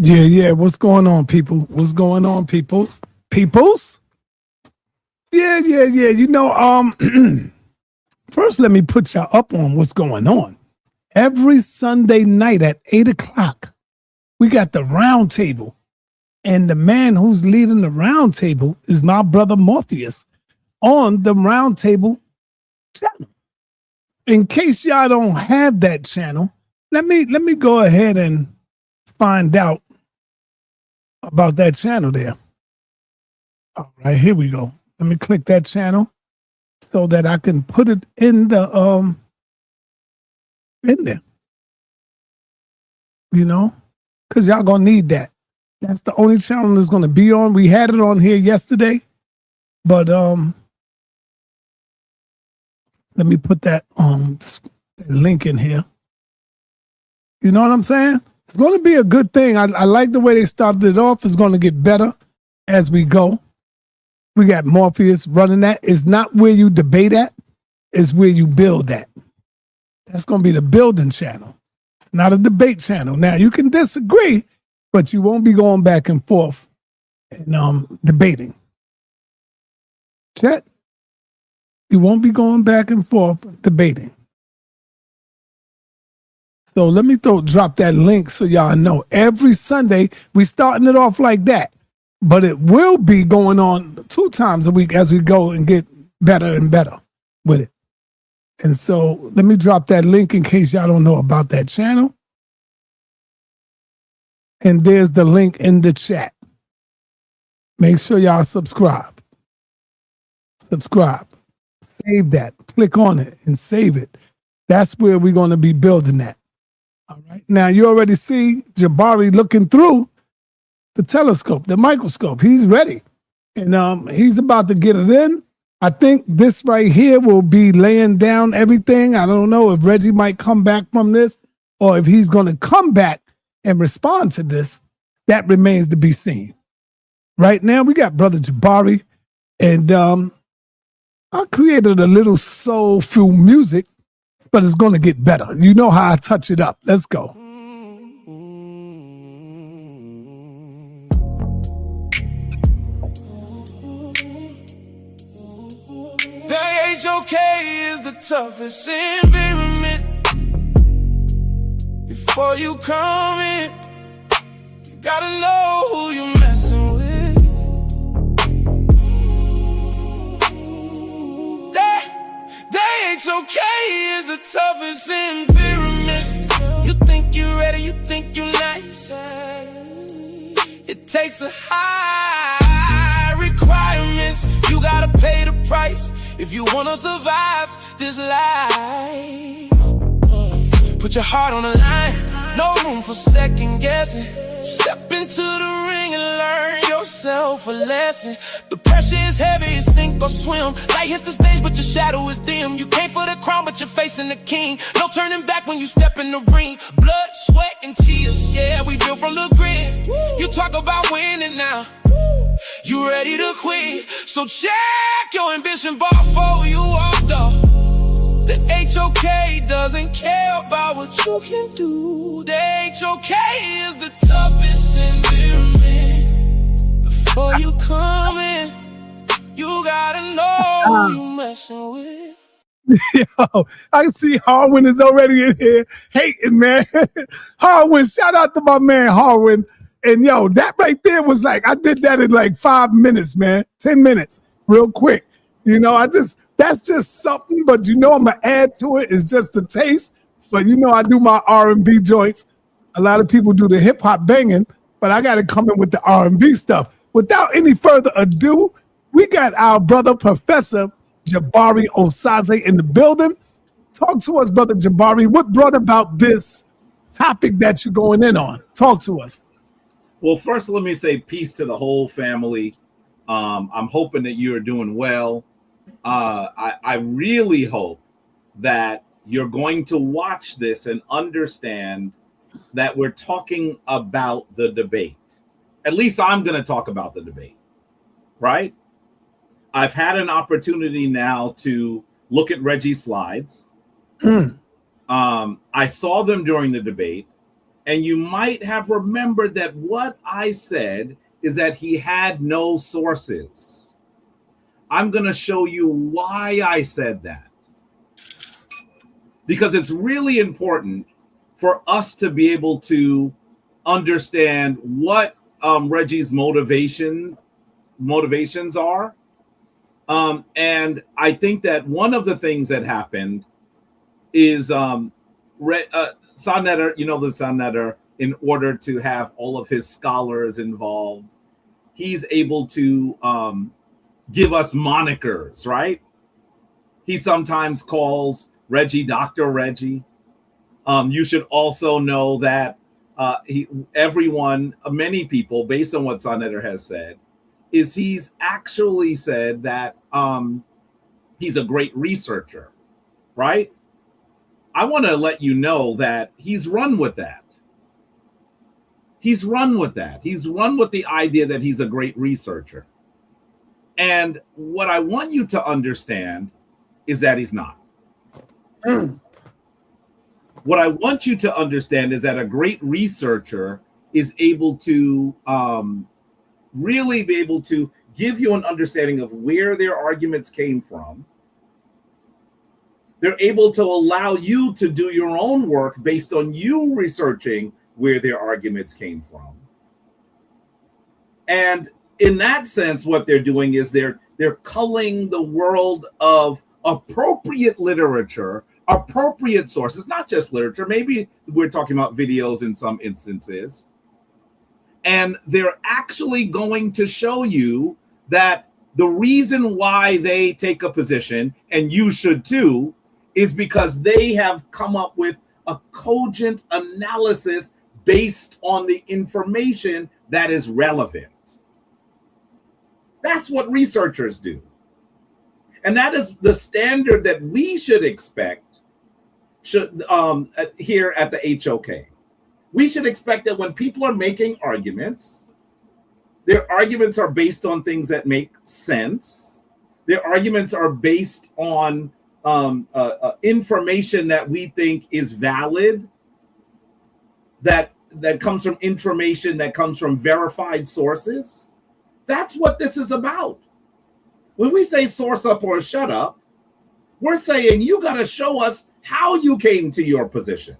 Yeah. What's going on, people? What's going on, peoples? Peoples? Yeah. First, let me put y'all up on what's going on. Every Sunday night at 8 o'clock, we got the round table. And the man who's leading the round table is my brother Morpheus on the round table channel. In case y'all don't have that channel, let me go ahead and find out about that channel there. All right, here we go. Let me click that channel so that I can put it in the in there. You know, because y'all gonna need that. That's the only channel that's gonna be on. We had it on here yesterday, but let me put that that link in here. You know what I'm saying? It's going to be a good thing. I like the way they started it off. It's going to get better as we go. We got Morpheus running that. It's not where you debate at. It's where you build at. That's going to be the building channel. It's not a debate channel. Now, you can disagree, but you won't be going back and forth and debating. Check. You won't be going back and forth debating. So let me drop that link so y'all know. Every Sunday, we starting it off like that. But it will be going on 2 times a week as we go and get better and better with it. And so let me drop that link in case y'all don't know about that channel. And there's the link in the chat. Make sure y'all subscribe. Subscribe. Save that. Click on it and save it. That's where we're going to be building that. All right. Now, you already see Jabari looking through the telescope, the microscope. He's ready. And he's about to get it in. I think this right here will be laying down everything. I don't know if Reggie might come back from this or if he's going to come back and respond to this. That remains to be seen. Right now, we got Brother Jabari. And I created a little soulful music, but it's going to get better. You know how I touch it up. Let's go. The HOK is the toughest environment. Before you come in, you gotta know who you're messing with. The HOK is the toughest environment. You think you're ready, you think you're nice. It takes a high requirements. You gotta pay the price if you wanna survive this life. Put your heart on the line, no room for second guessing. Step into the ring and learn yourself a lesson. The pressure is heavy, sink or swim. Light hits the stage, but your shadow is dim. You came for the crown, but you're facing the king. No turning back when you step in the ring. Blood, sweat, and tears, yeah, we built from the grid. You talk about winning now, you ready to quit. So check your ambition bar before you walk though. The HOK doesn't care about what you can do. The HOK is the toughest environment. Before you come in, you gotta know who you messing with. Yo, I see Harwin is already in here hating, man. Harwin, shout out to my man Harwin. And yo, that right there was like, I did that in like 5 minutes, man. 10 minutes, real quick. You know, that's just something, but you know I'm gonna add to it. It's just a taste. But you know I do my R&B joints. A lot of people do the hip hop banging, but I gotta come in with the R&B stuff. Without any further ado, we got our brother Professor Jabari Osaze in the building. Talk to us, brother Jabari. What brought about this topic that you're going in on? Talk to us. Well, first, let me say peace to the whole family. I'm hoping that you're doing well. I really hope that you're going to watch this and understand that we're talking about the debate. At least I'm going to talk about the debate, right? I've had an opportunity now to look at Reggie's slides. I saw them during the debate, And you might have remembered that what I said is that he had no sources. I'm going to show you why I said that. Because it's really important for us to be able to understand what Reggie's motivations are. And I think that one of the things that happened is sa.neter, the sa.neter, in order to have all of his scholars involved, he's able to give us monikers, right? He sometimes calls Reggie Dr. Reggie. You should also know that many people, based on what sa.neter has said, is he's actually said that he's a great researcher, right? I want to let you know that he's run with that. He's run with that. He's run with the idea that he's a great researcher. And what I want you to understand is that he's not. What I want you to understand is that a great researcher is able to really be able to give you an understanding of where their arguments came from. They're able to allow you to do your own work based on you researching where their arguments came from. And in that sense, what they're doing is they're culling the world of appropriate literature, appropriate sources, not just literature. Maybe we're talking about videos in some instances. And they're actually going to show you that the reason why they take a position, and you should too, is because they have come up with a cogent analysis based on the information that is relevant. That's what researchers do. And that is the standard that we should expect here at the HOK. We should expect that when people are making arguments, their arguments are based on things that make sense. Their arguments are based on information that we think is valid, that comes from information that comes from verified sources. That's what this is about. When we say source up or shut up, we're saying you got to show us how you came to your position.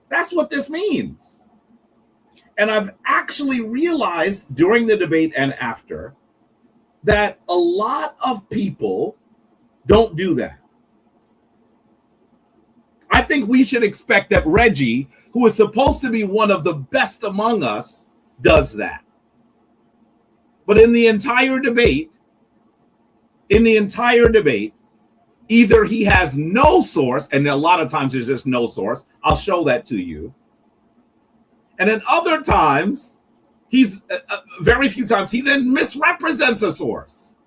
That's what this means. And I've actually realized during the debate and after that a lot of people don't do that. I think we should expect that Reggie, who is supposed to be one of the best among us, does that. But in the entire debate, either he has no source, and a lot of times there's just no source. I'll show that to you. And then other times, very few times, he then misrepresents a source.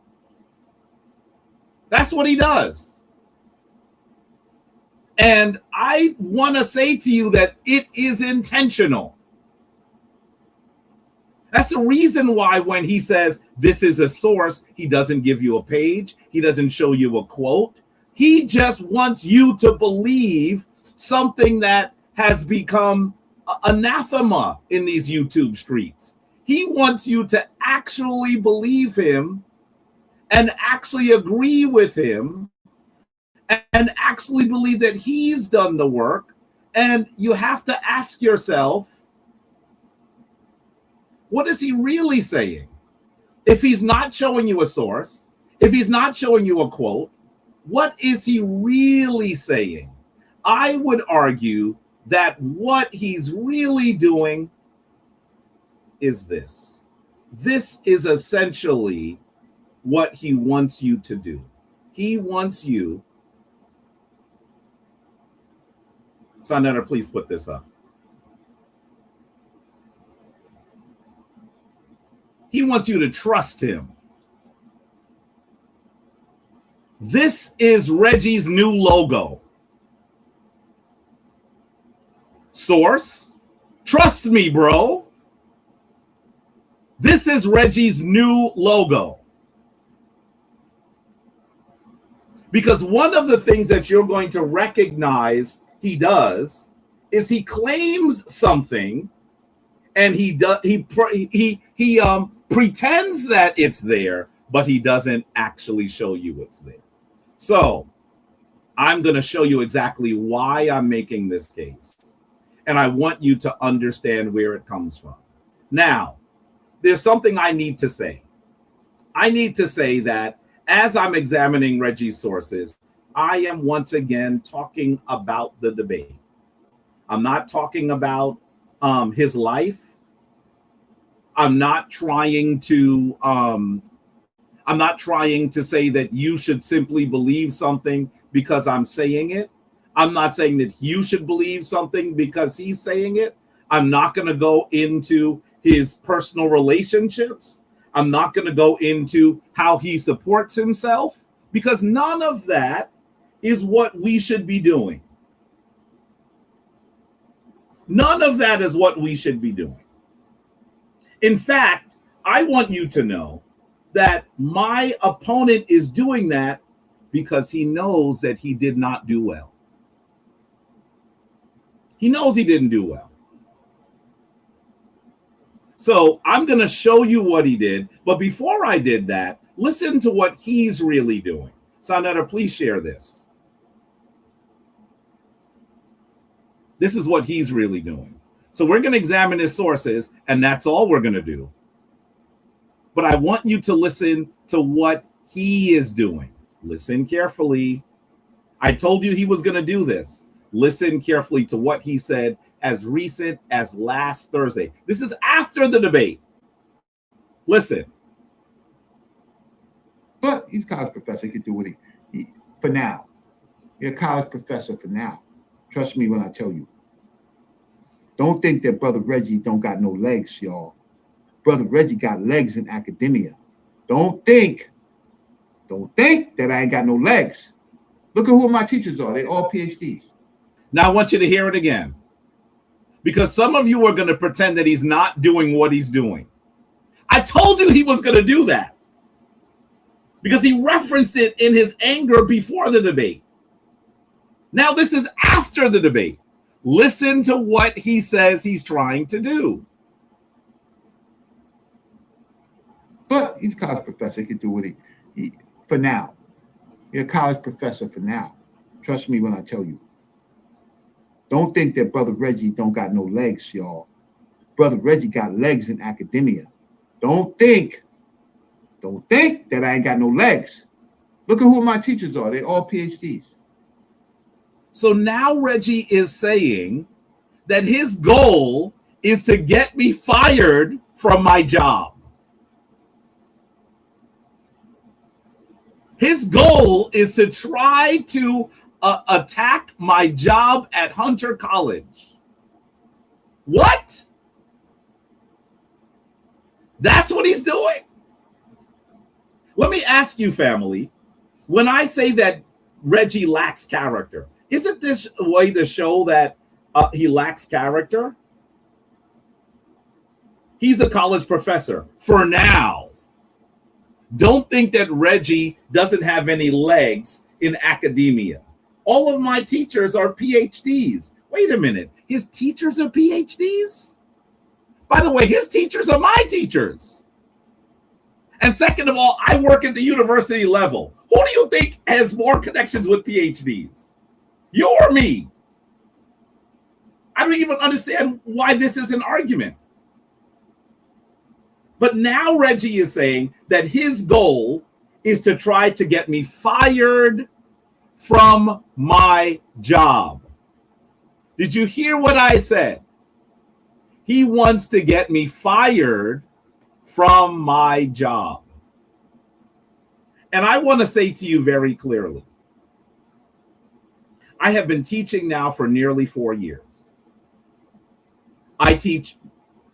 That's what he does. And I want to say to you that it is intentional. That's the reason why when he says this is a source, he doesn't give you a page. He doesn't show you a quote. He just wants you to believe something that has become anathema in these YouTube streets. He wants you to actually believe him and actually agree with him and actually believe that he's done the work. And you have to ask yourself, what is he really saying? If he's not showing you a source, if he's not showing you a quote, what is he really saying? I would argue that what he's really doing is this. This is essentially what he wants you to do. He wants you. sa.neter, please put this up. He wants you to trust him. This is Reggie's new logo. Source, trust me, bro. This is Reggie's new logo. Because one of the things that you're going to recognize he does is he claims something and he pretends that it's there, but he doesn't actually show you it's there. So I'm going to show you exactly why I'm making this case. And I want you to understand where it comes from. Now, there's something I need to say. I need to say that as I'm examining Reggie's sources, I am once again talking about the debate. I'm not talking about his life. I'm not trying to say that you should simply believe something because I'm saying it. I'm not saying that you should believe something because he's saying it. I'm not going to go into his personal relationships. I'm not going to go into how he supports himself, because none of that is what we should be doing. None of that is what we should be doing. In fact, I want you to know that my opponent is doing that because he knows that he did not do well. He knows he didn't do well. So I'm going to show you what he did. But before I did that, listen to what he's really doing. Sa.neter, please share this. This is what he's really doing. So we're going to examine his sources, and that's all we're going to do. But I want you to listen to what he is doing. Listen carefully. I told you he was going to do this. Listen carefully to what he said as recent as last Thursday. This is after the debate. Listen. But he's a college professor. He can do what he for now. You're a college professor for now. Trust me when I tell you. Don't think that Brother Reggie don't got no legs, y'all. Brother Reggie got legs in academia. Don't think that I ain't got no legs. Look at who my teachers are. They all PhDs. Now I want you to hear it again, because some of you are going to pretend that he's not doing what he's doing. I told you he was going to do that because he referenced it in his anger before the debate. Now this is after the debate. Listen to what he says he's trying to do. But he's a college professor. He can do what he for now. You're a college professor for now. Trust me when I tell you. Don't think that Brother Reggie don't got no legs, y'all. Brother Reggie got legs in academia. Don't think that I ain't got no legs. Look at who my teachers are. They all PhDs. So now Reggie is saying that his goal is to get me fired from my job. His goal is to try to attack my job at Hunter College. What? That's what he's doing? Let me ask you, family, when I say that Reggie lacks character, isn't this a way to show that he lacks character? He's a college professor for now. Don't think that Reggie doesn't have any legs in academia. All of my teachers are PhDs. Wait a minute. His teachers are PhDs? By the way, his teachers are my teachers. And second of all, I work at the university level. Who do you think has more connections with PhDs? You or me? I don't even understand why this is an argument. But now Reggie is saying that his goal is to try to get me fired from my job. Did you hear what I said? He wants to get me fired from my job. And I want to say to you very clearly, I have been teaching now for nearly 4 years. I teach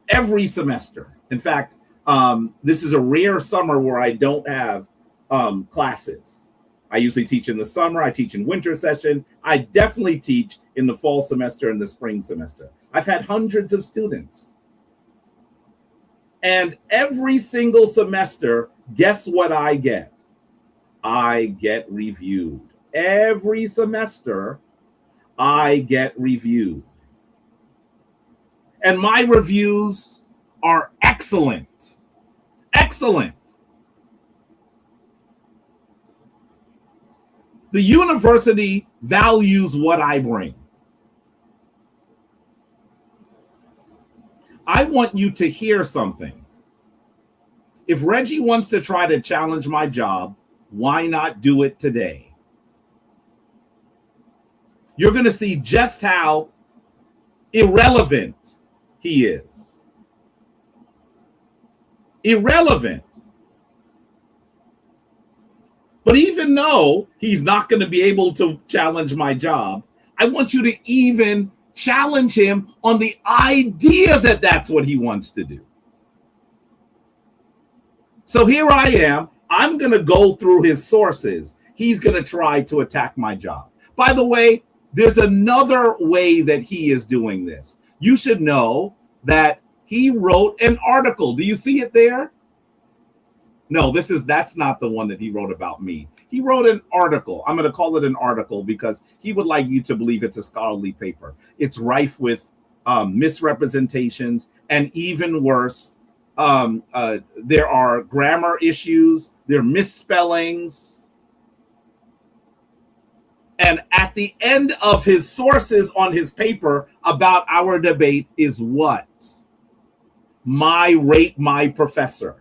every semester. In fact, this is a rare summer where I don't have classes. I usually teach in the summer. I teach in winter session. I definitely teach in the fall semester and the spring semester. I've had hundreds of students. And every single semester, guess what I get? I get reviewed. Every semester, I get reviewed. And my reviews are excellent. Excellent. The university values what I bring. I want you to hear something. If Reggie wants to try to challenge my job, why not do it today? You're going to see just how irrelevant he is. Irrelevant. But even though he's not going to be able to challenge my job, I want you to even challenge him on the idea that that's what he wants to do. So here I am. I'm going to go through his sources. He's going to try to attack my job. By the way, there's another way that he is doing this. You should know that he wrote an article. Do you see it there? No, that's not the one that he wrote about me. He wrote an article. I'm going to call it an article because he would like you to believe it's a scholarly paper. It's rife with misrepresentations, and even worse, there are grammar issues, there are misspellings. And at the end of his sources on his paper about our debate is what? My professor.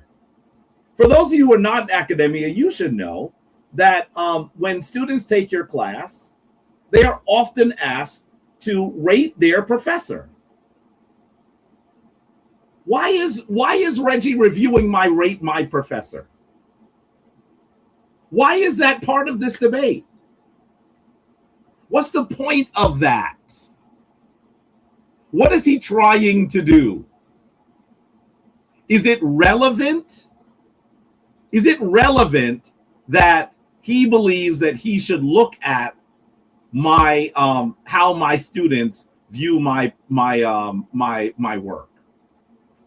For those of you who are not in academia, you should know that when students take your class, they are often asked to rate their professor. Why is Reggie reviewing my professor? Why is that part of this debate? What's the point of that? What is he trying to do? Is it relevant? Is it relevant that he believes that he should look at my how my students view my work?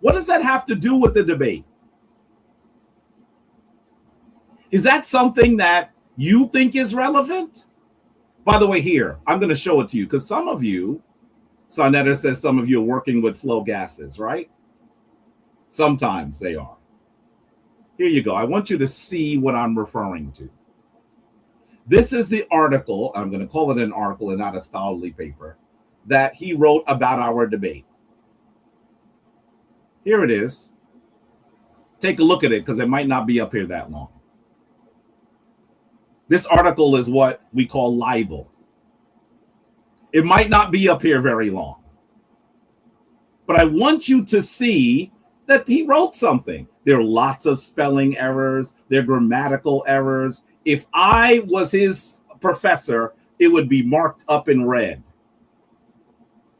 What does that have to do with the debate? Is that something that you think is relevant? By the way, here, I'm going to show it to you because some of you, sa.neter says some of you are working with slow gases, right? Sometimes they are. Here you go. I want you to see what I'm referring to. This is the article, I'm going to call it an article and not a scholarly paper, that he wrote about our debate. Here it is. Take a look at it because it might not be up here that long. This article is what we call libel. It might not be up here very long. But I want you to see that he wrote something. There are lots of spelling errors. There are grammatical errors. If I was his professor, it would be marked up in red.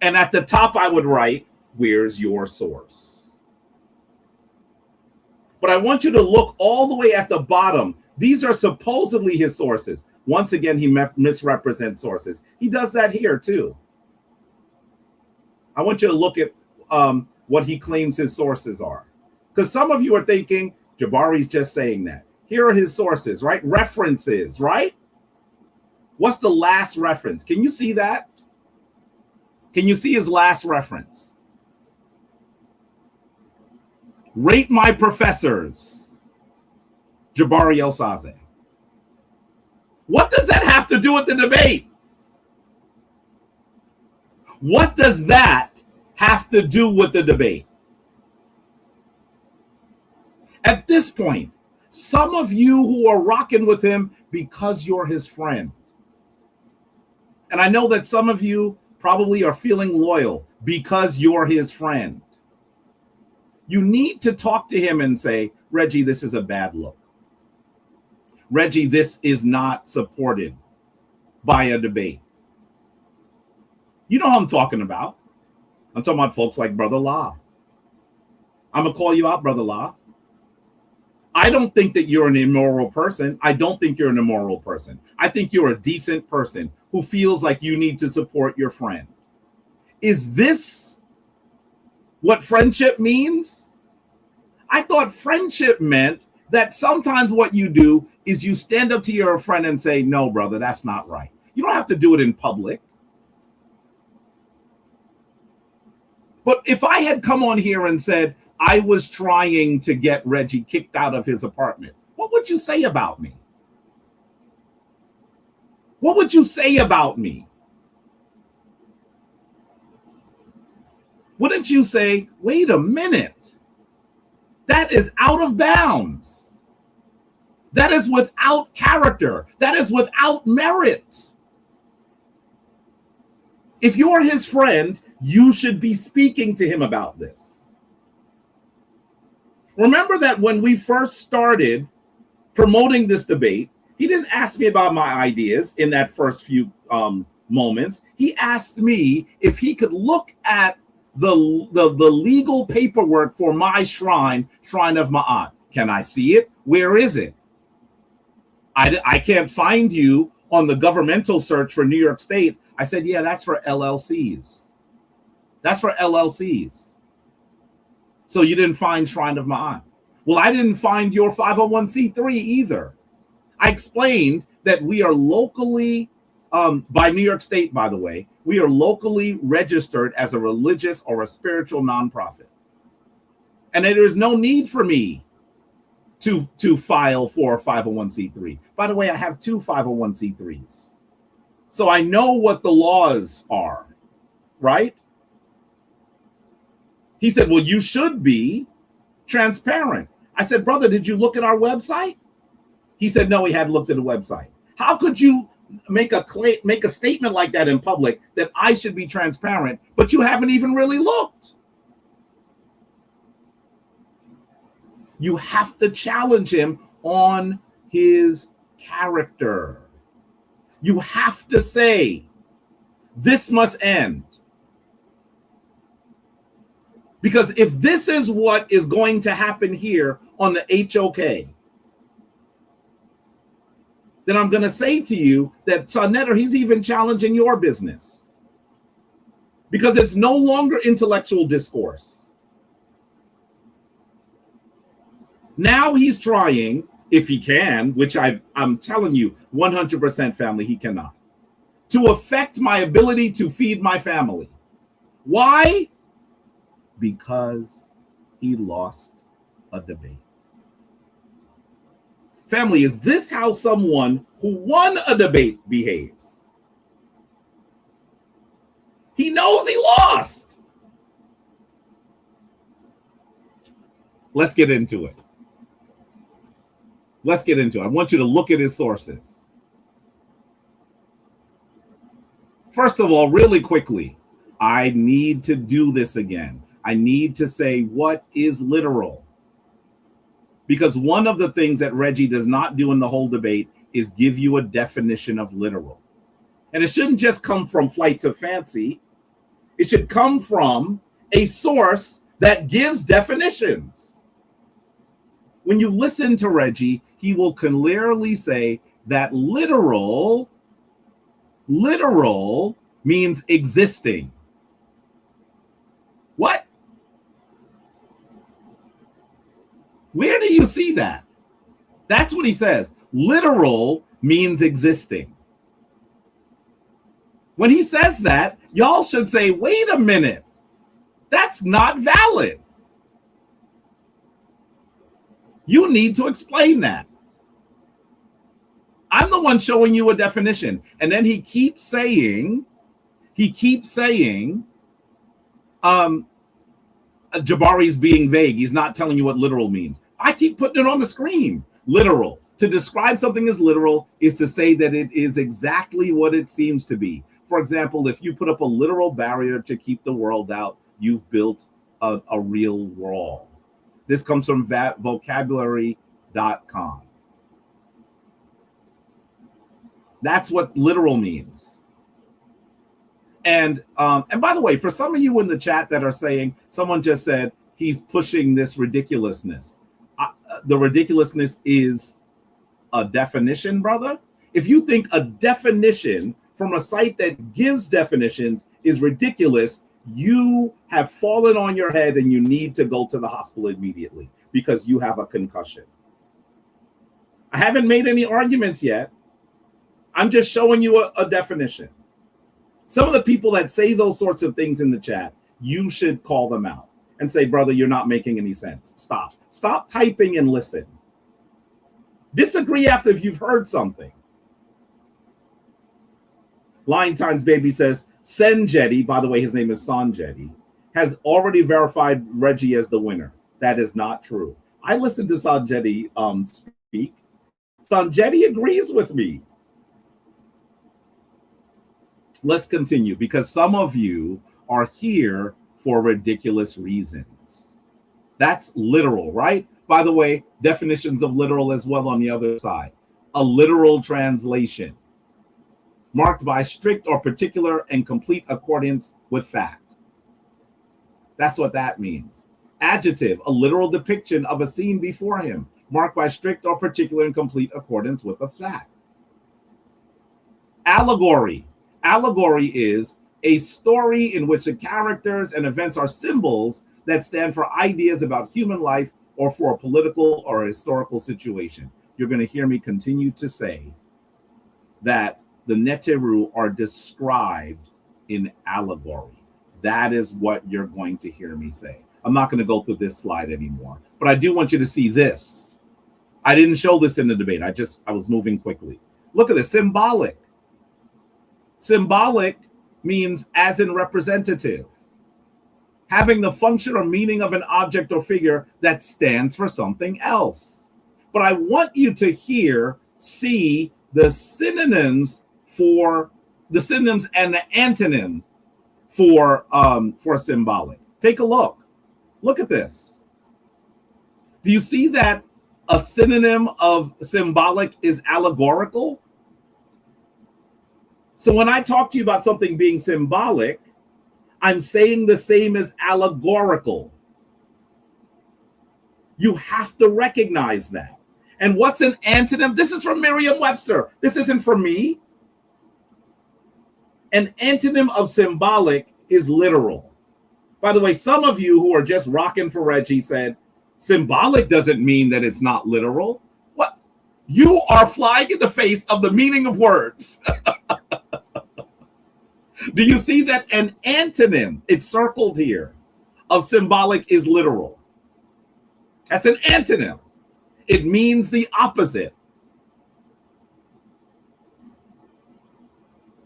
And at the top, I would write, "Where's your source?" But I want you to look all the way at the bottom. These are supposedly his sources. Once again, he misrepresents sources. He does that here too. I want you to look at what he claims his sources are. Because some of you are thinking, Jabari's just saying that. Here are his sources, right? References, right? What's the last reference? Can you see that? Can you see his last reference? Rate my professors, Jabari Osaze. What does that have to do with the debate? What does that have to do with the debate? At this point, some of you who are rocking with him because you're his friend. And I know that some of you probably are feeling loyal because you're his friend. You need to talk to him and say, Reggie, this is a bad look. Reggie, this is not supported by a debate. You know who I'm talking about. I'm talking about folks like Brother La. I'm going to call you out, Brother La. I don't think that you're an immoral person. I don't think you're an immoral person. I think you're a decent person who feels like you need to support your friend. Is this what friendship means? I thought friendship meant that sometimes what you do is you stand up to your friend and say, no, brother, that's not right. You don't have to do it in public. But if I had come on here and said I was trying to get Reggie kicked out of his apartment, what would you say about me? What would you say about me? Wouldn't you say, wait a minute, that is out of bounds. That is without character. That is without merit. If you're his friend, you should be speaking to him about this. Remember that when we first started promoting this debate, he didn't ask me about my ideas in that first few moments. He asked me if he could look at the legal paperwork for my shrine of Ma'at. Can I see it? Where is it? I can't find you on the governmental search for New York State. I said, yeah, that's for LLCs. That's for LLCs. So you didn't find Shrine of Ma'at. Well, I didn't find your 501c3 either. I explained that we are locally, by New York State, by the way, we are locally registered as a religious or a spiritual nonprofit. And there is no need for me to file for a 501c3. By the way, I have 2 501c3s. So I know what the laws are, right? He said, well, you should be transparent. I said, brother, did you look at our website? He said, no, he hadn't looked at the website. How could you make a statement like that in public that I should be transparent, but you haven't even really looked? You have to challenge him on his character. You have to say, this must end. Because if this is what is going to happen here on the HOK, then I'm going to say to you that sa.neter, he's even challenging your business. Because it's no longer intellectual discourse. Now he's trying, if he can, which I'm telling you, 100% family, he cannot, to affect my ability to feed my family. Why? Because he lost a debate. Family, is this how someone who won a debate behaves? He knows he lost. Let's get into it. Let's get into it. I want you to look at his sources. First of all, really quickly, I need to do this again. I need to say what is literal. Because one of the things that Reggie does not do in the whole debate is give you a definition of literal. And it shouldn't just come from flights of fancy. It should come from a source that gives definitions. When you listen to Reggie, he will clearly say that literal means existing. What? Where do you see that? That's what he says. Literal means existing. When he says that, y'all should say, wait a minute, that's not valid. You need to explain that. I'm the one showing you a definition. And then he keeps saying, Jabari's being vague. He's not telling you what literal means. I keep putting it on the screen. Literal. To describe something as literal is to say that it is exactly what it seems to be. For example, if you put up a literal barrier to keep the world out, you've built a real wall. This comes from vocabulary.com. That's what literal means. And by the way, for some of you in the chat that are saying, someone just said he's pushing this ridiculousness. The ridiculousness is a definition, brother. If you think a definition from a site that gives definitions is ridiculous, you have fallen on your head and you need to go to the hospital immediately because you have a concussion. I haven't made any arguments yet. I'm just showing you a definition. Some of the people that say those sorts of things in the chat, you should call them out and say, brother, you're not making any sense. Stop. Stop typing and listen. Disagree after if you've heard something. Lion Times Baby says, Senjeti, by the way, his name is Sanjeti, has already verified Reggie as the winner. That is not true. I listened to Sanjeti speak. Sanjeti agrees with me. Let's continue, because some of you are here for ridiculous reasons. That's literal, right? By the way, definitions of literal as well on the other side. A literal translation marked by strict or particular and complete accordance with fact. That's what that means. Adjective, a literal depiction of a scene before him, marked by strict or particular and complete accordance with the fact. Allegory. Allegory is a story in which the characters and events are symbols that stand for ideas about human life or for a political or a historical situation. You're going to hear me continue to say that the Neteru are described in allegory. That is what you're going to hear me say. I'm not going to go through this slide anymore, but I do want you to see this. I didn't show this in the debate. I was moving quickly. Look at this, symbolic. Symbolic means as in representative, having the function or meaning of an object or figure that stands for something else. But I want you to see the synonyms and the antonyms for symbolic. Take a look. Look at this. Do you see that a synonym of symbolic is allegorical? So when I talk to you about something being symbolic, I'm saying the same as allegorical. You have to recognize that. And what's an antonym? This is from Merriam-Webster. This isn't from me. An antonym of symbolic is literal. By the way, some of you who are just rocking for Reggie said, symbolic doesn't mean that it's not literal. What? You are flying in the face of the meaning of words. Do you see that an antonym, it's circled here, of symbolic is literal? That's an antonym. It means the opposite.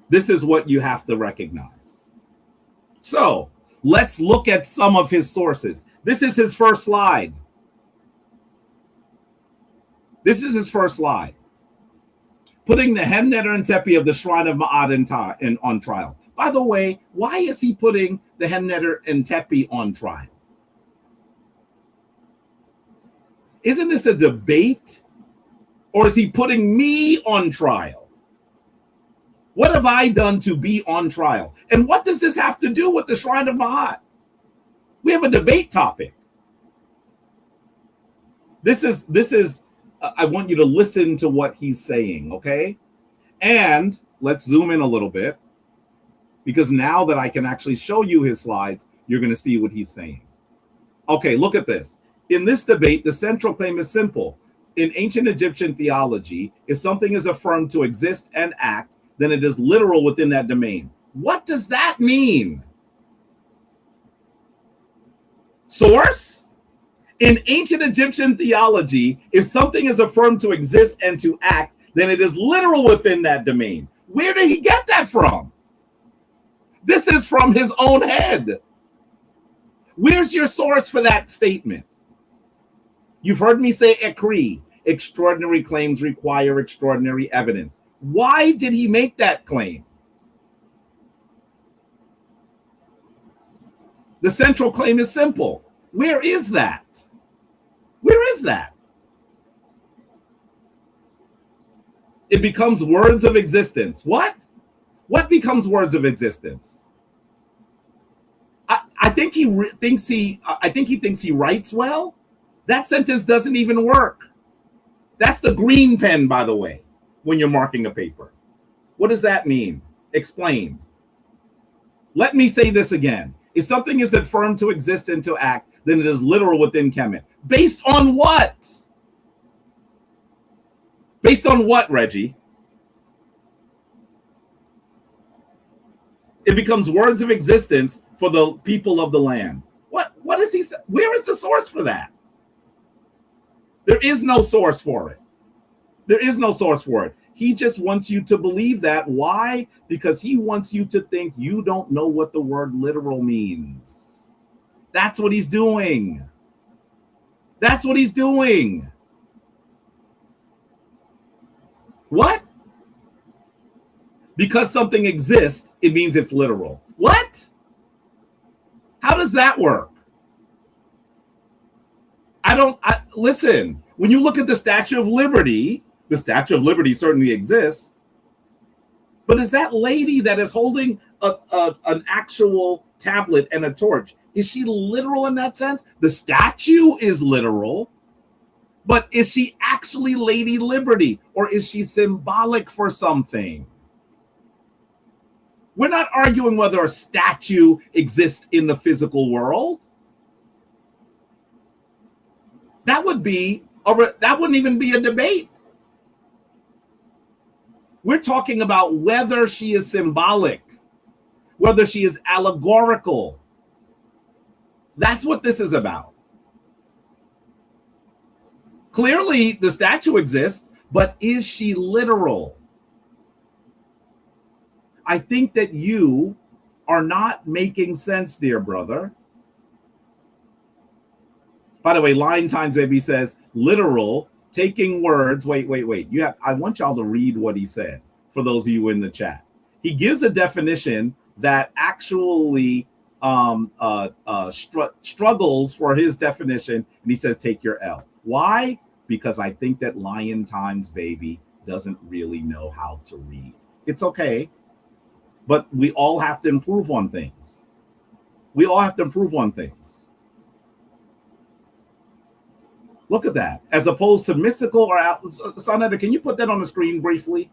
This is what you have to recognize. So let's look at some of his sources. This is his first slide. This is his first slide. Putting the Hem-Neter and Tepi of the Shrine of Ma'at on trial. By the way, why is he putting the Hem-Neter and Tepi on trial? Isn't this a debate? Or is he putting me on trial? What have I done to be on trial? And what does this have to do with the Shrine of Ma'at? We have a debate topic. This is I want you to listen to what he's saying, okay? And let's zoom in a little bit, because now that I can actually show you his slides, you're going to see what he's saying. Okay, look at this. In this debate, the central claim is simple. In ancient Egyptian theology, if something is affirmed to exist and act, then it is literal within that domain. What does that mean? Source? In ancient Egyptian theology, if something is affirmed to exist and to act, then it is literal within that domain. Where did he get that from? This is from his own head. Where's your source for that statement? You've heard me say ekri. Extraordinary claims require extraordinary evidence. Why did he make that claim? The central claim is simple. Where is that? Where is that? It becomes words of existence. What? What becomes words of existence? I think he thinks he writes well. That sentence doesn't even work. That's the green pen, by the way, when you're marking a paper. What does that mean? Explain. Let me say this again. If something is affirmed to exist and to act, then it is literal within Kemet. Based on what? Based on what, Reggie? It becomes words of existence for the people of the land. What is he say? Where is the source for that? There is no source for it. There is no source for it. He just wants you to believe that. Why? Because he wants you to think you don't know what the word literal means. That's what he's doing. That's what he's doing. What? Because something exists, it means it's literal. What? How does that work? Listen, when you look at the Statue of Liberty certainly exists. But is that lady that is holding an actual tablet and a torch, is she literal in that sense? The statue is literal, but is she actually Lady Liberty, or is she symbolic for something? We're not arguing whether a statue exists in the physical world. That wouldn't even be a debate. We're talking about whether she is symbolic, whether she is allegorical. That's what this is about. Clearly, the statue exists, but is she literal? I think that you are not making sense, dear brother. By the way, Line Times Baby says literal, taking words. Wait. I want y'all to read what he said for those of you in the chat. He gives a definition that actually struggles for his definition, and he says take your L. Why? Because I think that Lion Times Baby doesn't really know how to read. It's okay, but we all have to improve on things. We all have to improve on things. Look at that. As opposed to mystical or sa.neter, can you put that on the screen briefly?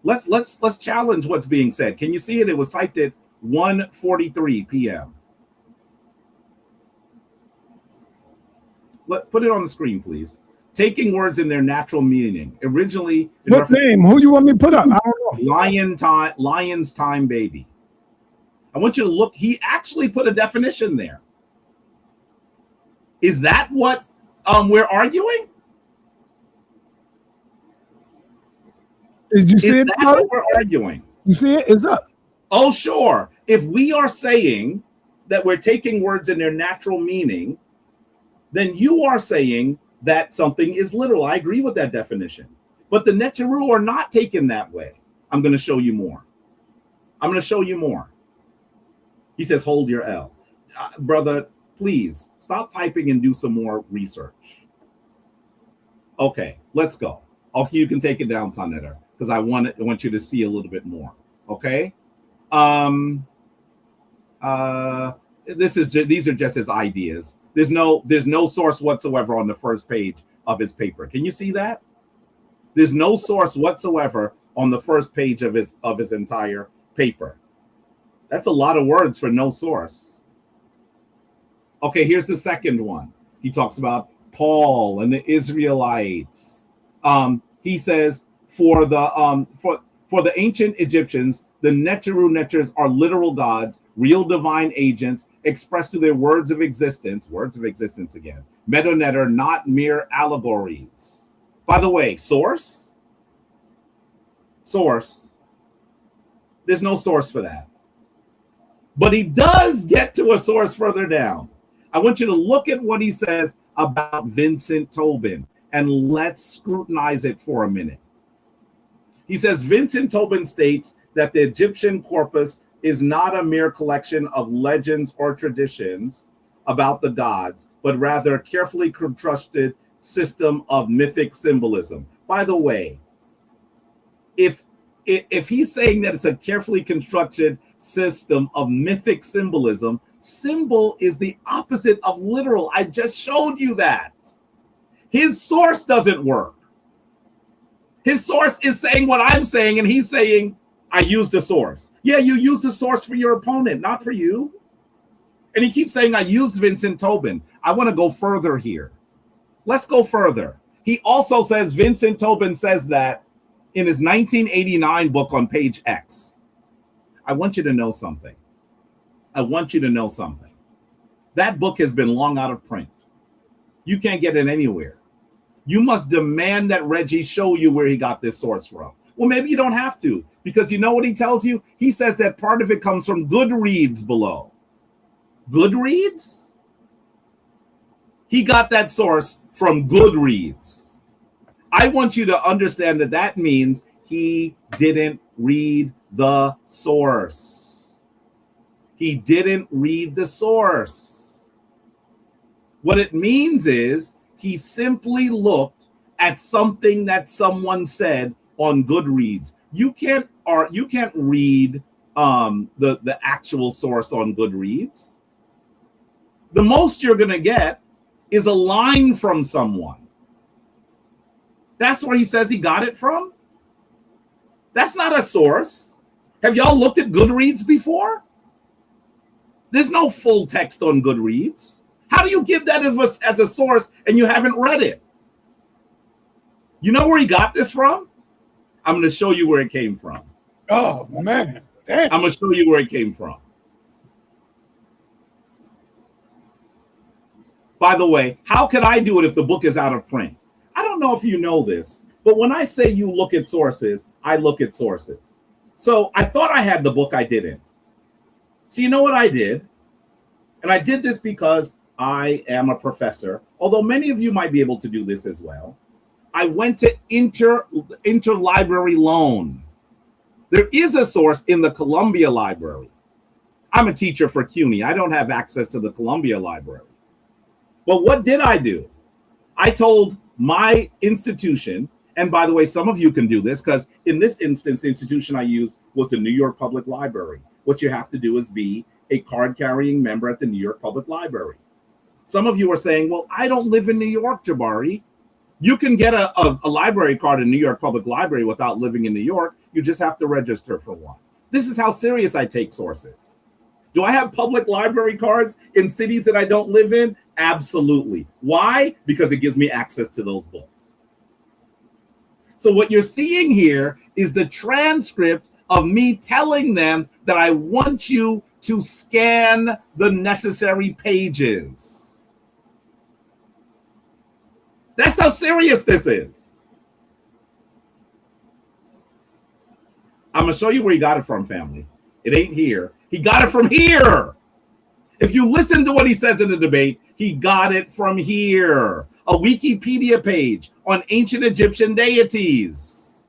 Let's challenge what's being said. Can you see it? It was typed at 1:43 p.m. Put it on the screen, please. Taking words in their natural meaning. Originally, what name? Who you want me to put up? I don't know. Lion's Time Baby. I want you to look. He actually put a definition there. Is that what we're arguing? Did you see it? That's what we're arguing. You see it? It's up. Oh, sure. If we are saying that we're taking words in their natural meaning, then you are saying that something is literal. I agree with that definition. But the Neteru are not taken that way. I'm going to show you more. He says, hold your L. Brother, please stop typing and do some more research. Okay, let's go. Okay, you can take it down, sa.neter, because I want you to see a little bit more. Okay. These are just his ideas. There's no source whatsoever on the first page of his paper. Can you see that? There's no source whatsoever on the first page of his entire paper. That's a lot of words for no source. Okay, here's the second one. He talks about Paul and the Israelites. He says for the ancient Egyptians, the neters are literal gods, real divine agents expressed through their words of existence again. Meta-neter, not mere allegories. By the way, source. There's no source for that. But he does get to a source further down. I want you to look at what he says about Vincent Tobin, and let's scrutinize it for a minute. He says, Vincent Tobin states that the Egyptian corpus is not a mere collection of legends or traditions about the gods, but rather a carefully constructed system of mythic symbolism. By the way, if he's saying that it's a carefully constructed system of mythic symbolism, symbol is the opposite of literal. I just showed you that. His source doesn't work. His source is saying what I'm saying, and he's saying, I used the source. Yeah, you used the source for your opponent, not for you. And he keeps saying, I used Vincent Tobin. I want to go further here. Let's go further. He also says Vincent Tobin says that in his 1989 book on page X. I want you to know something. I want you to know something. That book has been long out of print. You can't get it anywhere. You must demand that Reggie show you where he got this source from. Well, maybe you don't have to, because you know what he tells you? He says that part of it comes from Goodreads below. Goodreads? He got that source from Goodreads. I want you to understand that that means he didn't read the source. He didn't read the source. What it means is he simply looked at something that someone said on Goodreads. You can't read the actual source on Goodreads. The most you're going to get is a line from someone. That's where he says he got it from. That's not a source. Have y'all looked at Goodreads before? There's no full text on Goodreads. How do you give that as a source and you haven't read it? You know where he got this from? I'm going to show you where it came from. Oh, man. Damn. I'm going to show you where it came from. By the way, how could I do it if the book is out of print? I don't know if you know this, but when I say you look at sources, I look at sources. So I thought I had the book, I didn't. So you know what I did? And I did this because I am a professor, although many of you might be able to do this as well. I went to interlibrary loan. There is a source in the Columbia Library. I'm a teacher for CUNY. I don't have access to the Columbia Library. But what did I do? I told my institution, and by the way, some of you can do this, because in this instance, the institution I used was the New York Public Library. What you have to do is be a card-carrying member at the New York Public Library. Some of you are saying, well, I don't live in New York, Jabari. You can get a library card in New York Public Library without living in New York. You just have to register for one. This is how serious I take sources. Do I have public library cards in cities that I don't live in? Absolutely. Why? Because it gives me access to those books. So what you're seeing here is the transcript of me telling them that I want you to scan the necessary pages. That's how serious this is. I'm going to show you where he got it from, family. It ain't here. He got it from here. If you listen to what he says in the debate, he got it from here. A Wikipedia page on ancient Egyptian deities.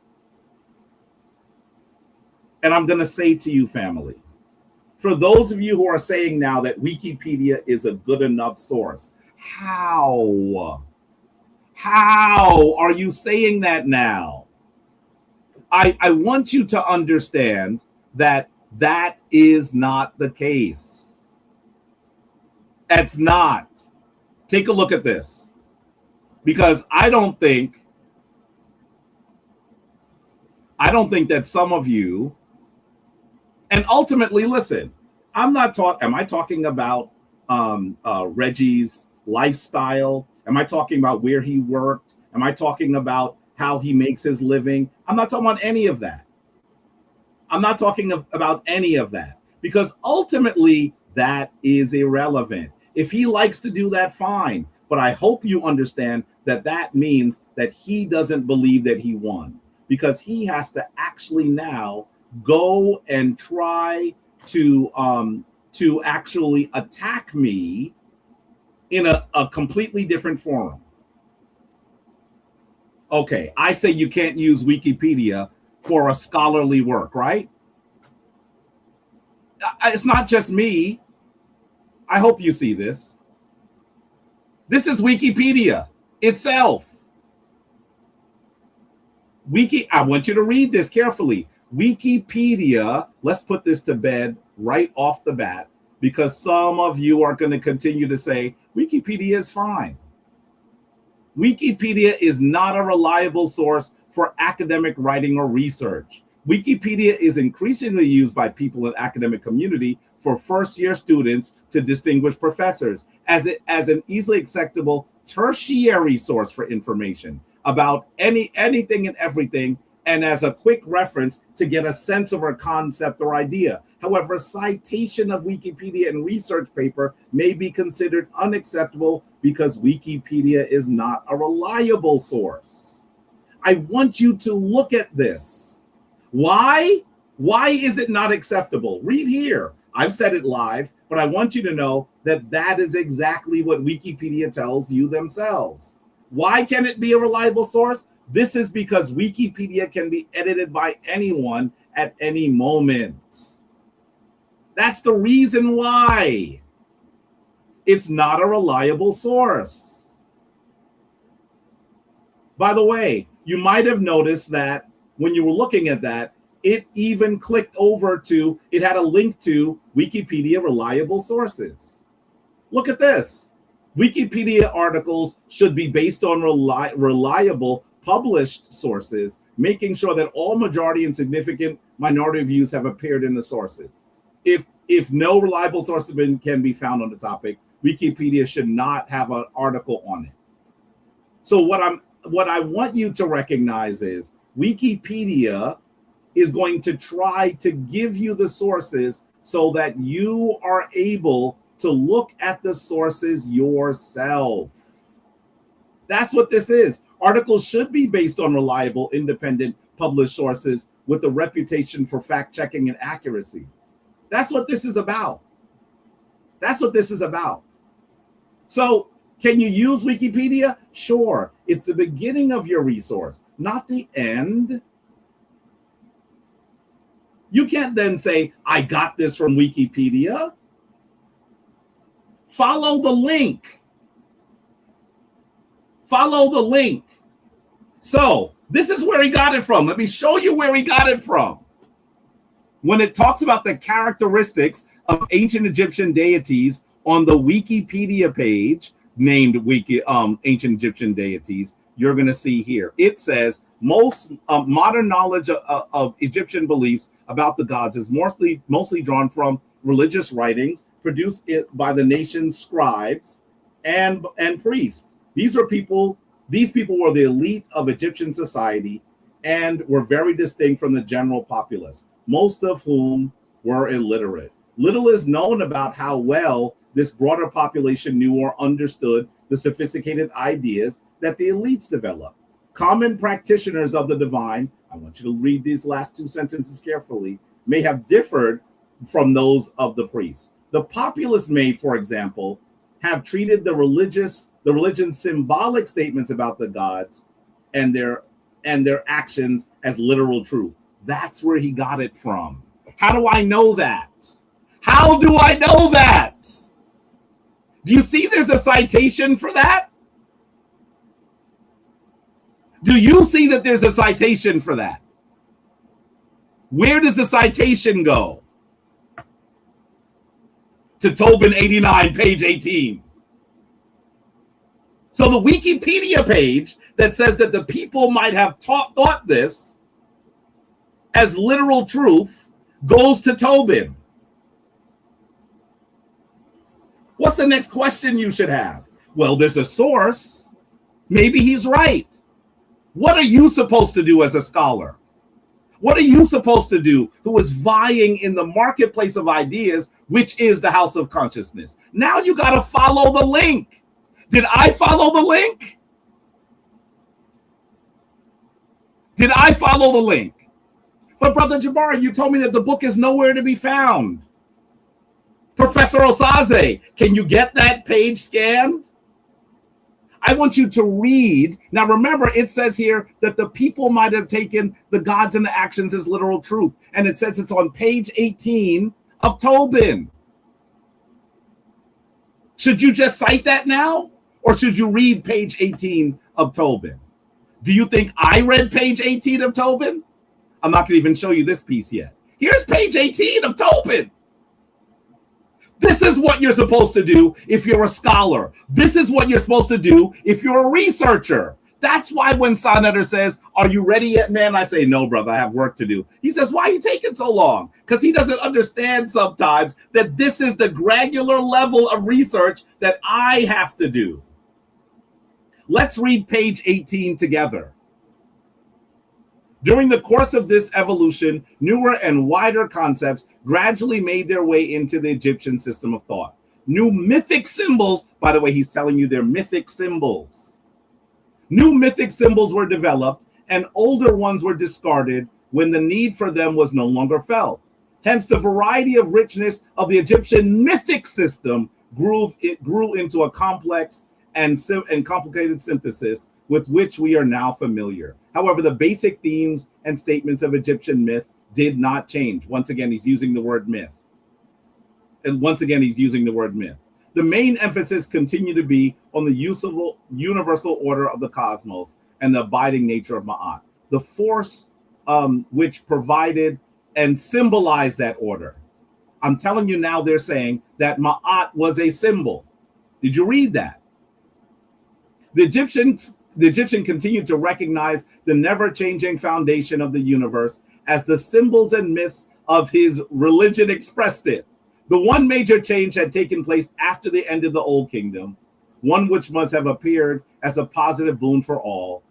And I'm going to say to you, family, for those of you who are saying now that Wikipedia is a good enough source, how are you saying that now? I want you to understand that that is not the case. It's not. Take a look at this. Because I don't think that some of you, and ultimately, listen, am I talking about Reggie's lifestyle? Am I talking about where he worked? Am I talking about how he makes his living? I'm not talking about any of that. I'm not talking about any of that, because ultimately that is irrelevant. If he likes to do that, fine. But I hope you understand that that means that he doesn't believe that he won, because he has to actually now go and try to actually attack me in a completely different forum. Okay, I say you can't use Wikipedia for a scholarly work, right? It's not just me. I hope you see this. This is Wikipedia itself. I want you to read this carefully. Wikipedia, let's put this to bed right off the bat, because some of you are going to continue to say, Wikipedia is fine. Wikipedia is not a reliable source for academic writing or research. Wikipedia is increasingly used by people in the academic community for first-year students to distinguish professors as an easily acceptable tertiary source for information about anything and everything and as a quick reference to get a sense of a concept or idea. However, citation of Wikipedia in research paper may be considered unacceptable because Wikipedia is not a reliable source. I want you to look at this. Why? Why is it not acceptable? Read here. I've said it live, but I want you to know that that is exactly what Wikipedia tells you themselves. Why can it be a reliable source? This is because Wikipedia can be edited by anyone at any moment. That's the reason why it's not a reliable source. By the way, you might have noticed that when you were looking at that, it even clicked over to, it had a link to Wikipedia reliable sources. Look at this. Wikipedia articles should be based on reliable published sources, making sure that all majority and significant minority views have appeared in the sources. If no reliable source can be found on the topic, Wikipedia should not have an article on it. So what I want you to recognize is Wikipedia is going to try to give you the sources so that you are able to look at the sources yourself. That's what this is. Articles should be based on reliable, independent, published sources with a reputation for fact-checking and accuracy. That's what this is about. That's what this is about. So, can you use Wikipedia? Sure. It's the beginning of your resource, not the end. You can't then say, I got this from Wikipedia. Follow the link. Follow the link. So this is where he got it from. Let me show you where he got it from. When it talks about the characteristics of ancient Egyptian deities on the Wikipedia page named Ancient Egyptian Deities, you're going to see here. It says most modern knowledge of Egyptian beliefs about the gods is mostly drawn from religious writings produced by the nation's scribes and priests. These people were the elite of Egyptian society and were very distinct from the general populace, most of whom were illiterate. Little is known about how well this broader population knew or understood the sophisticated ideas that the elites developed. Common practitioners of the divine, I want you to read these last two sentences carefully, may have differed from those of the priests. The populace may, for example, have treated the religion's symbolic statements about the gods and their actions as literal truth. That's where he got it from. How do I know that? How do I know that? Do you see there's a citation for that? Do you see that there's a citation for that? Where does the citation go? To Tobin 89, page 18. So the Wikipedia page that says that the people might have thought this as literal truth goes to Tobin. What's the next question you should have? Well, there's a source. Maybe he's right. What are you supposed to do as a scholar? What are you supposed to do who is vying in the marketplace of ideas, which is the house of consciousness? Now you got to follow the link. Did I follow the link? Did I follow the link? But Brother Jabari, you told me that the book is nowhere to be found. Professor Osaze, can you get that page scanned? I want you to read. Now, remember, it says here that the people might have taken the gods and the actions as literal truth. And it says it's on page 18 of Tobin. Should you just cite that now? Or should you read page 18 of Tobin? Do you think I read page 18 of Tobin? I'm not going to even show you this piece yet. Here's page 18 of Tobin. This is what you're supposed to do if you're a scholar. This is what you're supposed to do if you're a researcher. That's why when sa.neter says, are you ready yet, man? I say, no, brother, I have work to do. He says, why are you taking so long? Because he doesn't understand sometimes that this is the granular level of research that I have to do. Let's read page 18 together. During the course of this evolution, newer and wider concepts gradually made their way into the Egyptian system of thought. New mythic symbols, by the way, he's telling you they're mythic symbols. New mythic symbols were developed and older ones were discarded when the need for them was no longer felt. Hence, the variety of richness of the Egyptian mythic system grew into a complex and complicated synthesis with which we are now familiar. However, the basic themes and statements of Egyptian myth did not change. Once again, he's using the word myth. And once again, he's using the word myth. The main emphasis continued to be on the universal order of the cosmos and the abiding nature of Ma'at, the force which provided and symbolized that order. I'm telling you now, they're saying that Ma'at was a symbol. Did you read that? The Egyptian continued to recognize the never-changing foundation of the universe as the symbols and myths of his religion expressed it. The one major change had taken place after the end of the Old Kingdom, one which must have appeared as a positive boon for all,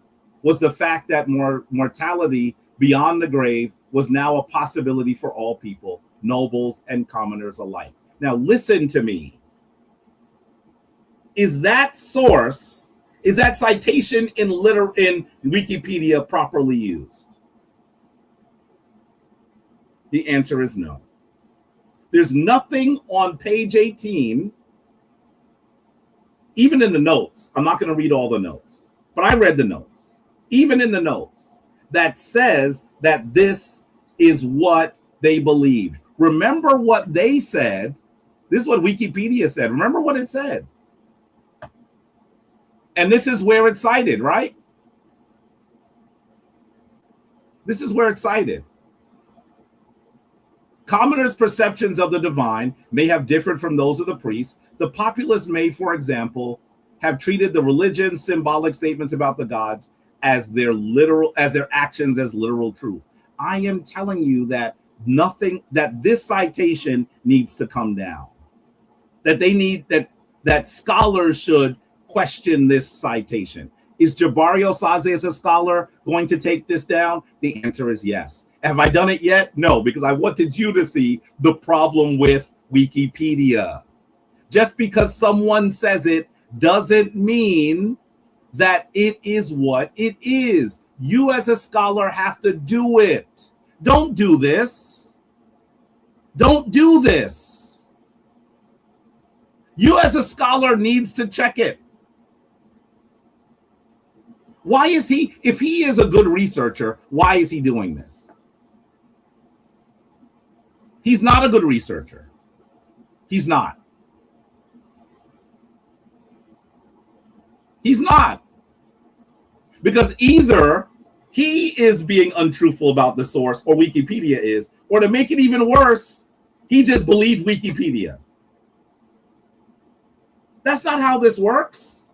was the fact that mortality beyond the grave was now a possibility for all people, nobles and commoners alike. Now listen to me. Is that source, is that citation in Wikipedia properly used? The answer is no. There's nothing on page 18, even in the notes. I'm not going to read all the notes, but I read the notes. Even in the notes, that says that this is what they believed. Remember what they said. This is what Wikipedia said. Remember what it said. And this is where it's cited, right? This is where it's cited. Commoners' perceptions of the divine may have differed from those of the priests. The populace may, for example, have treated the religion symbolic statements about the gods as their actions as literal truth. I am telling you that this citation needs to come down. That scholars should question this citation. Is Jabari Osaze as a scholar going to take this down? The answer is yes. Have I done it yet? No, because I wanted you to see the problem with Wikipedia. Just because someone says it doesn't mean that it is what it is. You as a scholar have to do it. Don't do this. Don't do this. You as a scholar needs to check it. Why is he, if he is a good researcher, why is he doing this? He's not a good researcher. He's not. He's not. Because either he is being untruthful about the source, or Wikipedia is, or to make it even worse, he just believed Wikipedia. That's not how this works.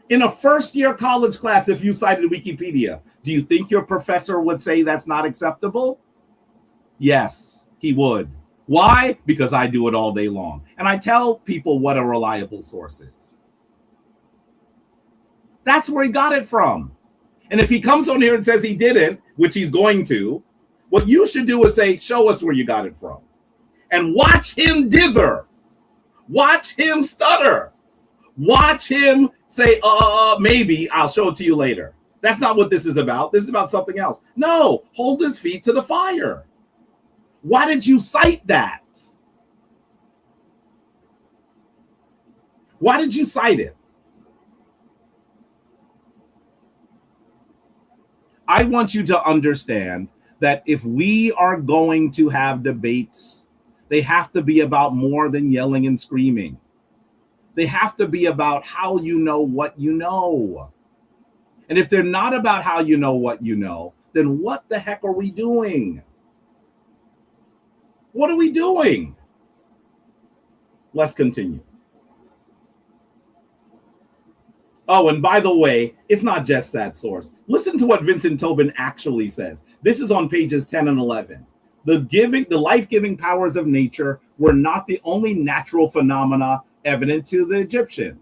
In a first-year college class, if you cited Wikipedia, do you think your professor would say that's not acceptable? Yes, he would. Why? Because I do it all day long. And I tell people what a reliable source is. That's where he got it from. And if he comes on here and says he didn't, which he's going to, what you should do is say, show us where you got it from. And watch him dither. Watch him stutter. Watch him say, maybe I'll show it to you later. That's not what this is about. This is about something else. No, hold his feet to the fire. Why did you cite that? Why did you cite it? I want you to understand that if we are going to have debates, they have to be about more than yelling and screaming. They have to be about how you know what you know. And if they're not about how you know what you know, then what the heck are we doing? What are we doing? Let's continue. Oh, and by the way, it's not just that source. Listen to what Vincent Tobin actually says. This is on pages 10 and 11. The life-giving powers of nature were not the only natural phenomena evident to the Egyptian.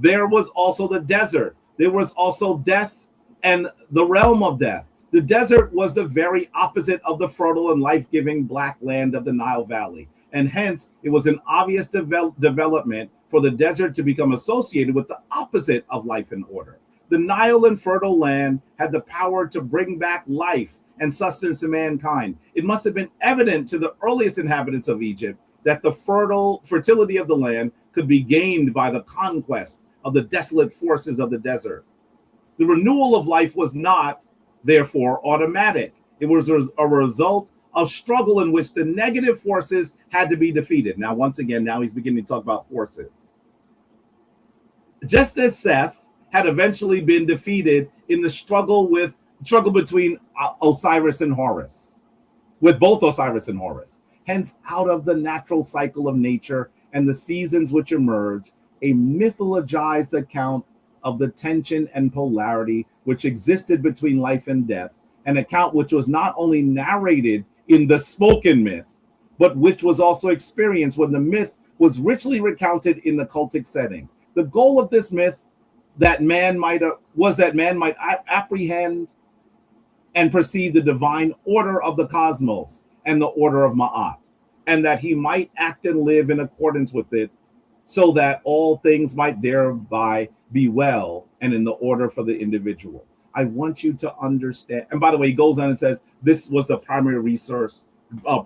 There was also the desert. There was also death and the realm of death. The desert was the very opposite of the fertile and life-giving black land of the Nile Valley, and hence it was an obvious development for the desert to become associated with the opposite of life and order. The Nile and fertile land had the power to bring back life and sustenance to mankind. It must have been evident to the earliest inhabitants of Egypt that the fertility of the land could be gained by the conquest of the desolate forces of the desert. The renewal of life was not, therefore, automatic. It was a result of struggle in which the negative forces had to be defeated. Now, once again, now he's beginning to talk about forces. Just as Seth had eventually been defeated in the struggle between Osiris and Horus, with both Osiris and Horus. Hence, out of the natural cycle of nature and the seasons which emerge, a mythologized account of the tension and polarity which existed between life and death, an account which was not only narrated in the spoken myth, but which was also experienced when the myth was richly recounted in the cultic setting. The goal of this myth that man might apprehend and perceive the divine order of the cosmos and the order of Ma'at, and that he might act and live in accordance with it, so that all things might thereby be well and in the order for the individual. I want you to understand. And by the way, he goes on and says this was the primary resource,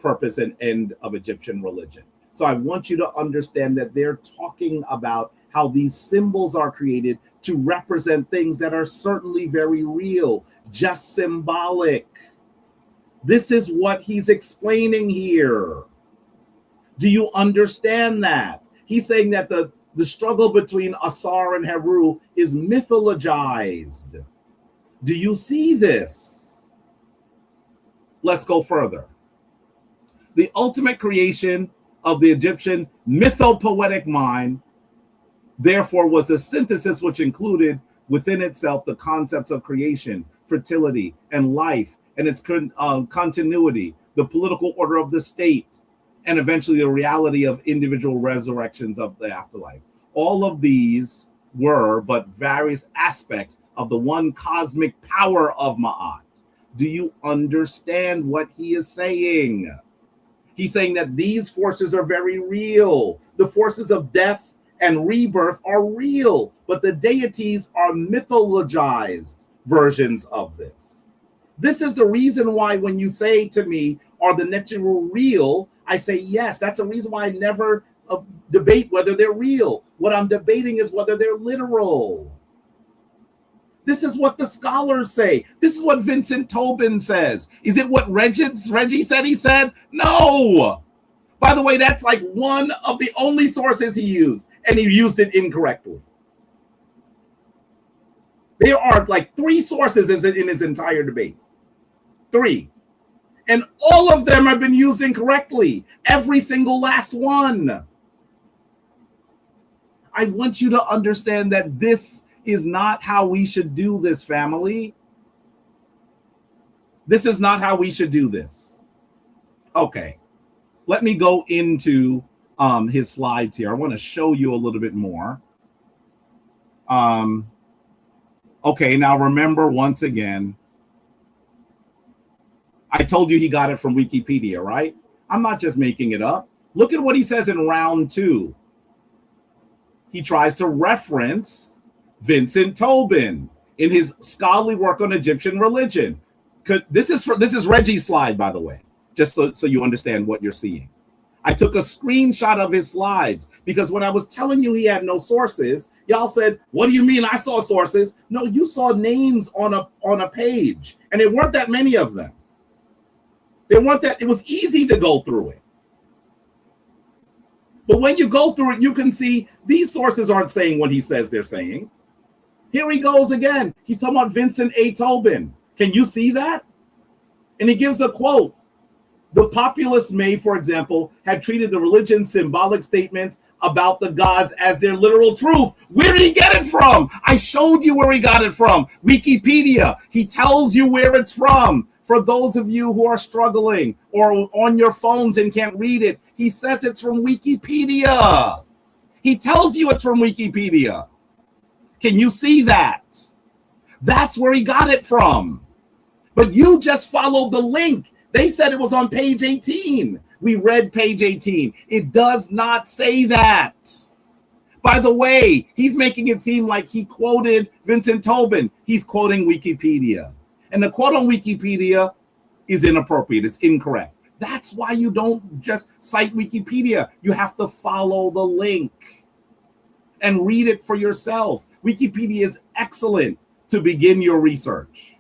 purpose, and end of Egyptian religion. So I want you to understand that they're talking about how these symbols are created to represent things that are certainly very real, just symbolic. This is what he's explaining here. Do you understand that? He's saying that the struggle between Asar and Heru is mythologized. Do you see this? Let's go further. The ultimate creation of the Egyptian mythopoetic mind, therefore, was a synthesis which included within itself the concepts of creation, fertility, and life, and its continuity, the political order of the state, and eventually the reality of individual resurrections of the afterlife. All of these were but various aspects of the one cosmic power of Ma'at. Do you understand what he is saying? He's saying that these forces are very real. The forces of death and rebirth are real, but the deities are mythologized versions of this. This is the reason why when you say to me, are the Neteru real? I say, yes. That's the reason why I never debate whether they're real. What I'm debating is whether they're literal. This is what the scholars say. This is what Vincent Tobin says. Is it what Reggie said he said? No. By the way, that's like one of the only sources he used, and he used it incorrectly. There are like 3 sources in his entire debate. 3. And all of them have been used incorrectly. Every single last one. I want you to understand that this is not how we should do this, family. This is not how we should do this. Okay. Let me go into his slides here. I want to show you a little bit more. Okay, now remember once again, I told you he got it from Wikipedia, right? I'm not just making it up. Look at what he says in round 2. He tries to reference Vincent Tobin in his scholarly work on Egyptian religion. This is Reggie's slide, by the way, just so you understand what you're seeing. I took a screenshot of his slides because when I was telling you he had no sources, y'all said, what do you mean I saw sources? No, you saw names on a page, and there weren't that many of them. It was easy to go through it. But when you go through it, you can see these sources aren't saying what he says they're saying. Here he goes again. He's talking about Vincent A. Tobin. Can you see that? And he gives a quote. The populace may, for example, have treated the religion's symbolic statements about the gods as their literal truth. Where did he get it from? I showed you where he got it from. Wikipedia. He tells you where it's from. For those of you who are struggling or on your phones and can't read it, he says it's from Wikipedia. He tells you it's from Wikipedia. Can you see that? That's where he got it from. But you just followed the link. They said it was on page 18. We read page 18. It does not say that. By the way, he's making it seem like he quoted Vincent Tobin. He's quoting Wikipedia. And the quote on Wikipedia is inappropriate. It's incorrect. That's why you don't just cite Wikipedia. You have to follow the link and read it for yourself. Wikipedia is excellent to begin your research,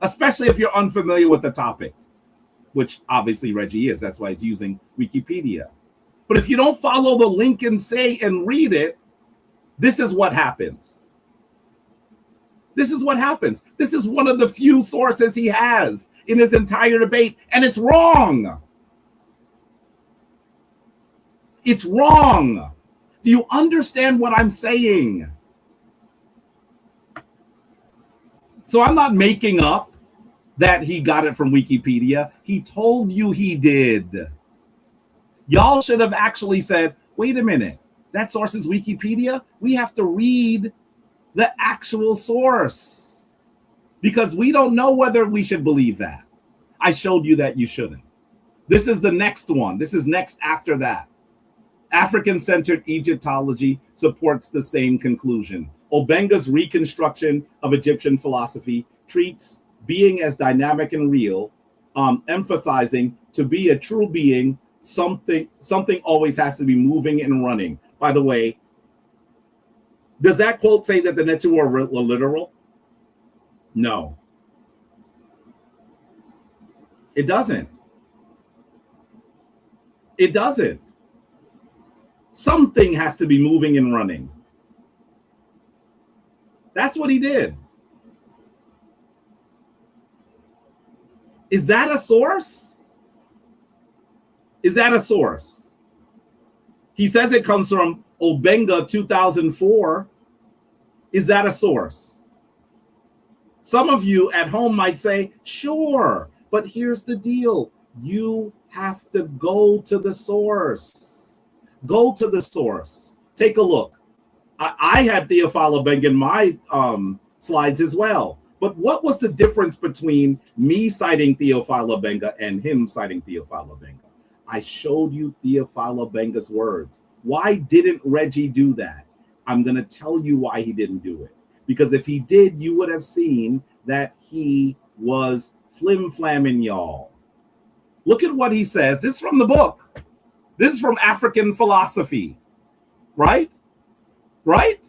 especially if you're unfamiliar with the topic, which obviously Reggie is. That's why he's using Wikipedia. But if you don't follow the link and say and read it, this is what happens. This is what happens. This is one of the few sources he has in his entire debate, and it's wrong. It's wrong. Do you understand what I'm saying? So I'm not making up that he got it from Wikipedia. He told you he did. Y'all should have actually said, wait a minute, that source is Wikipedia? We have to read the actual source because we don't know whether we should believe that. I showed you that you shouldn't. This is the next one. This is next after that. African-centered Egyptology supports the same conclusion. Obenga's reconstruction of Egyptian philosophy treats being as dynamic and real, emphasizing to be a true being, something always has to be moving and running. By the way, does that quote say that the Netu are literal? No. It doesn't. It doesn't. Something has to be moving and running. That's what he did. Is that a source? Is that a source? He says it comes from Obenga 2004. Is that a source? Some of you at home might say, sure, but here's the deal. You have to go to the source. Go to the source. Take a look. I had Theophile Obenga in my slides as well. But what was the difference between me citing Theophile Obenga and him citing Theophile Obenga? I showed you Theophile Obenga's words. Why didn't Reggie do that? I'm going to tell you why he didn't do it. Because if he did, you would have seen that he was flim-flamming y'all. Look at what he says. This is from the book. This is from African philosophy. Right? Right?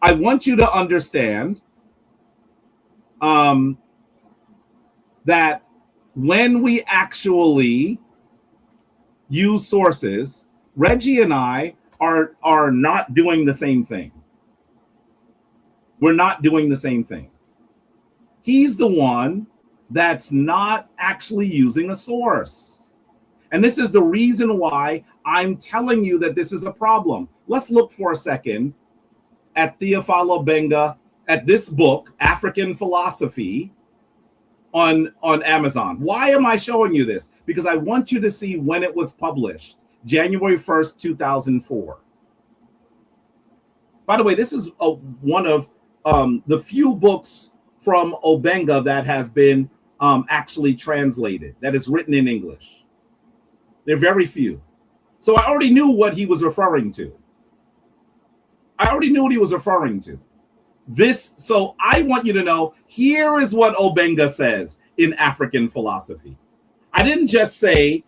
I want you to understand that when we actually use sources, Reggie and I are not doing the same thing. We're not doing the same thing. He's the one that's not actually using a source. And this is the reason why I'm telling you that this is a problem. Let's look for a second at Theophile Obenga, at this book, African Philosophy, on Amazon. Why am I showing you this? Because I want you to see when it was published, January 1st, 2004. By the way, this is one of the few books from Obenga that has been actually translated, that is written in English. They're very few. So I already knew what he was referring to. So I want you to know, here is what Obenga says in African philosophy. I didn't just say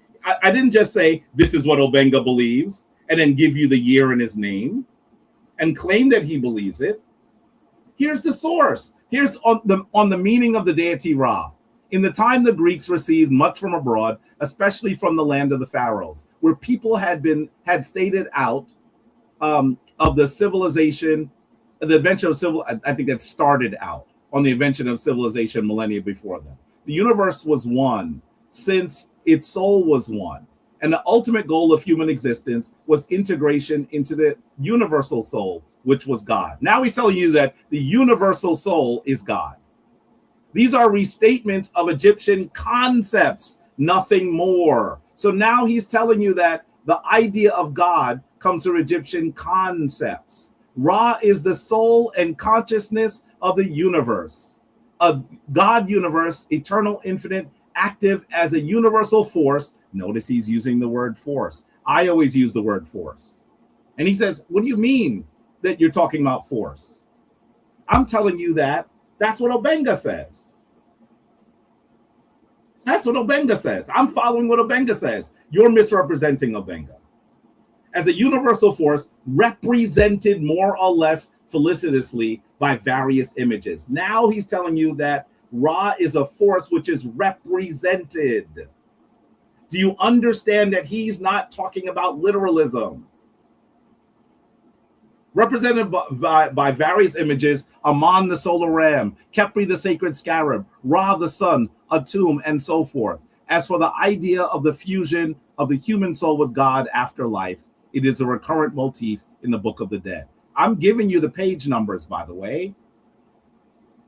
this is what Obenga believes and then give you the year and his name and claim that he believes it. Here's the source. Here's on the meaning of the deity Ra. In the time the Greeks received much from abroad, especially from the land of the pharaohs, where people had stated out of the civilization, the invention of civil. I think that started out on the invention of civilization millennia before them. The universe was one, since its soul was one, and the ultimate goal of human existence was integration into the universal soul, which was God. Now he's telling you that the universal soul is God. These are restatements of Egyptian concepts, nothing more. So now he's telling you that the idea of God comes from Egyptian concepts. Ra is the soul and consciousness of the universe, a God universe, eternal, infinite, active as a universal force. Notice he's using the word force. I always use the word force. And he says, what do you mean that you're talking about force? I'm telling you that that's what Obenga says. That's what Obenga says. I'm following what Obenga says. You're misrepresenting Obenga as a universal force represented more or less felicitously by various images. Now he's telling you that Ra is a force which is represented. Do you understand that he's not talking about literalism? Represented by various images, Aman the solar ram, Kepri the sacred scarab, Ra the sun, Atum, and so forth. As for the idea of the fusion of the human soul with God after life, it is a recurrent motif in the Book of the Dead. I'm giving you the page numbers, by the way.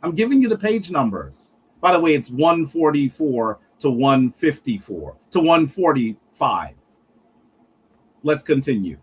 I'm giving you the page numbers. By the way, it's 144 to 154 to 145. Let's continue.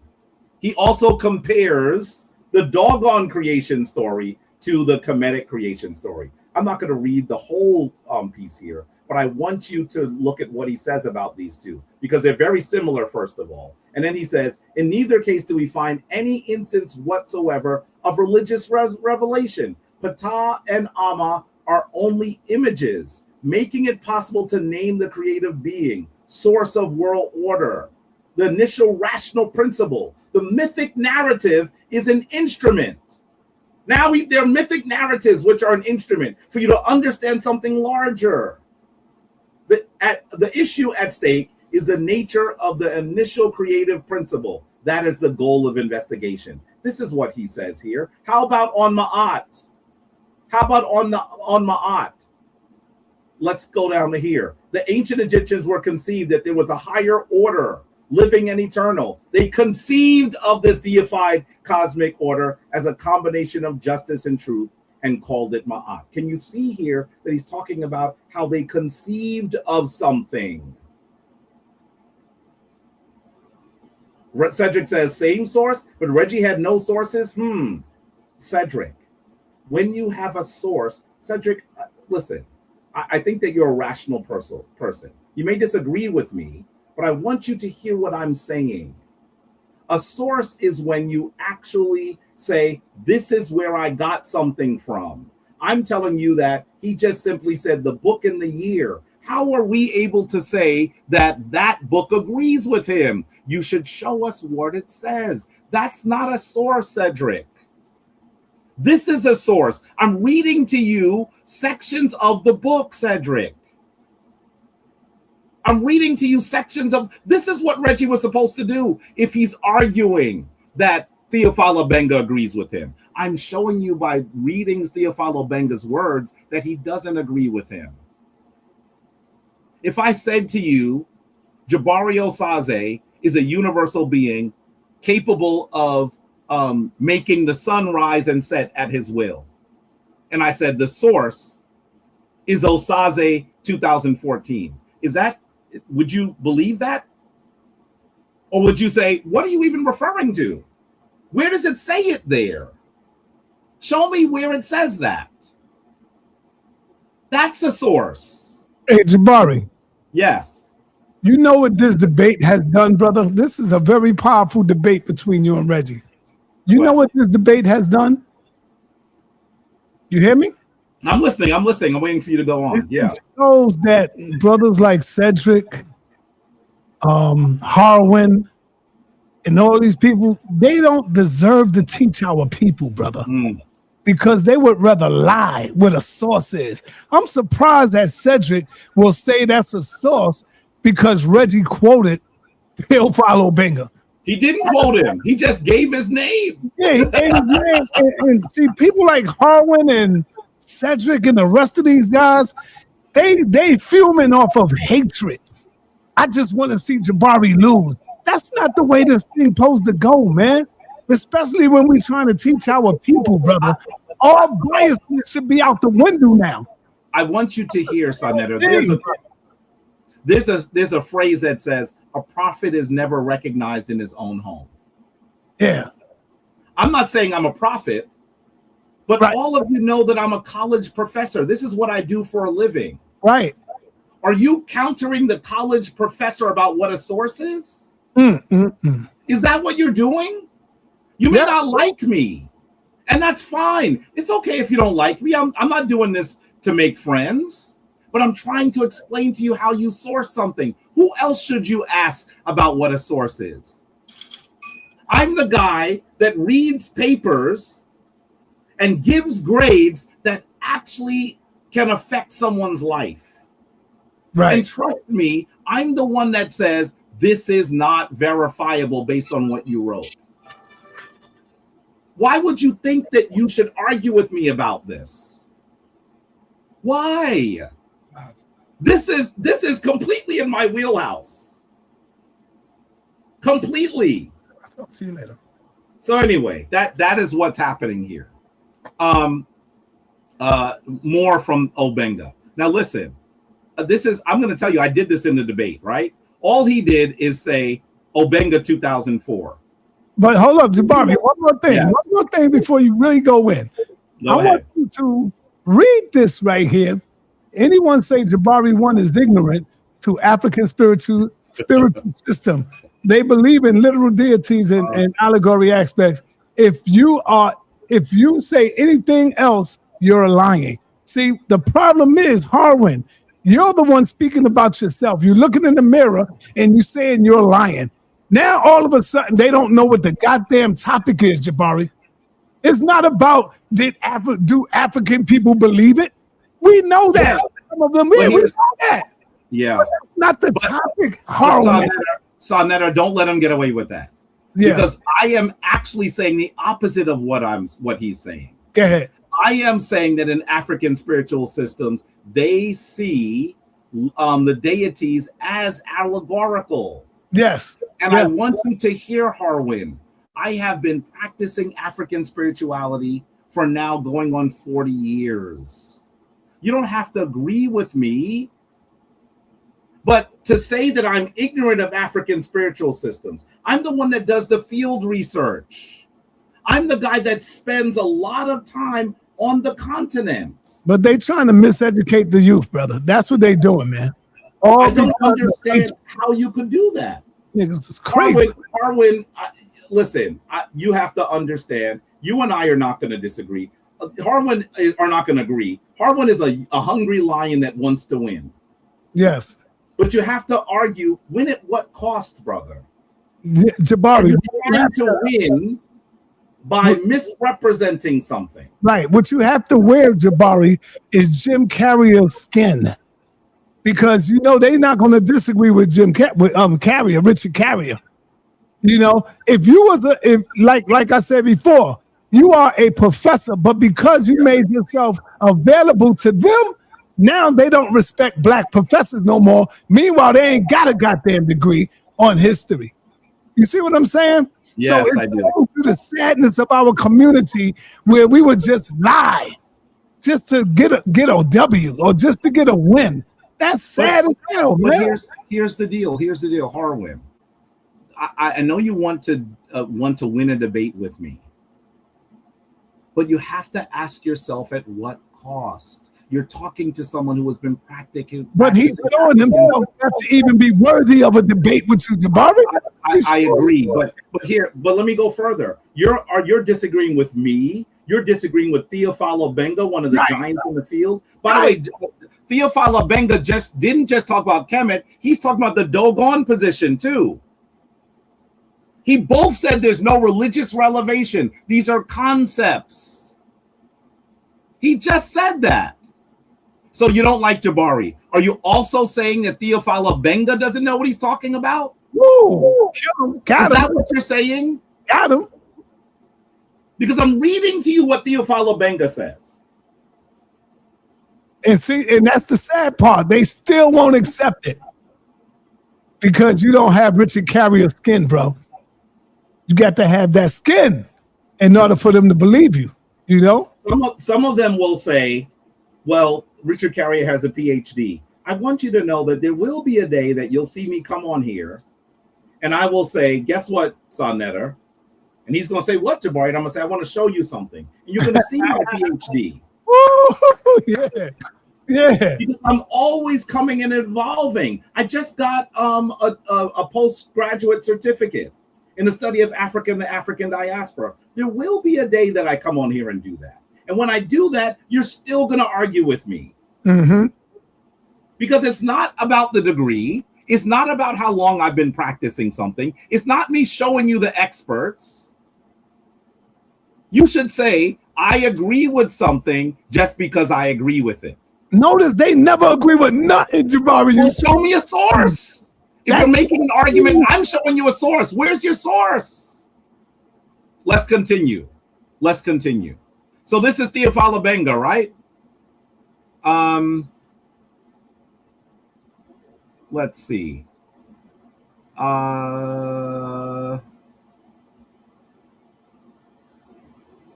He also compares the doggone creation story to the Kemetic creation story. I'm not going to read the whole piece here, but I want you to look at what he says about these two, because they're very similar, first of all. And then he says, in neither case do we find any instance whatsoever of religious revelation. Ptah and Amma are only images, making it possible to name the creative being, source of world order, the initial rational principle. The mythic narrative is an instrument. Now they're mythic narratives, which are an instrument for you to understand something larger. The issue at stake is the nature of the initial creative principle. That is the goal of investigation. This is what he says here. How about on Ma'at? How about on Ma'at? Let's go down to here. The ancient Egyptians were conceived that there was a higher order, living and eternal. They conceived of this deified cosmic order as a combination of justice and truth and called it Ma'at. Can you see here that he's talking about how they conceived of something? Cedric says, same source, but Reggie had no sources. Cedric, when you have a source, Cedric, listen, I think that you're a rational person. You may disagree with me, but I want you to hear what I'm saying. A source is when you actually say, this is where I got something from. I'm telling you that he just simply said the book and the year. How are we able to say that that book agrees with him? You should show us what it says. That's not a source, Cedric. This is a source. I'm reading to you sections of the book, Cedric. I'm reading to you sections of, this is what Reggie was supposed to do if he's arguing that Theophile Obenga agrees with him. I'm showing you by reading Theophile Obenga's words that he doesn't agree with him. If I said to you, Jabari Osaze is a universal being capable of making the sun rise and set at his will, and I said the source is Osaze 2014, would you believe that? Or would you say, what are you even referring to? Where does it say it there? Show me where it says that. That's a source. Hey, Jabari. Yes. You know what this debate has done, brother? This is a very powerful debate between you and Reggie. You know what this debate has done? You hear me? I'm listening. I'm waiting for you to go on. Yeah. It shows that brothers like Cedric, Harwin, and all these people, they don't deserve to teach our people, brother. Because they would rather lie where the source is. I'm surprised that Cedric will say that's a source because Reggie quoted Theophile Obenga. He didn't quote him. He just gave his name. Yeah, and see, people like Harwin and Cedric and the rest of these guys, they fuming off of hatred. I just want to see Jabari lose. That's not the way this thing supposed to go, man. Especially when we're trying to teach our people, brother. All biasness should be out the window now. I want you to hear, sa.neter. There's a phrase that says, a prophet is never recognized in his own home. Yeah. I'm not saying I'm a prophet. But Right. all of you know that I'm a college professor. This is what I do for a living. Right. Are you countering the college professor about what a source is? Is that what you're doing? You may not like me, and that's fine. It's okay if you don't like me. I'm not doing this to make friends, but I'm trying to explain to you how you source something. Who else should you ask about what a source is? I'm the guy that reads papers and gives grades that actually can affect someone's life. Right. And trust me, I'm the one that says this is not verifiable based on what you wrote. Why would you think that you should argue with me about this? Why? This is completely in my wheelhouse. Completely. I'll talk to you later. So anyway, that is what's happening here. More from Obenga. Now listen, I'm going to tell you, I did this in the debate, right? All he did is say Obenga 2004. But hold up, Jabari, one more thing. Yes. One more thing before you really go in. Go I ahead. want you to read this right here. Anyone say Jabari 1 is ignorant to African spiritual system. They believe in literal deities and allegory aspects. If you say anything else, you're lying. See, the problem is, Harwin, you're the one speaking about yourself. You're looking in the mirror and you're saying you're lying. Now, all of a sudden, they don't know what the goddamn topic is, Jabari. It's not about do African people believe it? We know that. Yeah. Some of them, we know that. Yeah. But that's not the topic, Harwin. sa.neter, don't let him get away with that. Yeah. Because I am actually saying the opposite of what he's saying. Go ahead. I am saying that in African spiritual systems, they see the deities as allegorical. Yes. And I want you to hear, Harwin, I have been practicing African spirituality for now going on 40 years. You don't have to agree with me. But to say that I'm ignorant of African spiritual systems, I'm the one that does the field research. I'm the guy that spends a lot of time on the continent. But they trying to miseducate the youth, brother. That's what they doing, man. I don't understand how you could do that. Niggas is crazy. Harwin, listen, you have to understand, you and I are not going to disagree. Harwin are not going to agree. Harwin is a hungry lion that wants to win. Yes. But you have to argue, win at what cost, brother? Jabari. You're trying to win by misrepresenting something. Right. What you have to wear, Jabari, is Jim Carreyer's skin. Because they're not going to disagree with Carrier, Richard Carrier. If you was like I said before, you are a professor, but because you made yourself available to them, now they don't respect black professors no more. Meanwhile, they ain't got a goddamn degree on history. You see what I'm saying? Yes, so I do. Through the sadness of our community where we would just lie just to get a W or just to get a win. That's sad as hell, man. But here's the deal. Here's the deal, Harwin. I know you want to win a debate with me, but you have to ask yourself at what cost. You're talking to someone who has been practicing. But he's showing himself not to even be worthy of a debate with you, Jabari. I agree, but let me go further. You're disagreeing with me. You're disagreeing with Theophile Obenga, one of the giants in the field. By the way, Theophile Obenga didn't just talk about Kemet. He's talking about the Dogon position too. He both said there's no religious relevation. These are concepts. He just said that. So you don't like Jabari. Are you also saying that Theophile Obenga doesn't know what he's talking about? Woo! Is that what you're saying? Got him. Because I'm reading to you what Theophile Obenga says. And that's the sad part. They still won't accept it. Because you don't have Richard Carrier's skin, bro. You got to have that skin in order for them to believe you, Some of them will say, well, Richard Carrier has a PhD. I want you to know that there will be a day that you'll see me come on here and I will say, guess what, sa.neter? And he's going to say, what, Jabari? And I'm going to say, I want to show you something. And you're going to see my PhD. Woo, yeah. Yeah. Because I'm always coming and evolving. I just got a postgraduate certificate in the study of Africa and the African diaspora. There will be a day that I come on here and do that. And when I do that, you're still going to argue with me. Mm-hmm. Because it's not about the degree. It's not about how long I've been practicing something. It's not me showing you the experts. You should say, I agree with something just because I agree with it. Notice they never agree with nothing, Jabari. Well, show me a source. If you're making an argument, I'm showing you a source. Where's your source? Let's continue. Let's continue. So this is Theophila Benga, right? Let's see.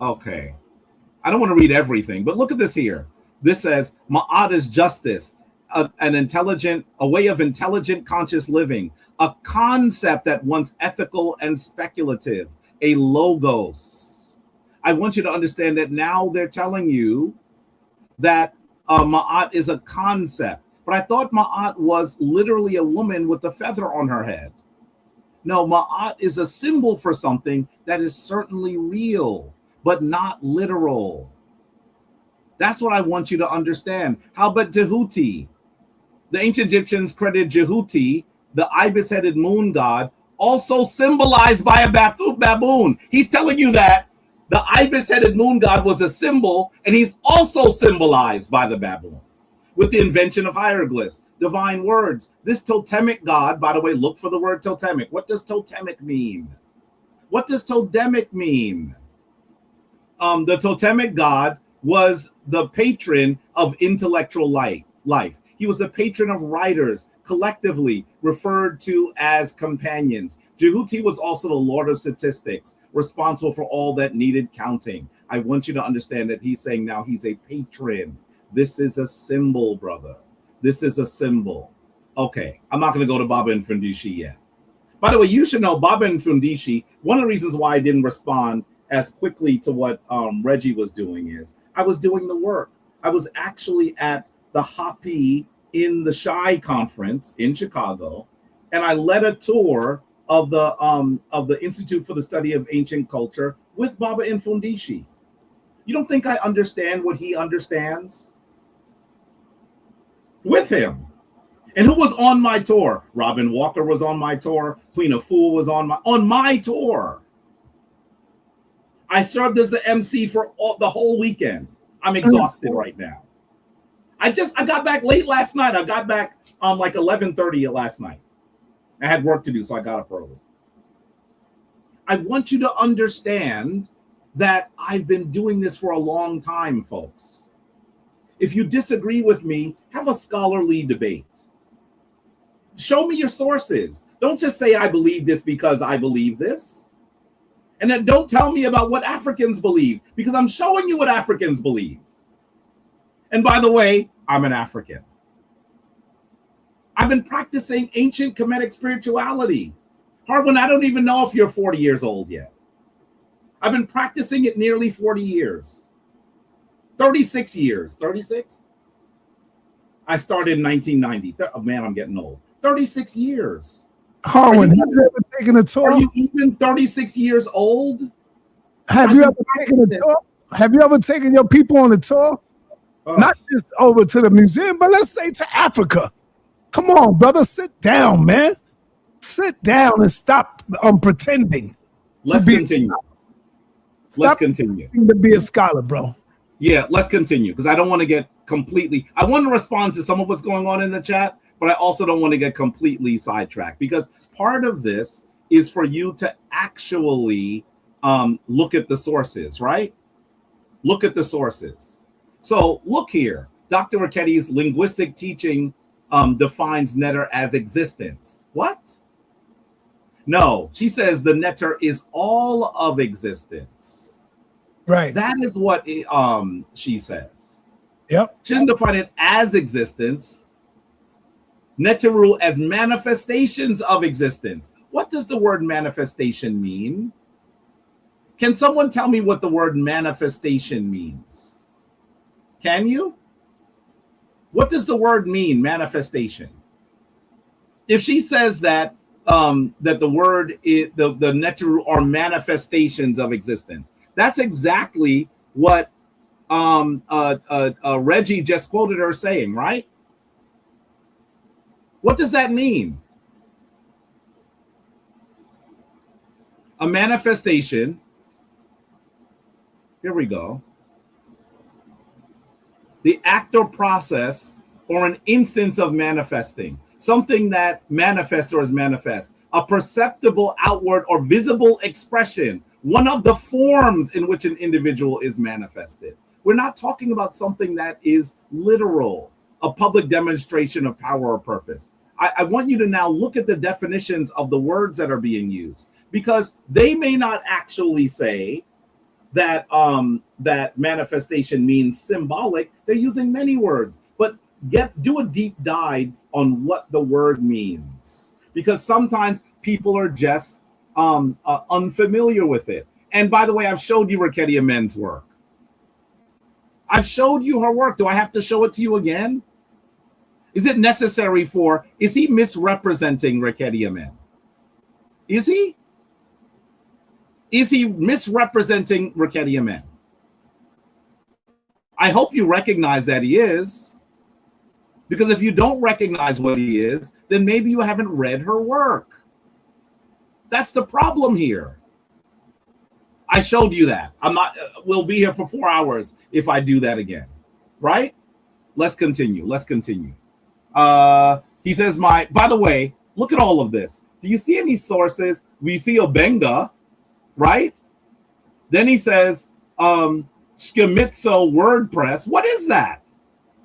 Okay. I don't want to read everything, but look at this here. This says, Ma'at is justice, a way of intelligent, conscious living, a concept at once ethical and speculative, a logos. I want you to understand that now they're telling you that Ma'at is a concept. But I thought Ma'at was literally a woman with a feather on her head. No, Ma'at is a symbol for something that is certainly real, but not literal. That's what I want you to understand. How about Jehuti? The ancient Egyptians credited Jehuti, the ibis-headed moon god, also symbolized by a baboon. He's telling you that the ibis-headed moon god was a symbol, and he's also symbolized by the baboon. With the invention of hieroglyphs, divine words. This totemic god, by the way, look for the word totemic. What does totemic mean? What does totemic mean? The totemic god was the patron of intellectual life. He was the patron of writers, collectively referred to as companions. Jehuti was also the lord of statistics, responsible for all that needed counting. I want you to understand that he's saying now he's a patron. This is a symbol, brother. This is a symbol. Okay, I'm not going to go to Baba and Fundishi yet. By the way, you should know Baba and Fundishi, one of the reasons why I didn't respond as quickly to what Reggie was doing is I was doing the work. I was actually at the Hapi in the Shai conference in Chicago, and I led a tour of the Institute for the Study of Ancient Culture with Baba and Fundishi. You don't think I understand what he understands? With him. And who was on my tour? Robin Walker was on my tour. Queen Afua was on my tour. I served as the MC for the whole weekend. I'm exhausted right now. I got back late last night. I got back like 11:30 last night. I had work to do, so I got up early. I want you to understand that I've been doing this for a long time, folks. If you disagree with me, have a scholarly debate. Show me your sources. Don't just say I believe this because I believe this. And then don't tell me about what Africans believe, because I'm showing you what Africans believe. And by the way, I'm an African. I've been practicing ancient Kemetic spirituality. Harwin, I don't even know if you're 40 years old yet. I've been practicing it nearly 40 years. 36 years. 36? I started in 1990. Oh, man, I'm getting old. 36 years. Harwin, have you ever taken a tour? Are you even 36 years old? Have you ever taken a tour? Have you ever taken your people on a tour? Not just over to the museum, but let's say to Africa. Come on, brother, sit down, man. Sit down and stop pretending. Let's continue. Let's continue. To be a scholar, bro. Yeah, let's continue, because I don't want to get completely. I want to respond to some of what's going on in the chat, but I also don't want to get completely sidetracked, because part of this is for you to actually look at the sources, right? Look at the sources. So look here. Dr. Ricketti's linguistic teaching defines neter as existence. What? No, she says the neter is all of existence. Right. That is what she says. Yep. She doesn't define it as existence. Neteru as manifestations of existence. What does the word manifestation mean? Can someone tell me what the word manifestation means? Can you? What does the word mean, manifestation? If she says that that the word is the neteru are manifestations of existence, that's exactly what Reggie just quoted her saying, right? What does that mean? A manifestation. Here we go. The act or process or an instance of manifesting. Something that manifests or is manifest. A perceptible outward or visible expression. One of the forms in which an individual is manifested. We're not talking about something that is literal. A public demonstration of power or purpose. I want you to now look at the definitions of the words that are being used, because they may not actually say that that manifestation means symbolic. They're using many words, but do a deep dive on what the word means, because sometimes people are just unfamiliar with it. And by the way, I've showed you Raketi Amen's work. I've showed you her work. Do I have to show it to you again? Is it necessary is he misrepresenting Raketi Amen? Is he? Is he misrepresenting Raketi Amen? I hope you recognize that he is. Because if you don't recognize what he is, then maybe you haven't read her work. That's the problem here. I showed you that. We'll be here for 4 hours if I do that again. Right? Let's continue. He says, by the way, look at all of this. Do you see any sources? We see Obenga, right? Then he says, Schemitzo WordPress. What is that?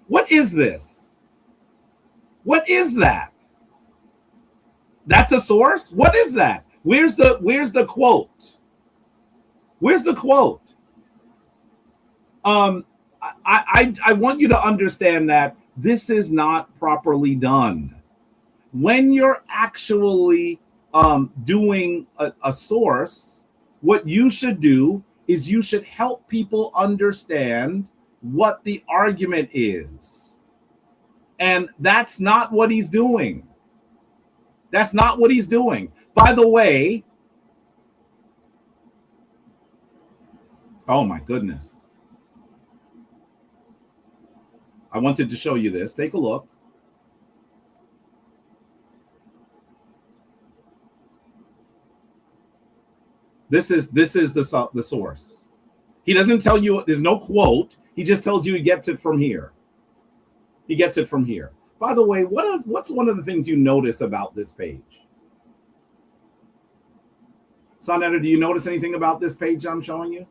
What is this? What is that? That's a source? What is that? Where's the quote? Where's the quote? I want you to understand that this is not properly done. When you're actually doing a source, what you should do is you should help people understand what the argument is. And that's not what he's doing. That's not what he's doing. By the way, oh my goodness. I wanted to show you this. Take a look. This is the source. He doesn't tell you, there's no quote. He just tells you he gets it from here. He gets it from here. By the way, what's one of the things you notice about this page? sa.neter, do you notice anything about this page I'm showing you?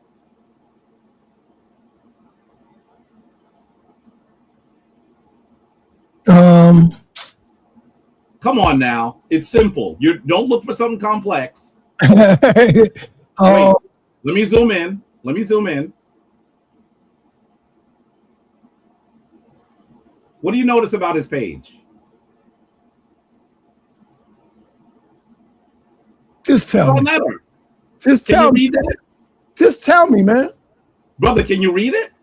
Come on now. It's simple. You don't look for something complex. Wait, let me zoom in. What do you notice about his page? Just tell me. Never. Just tell me. Just tell me, man. Brother, can you read it?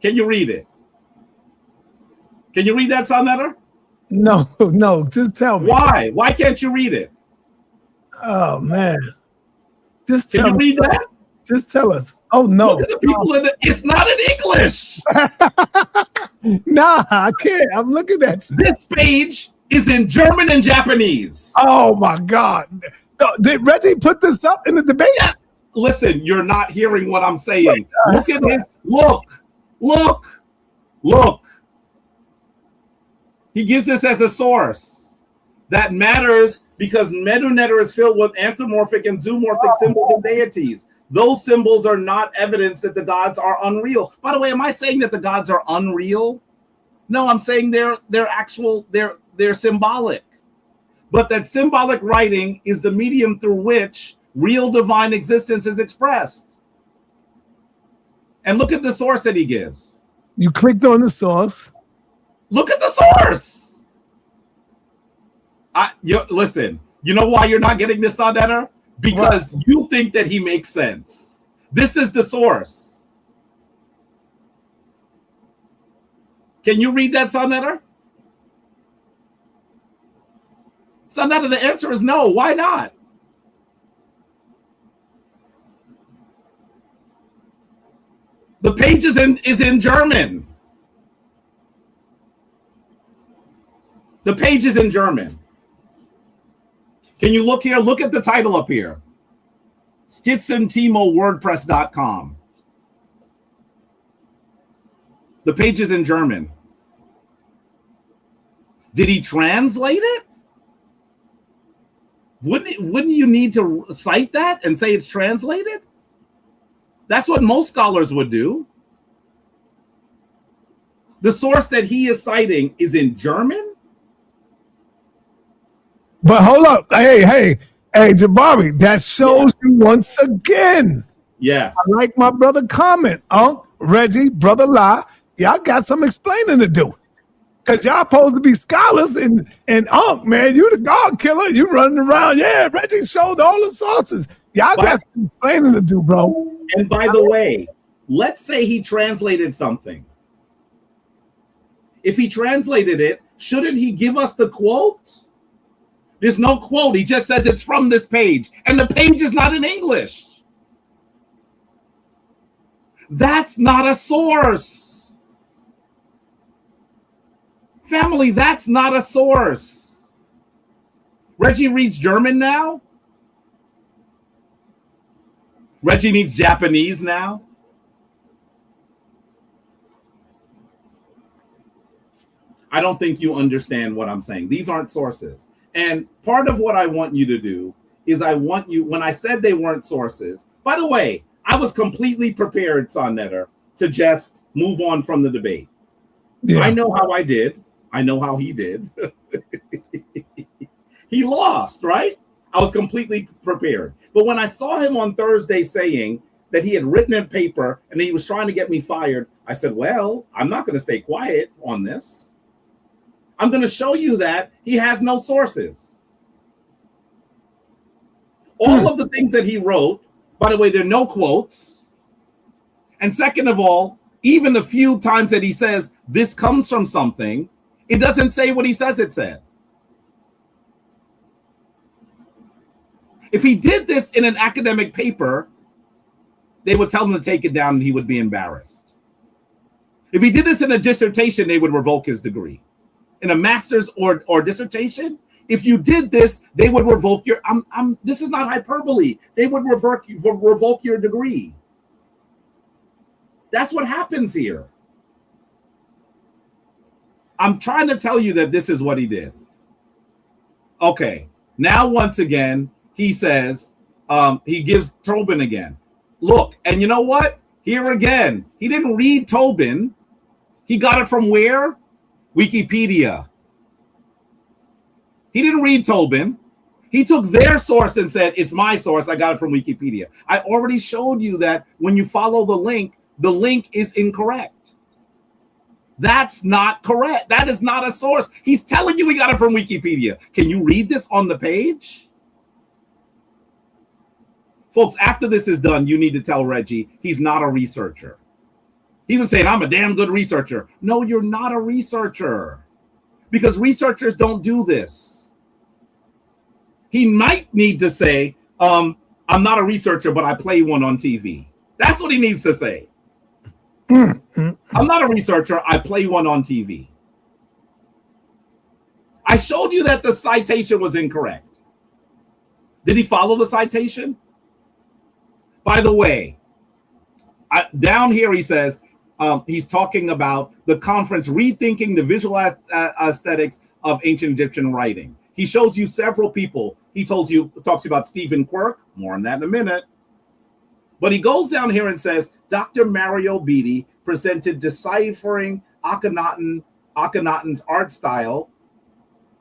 Can you read it? Can you read that, sa.neter? No, just tell me. Why? Why can't you read it? Oh, man. Just tell me. Can you read that? Just tell us. Oh, no. Look at the people it's not in English. Nah, I can't. I'm looking at you. This page is in German and Japanese. Oh, my God. Did Reggie put this up in the debate? Yeah. Listen, you're not hearing what I'm saying. Look at this. Look. He gives this as a source that matters because neter is filled with anthropomorphic and zoomorphic symbols and deities. Those symbols are not evidence that the gods are unreal. By the way, am I saying that the gods are unreal? No, I'm saying they're symbolic. But that symbolic writing is the medium through which real divine existence is expressed. And look at the source that he gives. You clicked on the source. Look at the source. Listen, you know why you're not getting this, sa.neter? because you think that he makes sense. This is the source. Can you read that, sa.neter? Sa.neter, the answer is no. Why not? The page is in German. The page is in German. Can you look here? Look at the title up here. SchizunTimo.wordpress.com. The page is in German. Did he translate it? Wouldn't you need to cite that and say it's translated? That's what most scholars would do. The source that he is citing is in German? But hold up. Hey, Jabari, that shows you once again. Yes. I like my brother comment. Reggie, brother La, y'all got some explaining to do. Because y'all supposed to be scholars and man, you the God killer. You running around. Yeah, Reggie showed all the sources. Y'all got some explaining to do, bro. And by the way, let's say he translated something. If he translated it, shouldn't he give us the quote? There's no quote. He just says it's from this page. And the page is not in English. That's not a source. Family, that's not a source. Reggie reads German now? Reggie needs Japanese now? I don't think you understand what I'm saying. These aren't sources. And part of what I want you to do is I want you, when I said they weren't sources, by the way, I was completely prepared, sa.neter, to just move on from the debate. Yeah. I know how I did. I know how he did. He lost, right? I was completely prepared. But when I saw him on Thursday saying that he had written in paper and he was trying to get me fired, I said, well, I'm not going to stay quiet on this. I'm going to show you that he has no sources. All of the things that he wrote, by the way, there are no quotes. And second of all, even the few times that he says this comes from something, it doesn't say what he says it said. If he did this in an academic paper, they would tell him to take it down and he would be embarrassed. If he did this in a dissertation, they would revoke his degree. In a master's or dissertation, if you did this, they would revoke your, this is not hyperbole. They would revoke your degree. That's what happens here. I'm trying to tell you that this is what he did. Okay, now once again, he says, he gives Tobin again. Look, and you know what? Here again, he didn't read Tobin. He got it from where? Wikipedia. He didn't read Tobin. He took their source and said, it's my source. I got it from Wikipedia. I already showed you that when you follow the link is incorrect. That's not correct. That is not a source. He's telling you he got it from Wikipedia. Can you read this on the page? Folks, after this is done, you need to tell Reggie he's not a researcher. He was saying, I'm a damn good researcher. No, you're not a researcher. Because researchers don't do this. He might need to say, I'm not a researcher, but I play one on TV. That's what he needs to say. I'm not a researcher. I play one on TV. I showed you that the citation was incorrect. Did he follow the citation? By the way, down here he says, he's talking about the conference rethinking the visual aesthetics of ancient Egyptian writing. He shows you several people. He talks about Stephen Quirk, more on that in a minute. But he goes down here and says, Dr. Mario Beatty presented deciphering Akhenaten's art style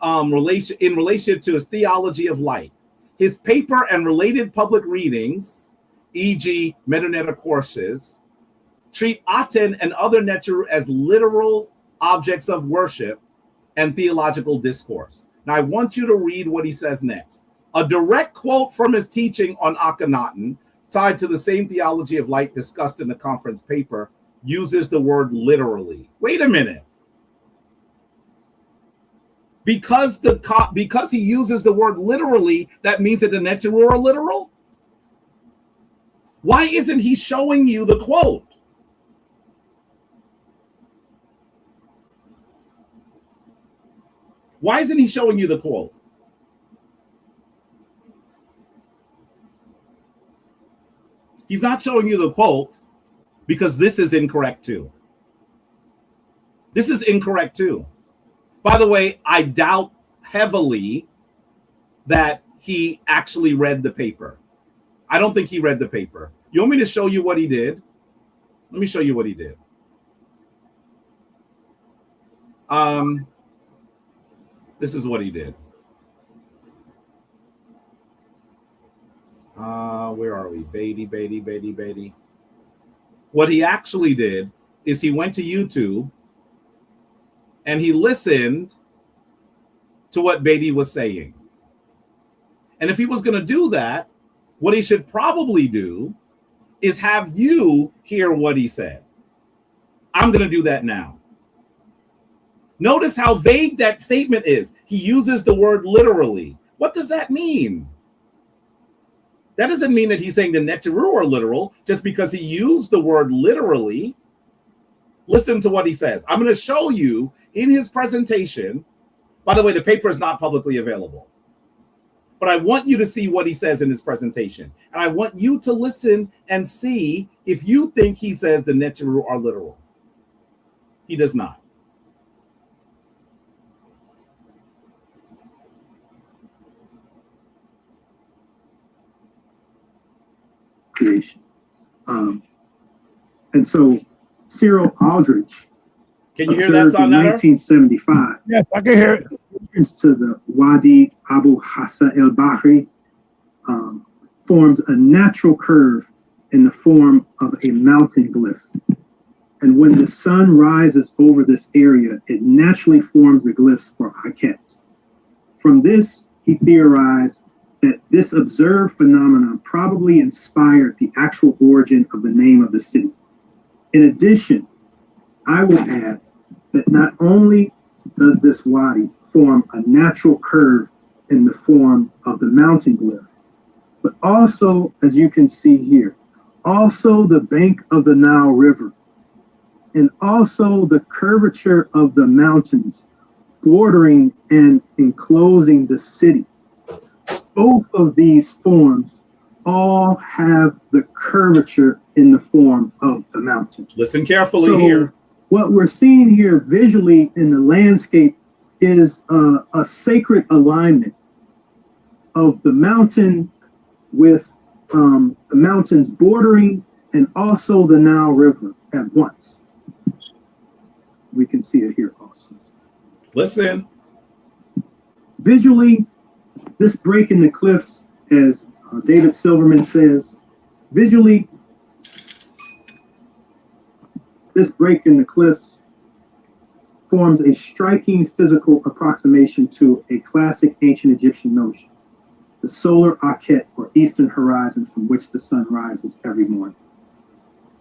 in relation to his theology of light. His paper and related public readings, e.g. meta courses, treat Aten and other Neteru as literal objects of worship and theological discourse. Now, I want you to read what he says next. A direct quote from his teaching on Akhenaten, tied to the same theology of light discussed in the conference paper, uses the word literally. Wait a minute. Because he uses the word literally, that means that the Neteru are literal? Why isn't he showing you the quote? Why isn't he showing you the quote? He's not showing you the quote because this is incorrect too. This is incorrect too. By the way, I doubt heavily that he actually read the paper. I don't think he read the paper. You want me to show you what he did? Let me show you what he did. This is what he did. Where are we? Beatty. What he actually did is he went to YouTube and he listened to what Beatty was saying. And if he was going to do that, what he should probably do is have you hear what he said. I'm going to do that now. Notice how vague that statement is. He uses the word literally. What does that mean? That doesn't mean that he's saying the Neteru are literal just because he used the word literally. Listen to what he says. I'm going to show you in his presentation. By the way, the paper is not publicly available. But I want you to see what he says in his presentation. And I want you to listen and see if you think he says the Neteru are literal. He does not. Creation. And so Cyril Aldrich, can you hear that, sa.neter? 1975. Yes, I can hear it. Entrance to the Wadi Abu Hassa el Bahri forms a natural curve in the form of a mountain glyph. And when the sun rises over this area, it naturally forms the glyphs for Akhet. From this, he theorized that this observed phenomenon probably inspired the actual origin of the name of the city. In addition, I would add that not only does this wadi form a natural curve in the form of the mountain glyph, but also, as you can see here, also the bank of the Nile River, and also the curvature of the mountains bordering and enclosing the city. Both of these forms all have the curvature in the form of the mountain. Listen carefully here. What we're seeing here visually in the landscape is a sacred alignment of the mountain with the mountains bordering and also the Nile River at once. We can see it here also. Listen. Visually, this break in the cliffs, as David Silverman says, visually, this break in the cliffs forms a striking physical approximation to a classic ancient Egyptian notion, the solar Akhet, or eastern horizon from which the sun rises every morning.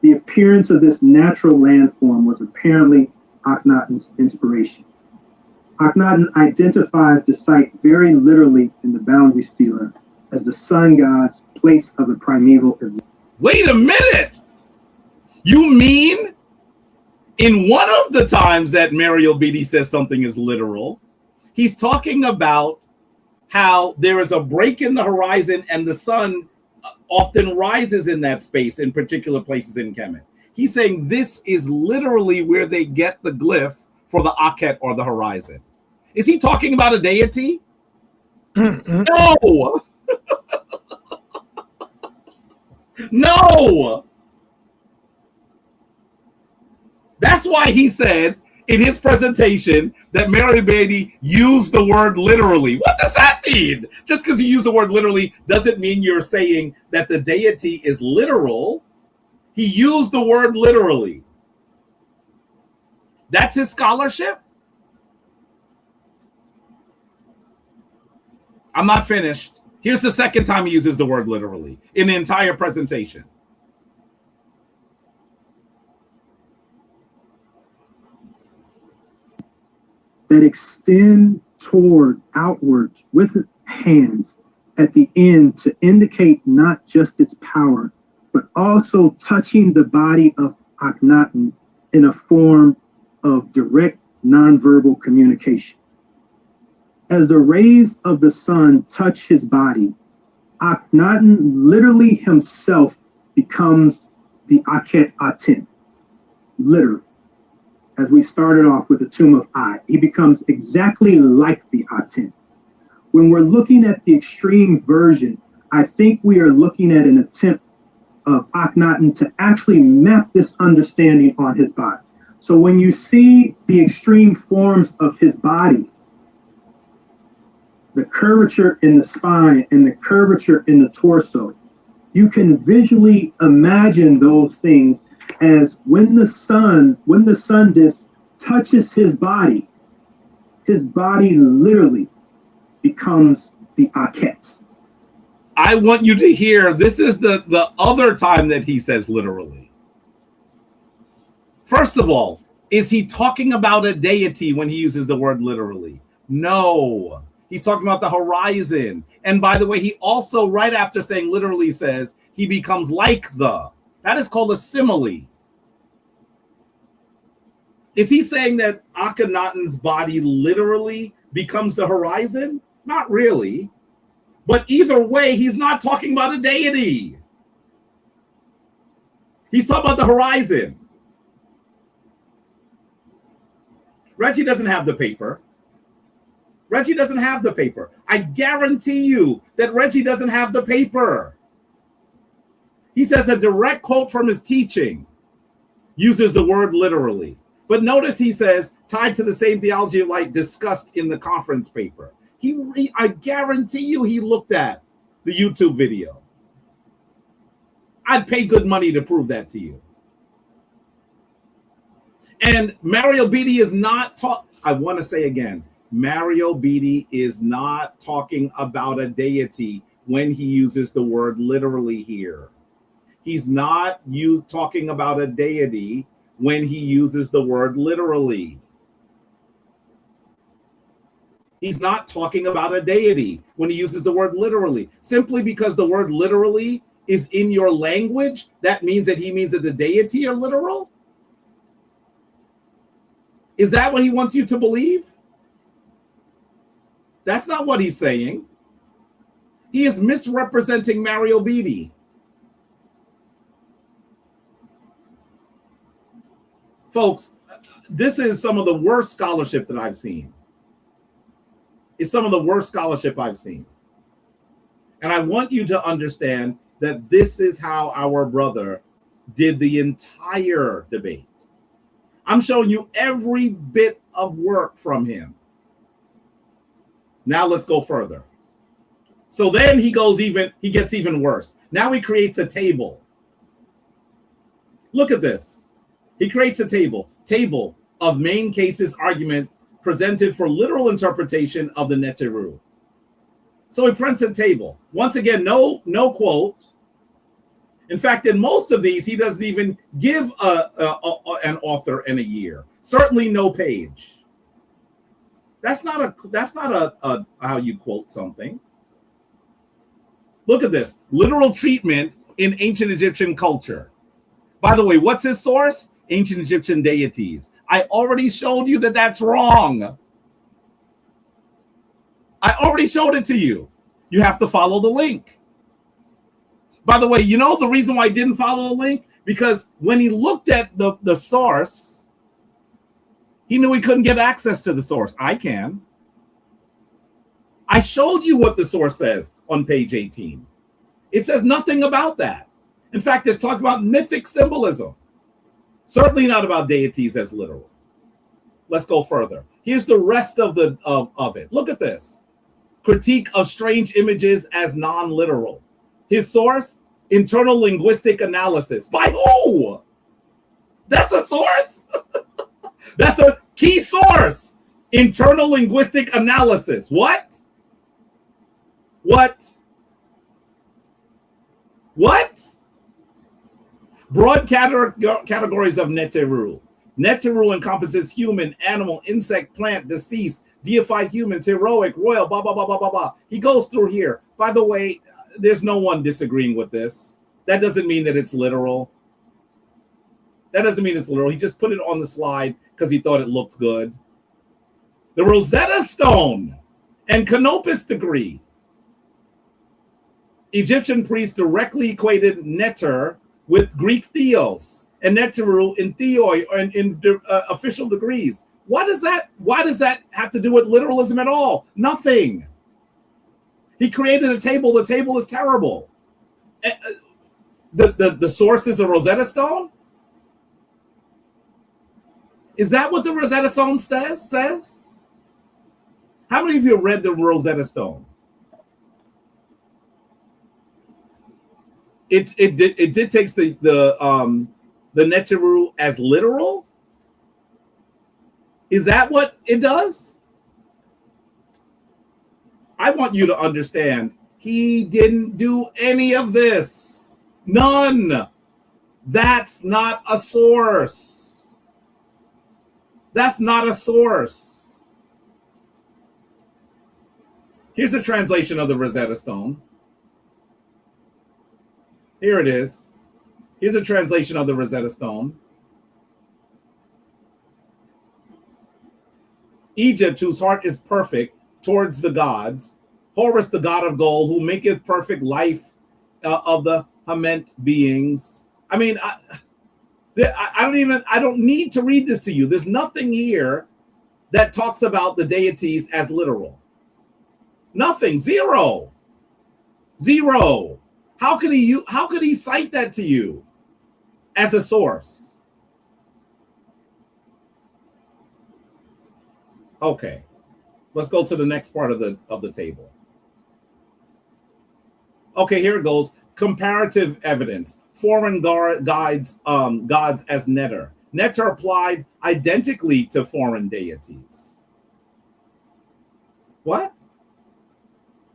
The appearance of this natural landform was apparently Akhenaten's inspiration. Akhenaten identifies the site very literally in the boundary stela as the sun god's place of the primeval event. Wait a minute! You mean in one of the times that Mario Beatty says something is literal, he's talking about how there is a break in the horizon and the sun often rises in that space in particular places in Kemet. He's saying this is literally where they get the glyph for the Akhet or the horizon. Is he talking about a deity? No! No! That's why he said in his presentation that Mary Beatty used the word literally. What does that mean? Just because you use the word literally doesn't mean you're saying that the deity is literal. He used the word literally. That's his scholarship? I'm not finished. Here's the second time he uses the word literally in the entire presentation. That extend toward outward with hands at the end to indicate not just its power, but also touching the body of Akhenaten in a form of direct nonverbal communication. As the rays of the sun touch his body, Akhenaten literally himself becomes the Akhet Aten, literally. As we started off with the tomb of I, he becomes exactly like the Aten. When we're looking at the extreme version, I think we are looking at an attempt of Akhenaten to actually map this understanding on his body. So when you see the extreme forms of his body, the curvature in the spine and the curvature in the torso, you can visually imagine those things as when the sun disk touches his body literally becomes the Akhet. I want you to hear, this is the other time that he says literally. First of all, is he talking about a deity when he uses the word literally? No, he's talking about the horizon. And by the way, he also, right after saying literally, says he becomes like the. That is called a simile. Is he saying that Akhenaten's body literally becomes the horizon? Not really. But either way, he's not talking about a deity. He's talking about the horizon. Reggie doesn't have the paper. Reggie doesn't have the paper. I guarantee you that Reggie doesn't have the paper. He says a direct quote from his teaching uses the word literally. But notice he says, tied to the same theology of light discussed in the conference paper. I guarantee you he looked at the YouTube video. I'd pay good money to prove that to you. And Mario Beatty is not I want to say again, Mario Beatty is not talking about a deity when he uses the word literally here. He's not talking about a deity when he uses the word literally. He's not talking about a deity when he uses the word literally. Simply because the word literally is in your language, that means that he means that the deity are literal? Is that what he wants you to believe? That's not what he's saying. He is misrepresenting Mario Beatty. Folks, this is some of the worst scholarship that I've seen. It's some of the worst scholarship I've seen. And I want you to understand that this is how our brother did the entire debate. I'm showing you every bit of work from him. Now let's go further. So then he gets even worse. Now he creates a table. Look at this. He creates a table of main cases argument presented for literal interpretation of the Neteru. So he prints a table. Once again, no quote. In fact, in most of these, he doesn't even give an author and a year. Certainly no page. That's not a how you quote something. Look at this. Literal treatment in ancient Egyptian culture. By the way, what's his source? Ancient Egyptian deities. I already showed you that that's wrong. I already showed it to you. You have to follow the link. By the way, you know the reason why I didn't follow the link? Because when he looked at the source, he knew he couldn't get access to the source. I can. I showed you what the source says on page 18. It says nothing about that. In fact, it's talking about mythic symbolism. Certainly not about deities as literal. Let's go further. Here's the rest of it. Look at this. Critique of strange images as non-literal. His source, internal linguistic analysis. By who? That's a source? That's a key source. Internal linguistic analysis. What? What? Broad categories of Neteru. Neteru encompasses human, animal, insect, plant, deceased, deified humans, heroic, royal, blah, blah, blah, blah, blah, blah. He goes through here. By the way, there's no one disagreeing with this. That doesn't mean that it's literal. That doesn't mean it's literal. He just put it on the slide because he thought it looked good. The Rosetta Stone and Canopus degree. Egyptian priests directly equated Neter with Greek theos and Neteru in theoi and in official degrees. Why does that have to do with literalism at all? Nothing. He created a table. The table is terrible. The source is the Rosetta Stone? Is that what the Rosetta Stone says? How many of you have read the Rosetta Stone? It dictates the Neteru as literal. Is that what it does? I want you to understand, he didn't do any of this. None. That's not a source. That's not a source. Here's a translation of the Rosetta Stone. Here it is. Here's a translation of the Rosetta Stone. Egypt, whose heart is perfect towards the gods. Horus, the god of gold, who maketh perfect life of the Hament beings. I mean, I don't need to read this to you. There's nothing here that talks about the deities as literal. Nothing. Zero. How could he cite that to you as a source? Okay, let's go to the next part of the table. Okay, here it goes. Comparative evidence. Foreign gods as Neter. Neter applied identically to foreign deities. What?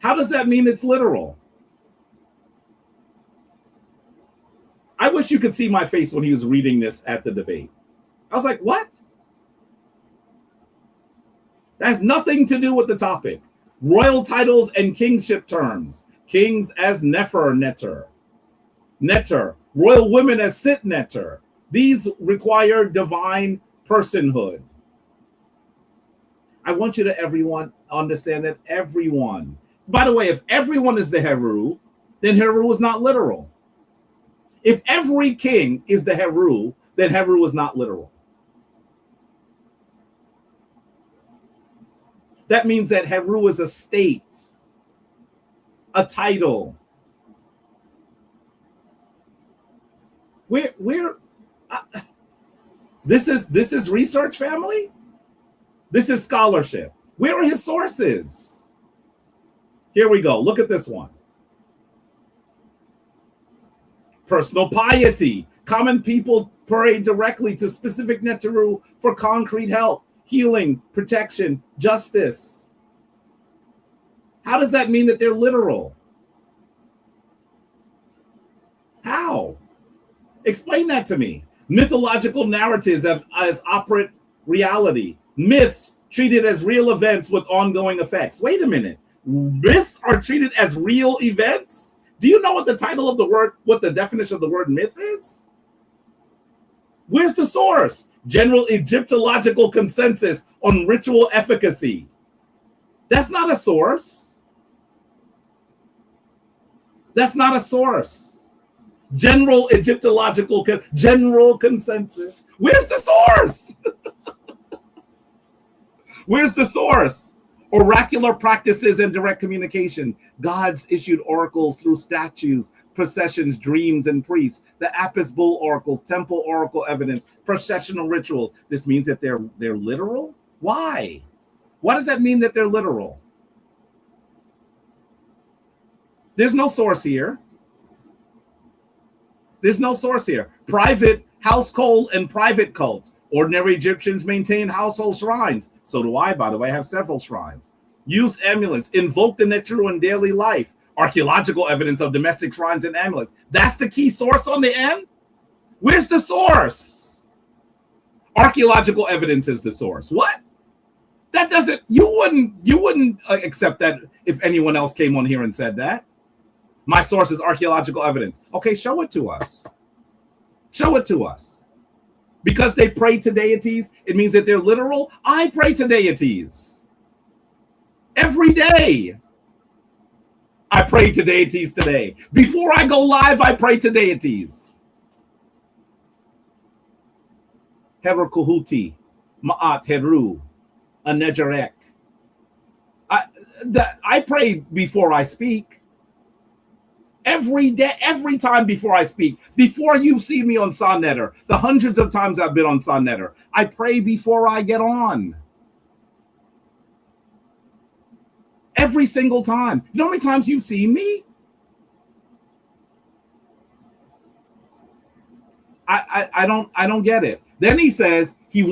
How does that mean it's literal? I wish you could see my face when he was reading this at the debate. I was like, what? That has nothing to do with the topic. Royal titles and kingship terms. Kings as Nefer-neter. Neter. Royal women as Sit-neter. These require divine personhood. I want you to everyone understand that everyone. By the way, if everyone is the Heru, then Heru is not literal. If every king is the Heru, then Heru is not literal. That means that Heru is a state, a title. This is research, family. This is scholarship. Where are his sources? Here we go. Look at this one. Personal piety. Common people pray directly to specific Neteru for concrete help, healing, protection, justice. How does that mean that they're literal? How? Explain that to me. Mythological narratives as operant reality. Myths treated as real events with ongoing effects. Wait a minute. Myths are treated as real events? Do you know what the title of the word, what the definition of the word myth is? Where's the source? General Egyptological consensus on ritual efficacy. That's not a source. That's not a source. General Egyptological general consensus. Where's the source? Where's the source? Oracular practices and direct communication. Gods issued oracles through statues, processions, dreams, and priests. The Apis bull oracles, temple oracle evidence, processional rituals. This means that they're literal? Why? Why does that mean that they're literal? There's no source here. There's no source here. Private household and private cults. Ordinary Egyptians maintained household shrines. So do I, by the way. I have several shrines. Used amulets. Invoked the Neteru in daily life. Archaeological evidence of domestic shrines and amulets. That's the key source on the end? Where's the source? Archaeological evidence is the source. What? That doesn't, you wouldn't accept that if anyone else came on here and said that. My source is archaeological evidence. Okay, show it to us. Show it to us. Because they pray to deities, it means that they're literal. I pray to deities. Every day. I pray to deities today. Before I go live, I pray to deities. Heru Kuhuti, Ma'at Heru, Anejarek. I pray before I speak. Every day, every time before I speak, before you see me on sa.neter, the hundreds of times I've been on sa.neter, I pray before I get on. Every single time. You know how many times you've seen me? I don't get it. Then he says I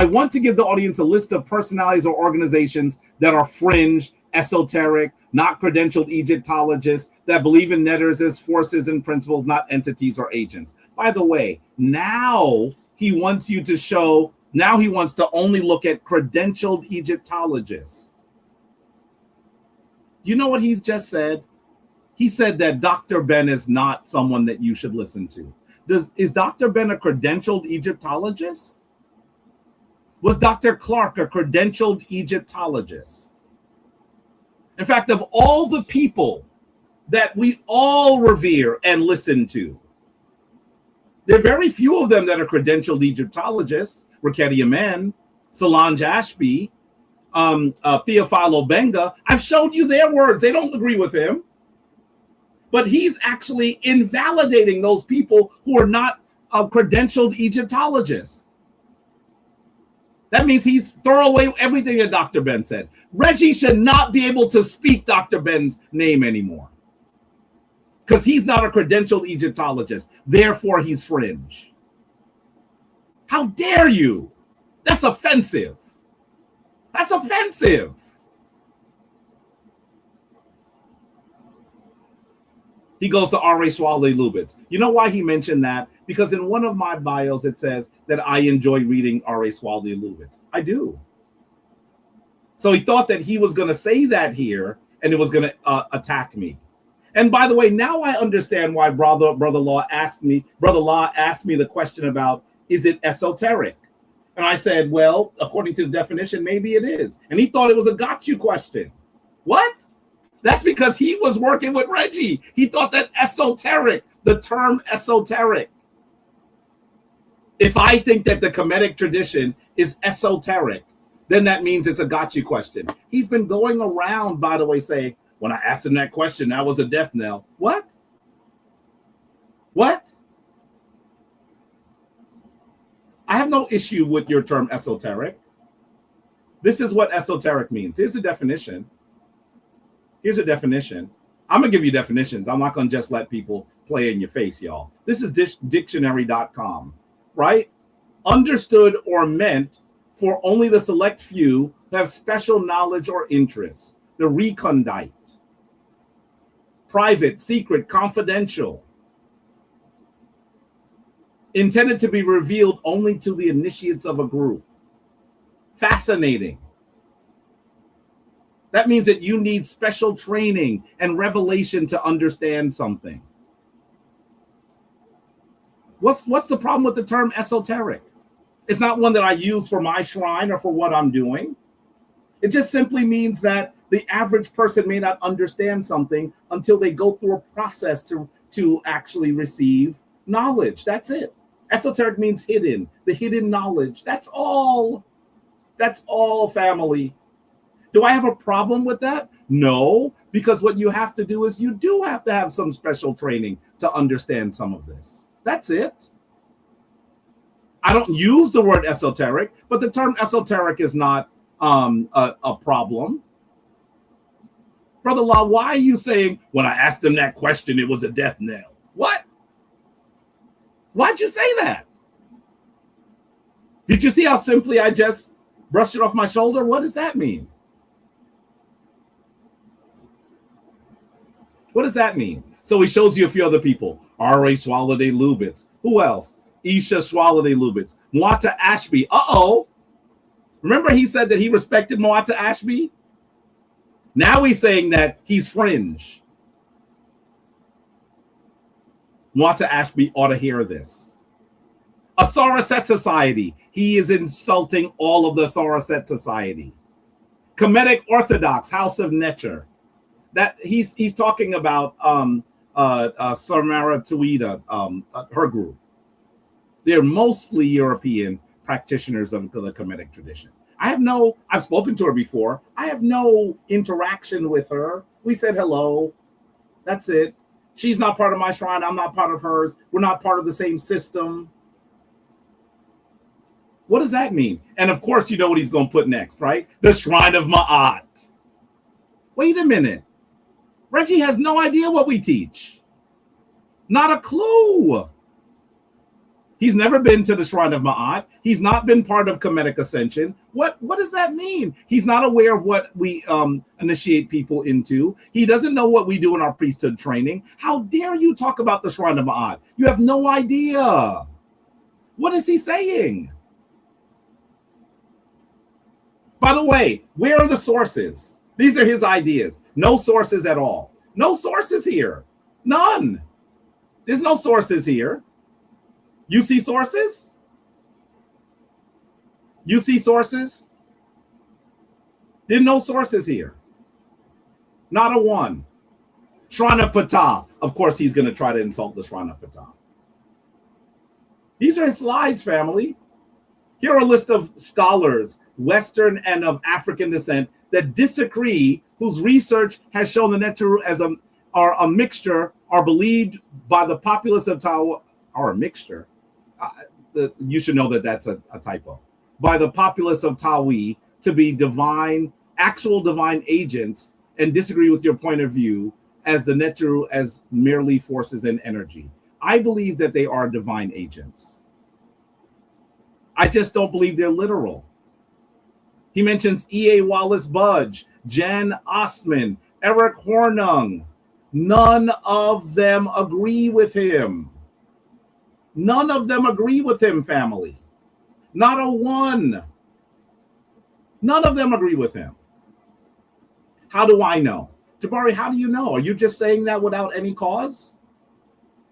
want to give the audience a list of personalities or organizations that are fringe, esoteric, not credentialed Egyptologists that believe in netters as forces and principles, not entities or agents. By the way, now he wants to only look at credentialed Egyptologists. You know what he's just said? He said that Dr. Ben is not someone that you should listen to. Is Dr. Ben a credentialed Egyptologist? Was Dr. Clark a credentialed Egyptologist? In fact, of all the people that we all revere and listen to, there are very few of them that are credentialed Egyptologists. Riketia Men, Solange Ashby, Theophilo Benga. I've showed you their words. They don't agree with him. But he's actually invalidating those people who are not credentialed Egyptologists. That means he's throw away everything that Dr. Ben said. Reggie should not be able to speak Dr. Ben's name anymore because he's not a credentialed Egyptologist. Therefore, he's fringe. How dare you? That's offensive. That's offensive. He goes to R.A. Swale Lubitz. You know why he mentioned that? Because in one of my bios, it says that I enjoy reading R.A. Swale Lubitz. I do. So he thought that he was going to say that here, and it was going to attack me. And by the way, now I understand why Brother Law asked me the question about, is it esoteric? And I said, well, according to the definition, maybe it is. And he thought it was a got you question. What? That's because he was working with Reggie. He thought that esoteric, the term esoteric. If I think that the Kemetic tradition is esoteric, then that means it's a got you question. He's been going around, by the way, saying, when I asked him that question, that was a death knell. What? What? I have no issue with your term esoteric. This is what esoteric means. Here's the definition. Here's a definition. I'm going to give you definitions. I'm not going to just let people play in your face, y'all. This is dictionary.com, right? Understood or meant for only the select few who have special knowledge or interest. The recondite. Private, secret, confidential. Intended to be revealed only to the initiates of a group. Fascinating. That means that you need special training and revelation to understand something. What's the problem with the term esoteric? It's not one that I use for my shrine or for what I'm doing. It just simply means that the average person may not understand something until they go through a process to actually receive knowledge. That's it. Esoteric means hidden, the hidden knowledge. That's all. That's all, family. Do I have a problem with that? No, because what you have to do is you do have to have some special training to understand some of this. That's it. I don't use the word esoteric, but the term esoteric is not a problem. Brother Law, why are you saying when I asked him that question, it was a death knell? What? Why'd you say that? Did you see how simply I just brushed it off my shoulder? What does that mean? What does that mean? So he shows you a few other people. R.A. Swalloday Lubitz. Who else? Isha Swalloday Lubitz. Muata Ashby. Uh-oh. Remember he said that he respected Muata Ashby? Now he's saying that he's fringe. Muata Ashby ought to hear this. A Sauraset Society. He is insulting all of the Sauraset Society. Kemetic Orthodox, House of Neter. That he's talking about Samara Tuida, her group. They're mostly European practitioners of the Kemetic tradition. I've spoken to her before. I have no interaction with her. We said hello. That's it. She's not part of my shrine. I'm not part of hers. We're not part of the same system. What does that mean? And of course, you know what he's going to put next, right? The Shrine of Ma'at. Wait a minute. Reggie has no idea what we teach. Not a clue. He's never been to the Shrine of Ma'at. He's not been part of Kemetic Ascension. What does that mean? He's not aware of what we initiate people into. He doesn't know what we do in our priesthood training. How dare you talk about the Shrine of Ma'at? You have no idea. What is he saying? By the way, where are the sources? These are his ideas. No sources at all. No sources here. None. There's no sources here. You see sources? You see sources? There's no sources here. Not a one. Shrana Ptah. Of course, he's going to try to insult the Shrana Ptah. These are his slides, family. Here are a list of scholars, Western and of African descent, that disagree, whose research has shown the Neteru as a mixture, are believed by the populace of Tawa, or a mixture. You should know that that's a typo. By the populace of Tawi to be divine, actual divine agents, and disagree with your point of view as the Neteru as merely forces and energy. I believe that they are divine agents. I just don't believe they're literal. He mentions E.A. Wallace Budge, Jan Osman, Eric Hornung. None of them agree with him. None of them agree with him, family. Not a one. None of them agree with him. How do I know? Jabari, how do you know? Are you just saying that without any cause?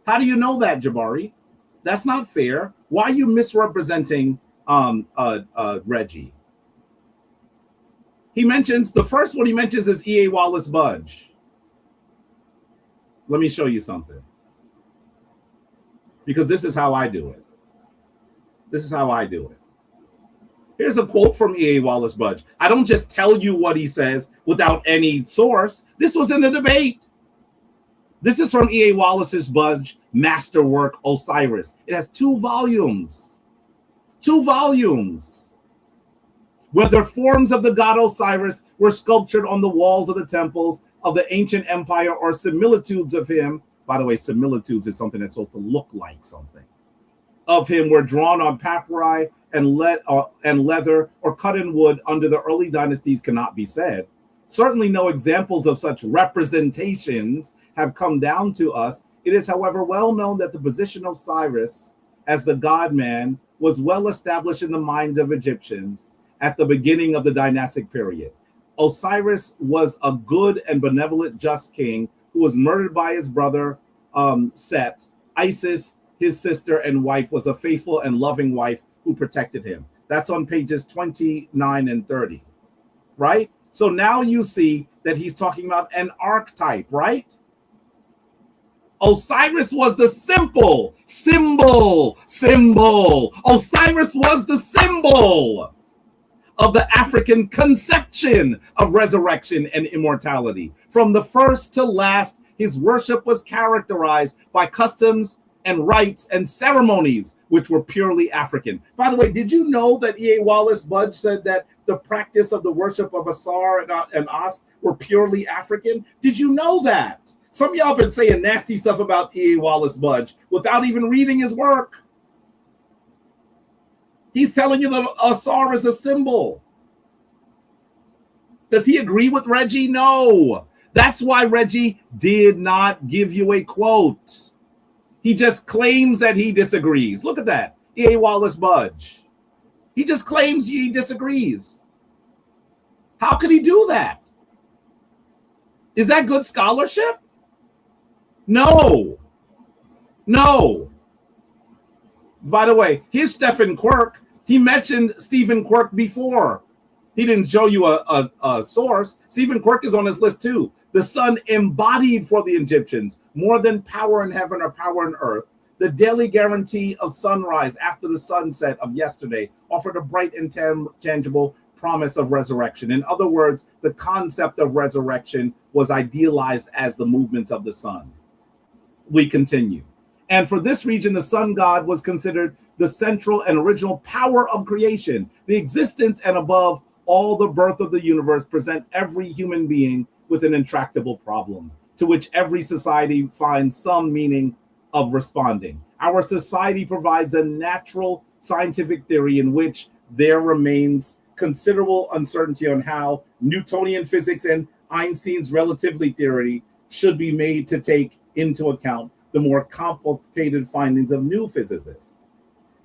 How do you know that, Jabari? That's not fair. Why are you misrepresenting Reggie? He mentions, the first one he mentions is E.A. Wallace Budge. Let me show you something. Because this is how I do it. This is how I do it. Here's a quote from E.A. Wallace Budge. I don't just tell you what he says without any source. This was in a debate. This is from E.A. Wallace's Budge masterwork, Osiris. It has 2 volumes. 2 volumes. Whether forms of the god Osiris were sculptured on the walls of the temples of the ancient empire or similitudes of him. By the way, similitudes is something that's supposed to look like something. Of him were drawn on papyri and leather or cut in wood under the early dynasties cannot be said. Certainly no examples of such representations have come down to us. It is, however, well known that the position of Osiris as the god-man was well established in the minds of Egyptians at the beginning of the dynastic period. Osiris was a good and benevolent just king who was murdered by his brother Set. Isis, his sister and wife, was a faithful and loving wife who protected him. That's on pages 29 and 30, right? So now you see that he's talking about an archetype, right? Osiris was the symbol. Osiris was the symbol of the African conception of resurrection and immortality. From the first to last, his worship was characterized by customs and rites and ceremonies which were purely African. By the way, did you know that E.A. Wallace Budge said that the practice of the worship of Asar and As were purely African? Did you know that? Some of y'all been saying nasty stuff about E.A. Wallace Budge without even reading his work. He's telling you that Asar is a symbol. Does he agree with Reggie? No. That's why Reggie did not give you a quote. He just claims that he disagrees. Look at that. E.A. Wallace Budge. He just claims he disagrees. How could he do that? Is that good scholarship? No. No. By the way, here's Stephen Quirk. He mentioned Stephen Quirk before. He didn't show you a source. Stephen Quirk is on his list too. The sun embodied for the Egyptians more than power in heaven or power in earth. The daily guarantee of sunrise after the sunset of yesterday offered a bright and tangible promise of resurrection. In other words, the concept of resurrection was idealized as the movements of the sun. We continue. And for this region, the sun god was considered the central and original power of creation. The existence and above all the birth of the universe present every human being with an intractable problem, to which every society finds some meaning of responding. Our society provides a natural scientific theory in which there remains considerable uncertainty on how Newtonian physics and Einstein's relativity theory should be made to take into account the more complicated findings of new physicists.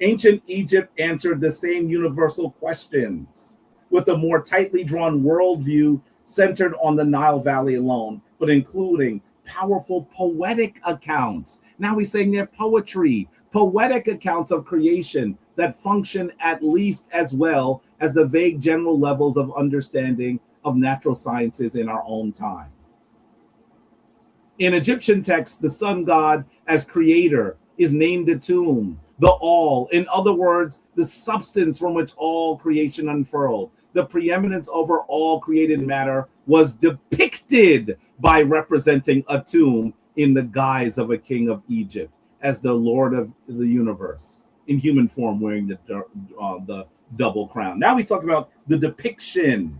Ancient Egypt answered the same universal questions with a more tightly drawn worldview centered on the Nile Valley alone, but including powerful poetic accounts. Now he's saying they're poetry, poetic accounts of creation that function at least as well as the vague general levels of understanding of natural sciences in our own time. In Egyptian texts, the sun god as creator is named the tomb, the all. In other words, the substance from which all creation unfurled. The preeminence over all created matter was depicted by representing a tomb in the guise of a king of Egypt as the Lord of the universe in human form, wearing the double crown. Now he's talking about the depiction.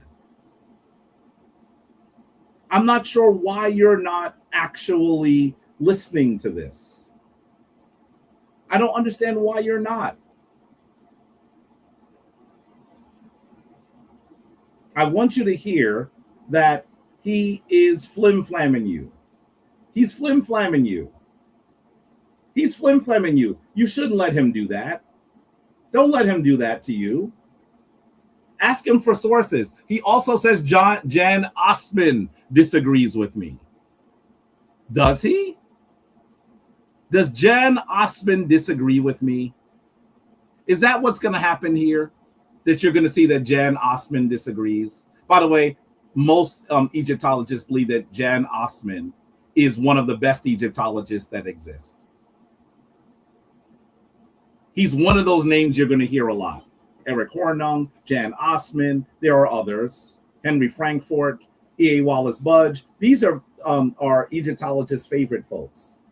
I'm not sure why you're not actually listening to this. I don't understand why you're not. I want you to hear that he is flim-flamming you. He's flim-flamming you. He's flim-flamming you. You shouldn't let him do that. Don't let him do that to you. Ask him for sources. He also says Jan Osman disagrees with me. Does he? Does Jan Osman disagree with me? Is that what's going to happen here? That you're going to see that Jan Osman disagrees? By the way, most Egyptologists believe that Jan Osman is one of the best Egyptologists that exist. He's one of those names you're going to hear a lot. Eric Hornung, Jan Osman, there are others. Henry Frankfurt, E.A. Wallace Budge. These are Egyptologists' favorite folks.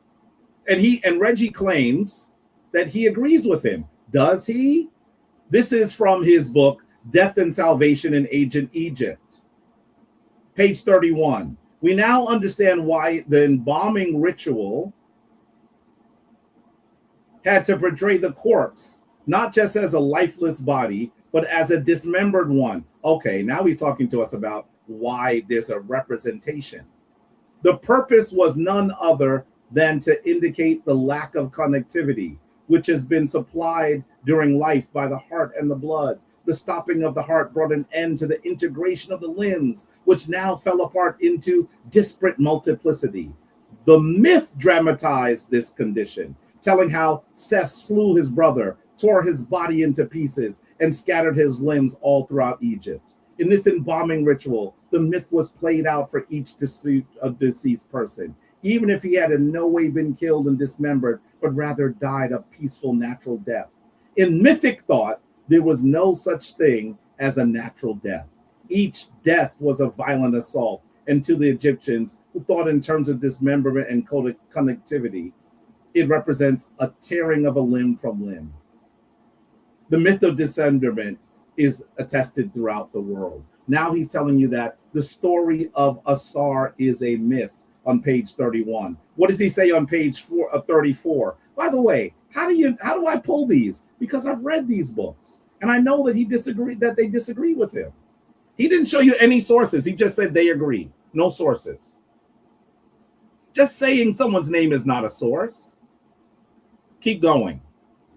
And Reggie claims that he agrees with him. Does he? This is from his book, Death and Salvation in Ancient Egypt. Page 31. We now understand why the embalming ritual had to portray the corpse, not just as a lifeless body, but as a dismembered one. Okay, now he's talking to us about why there's a representation. The purpose was none other than to indicate the lack of connectivity, which has been supplied during life by the heart and the blood. The stopping of the heart brought an end to the integration of the limbs, which now fell apart into disparate multiplicity. The myth dramatized this condition, telling how Seth slew his brother, tore his body into pieces, and scattered his limbs all throughout Egypt. In this embalming ritual, the myth was played out for each deceased person, even if he had in no way been killed and dismembered, but rather died a peaceful natural death. In mythic thought, there was no such thing as a natural death. Each death was a violent assault, and to the Egyptians, who thought in terms of dismemberment and connectivity, it represents a tearing of a limb from limb. The myth of dismemberment is attested throughout the world. Now he's telling you that the story of Asar is a myth on page 31. What does he say on page 34? By the way, how do I pull these? Because I've read these books and I know that that they disagree with him. He didn't show you any sources. He just said they agree. No sources. Just saying someone's name is not a source. Keep going.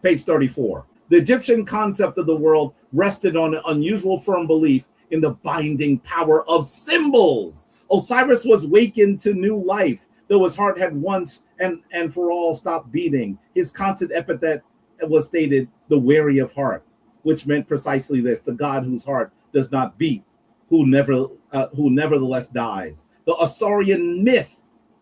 Page 34. The Egyptian concept of the world rested on an unusual firm belief in the binding power of symbols. Osiris was wakened to new life, though his heart had once and for all stopped beating. His constant epithet was stated, the weary of heart, which meant precisely this: the God whose heart does not beat, who nevertheless dies. The Osirian myth,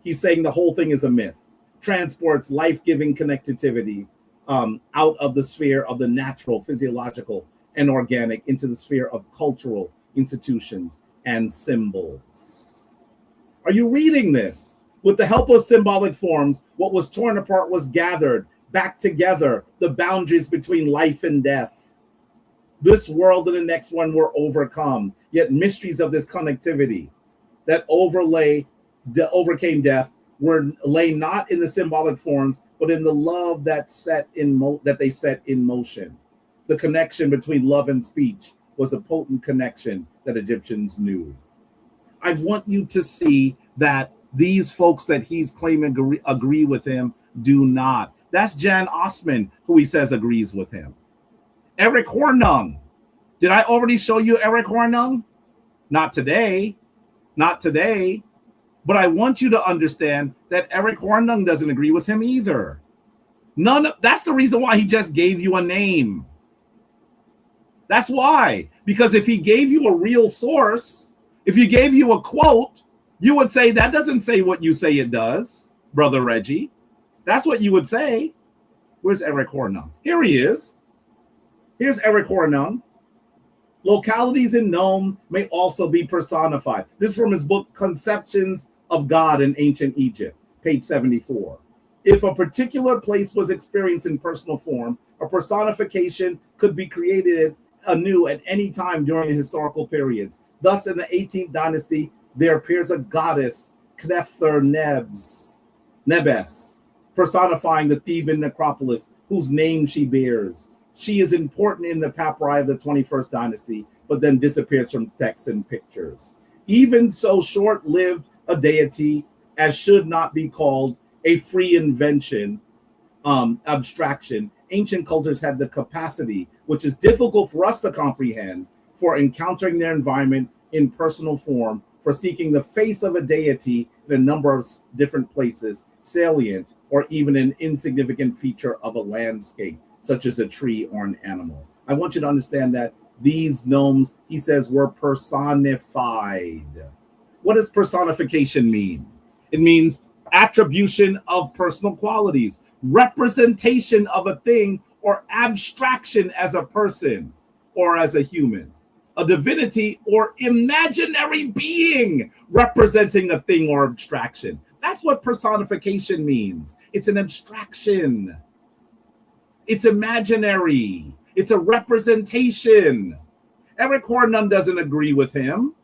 he's saying the whole thing is a myth, transports life-giving connectivity out of the sphere of the natural, physiological, and organic into the sphere of cultural institutions and symbols. Are you reading this? With the help of symbolic forms, what was torn apart was gathered back together, the boundaries between life and death. This world and the next one were overcome, yet mysteries of this connectivity that overcame death lay not in the symbolic forms, but in the love that they set in motion. The connection between love and speech was a potent connection that Egyptians knew. I want you to see that these folks that he's claiming agree with him do not. That's Jan Osman, who he says agrees with him. Eric Hornung. Did I already show you Eric Hornung? Not today. Not today. But I want you to understand that Eric Hornung doesn't agree with him either. That's the reason why he just gave you a name. That's why. Because if he gave you a real source, if he gave you a quote, you would say that doesn't say what you say it does, Brother Reggie. That's what you would say. Where's Eric Hornung? Here he is. Here's Eric Hornung. Localities in Nome may also be personified. This is from his book, Conceptions of God in Ancient Egypt, page 74. If a particular place was experienced in personal form, a personification could be created anew at any time during the historical periods. Thus, in the 18th dynasty, there appears a goddess, Knepher Nebes, personifying the Theban necropolis, whose name she bears. She is important in the papyri of the 21st dynasty, but then disappears from texts and pictures. Even so short-lived a deity as should not be called a free invention, abstraction, ancient cultures had the capacity, which is difficult for us to comprehend, for encountering their environment in personal form, for seeking the face of a deity in a number of different places, salient, or even an insignificant feature of a landscape, such as a tree or an animal. I want you to understand that these gnomes, he says, were personified. What does personification mean? It means attribution of personal qualities, representation of a thing, or abstraction as a person or as a human, a divinity or imaginary being representing a thing or abstraction. That's what personification means. It's an abstraction. It's imaginary. It's a representation. Eric Hornung doesn't agree with him.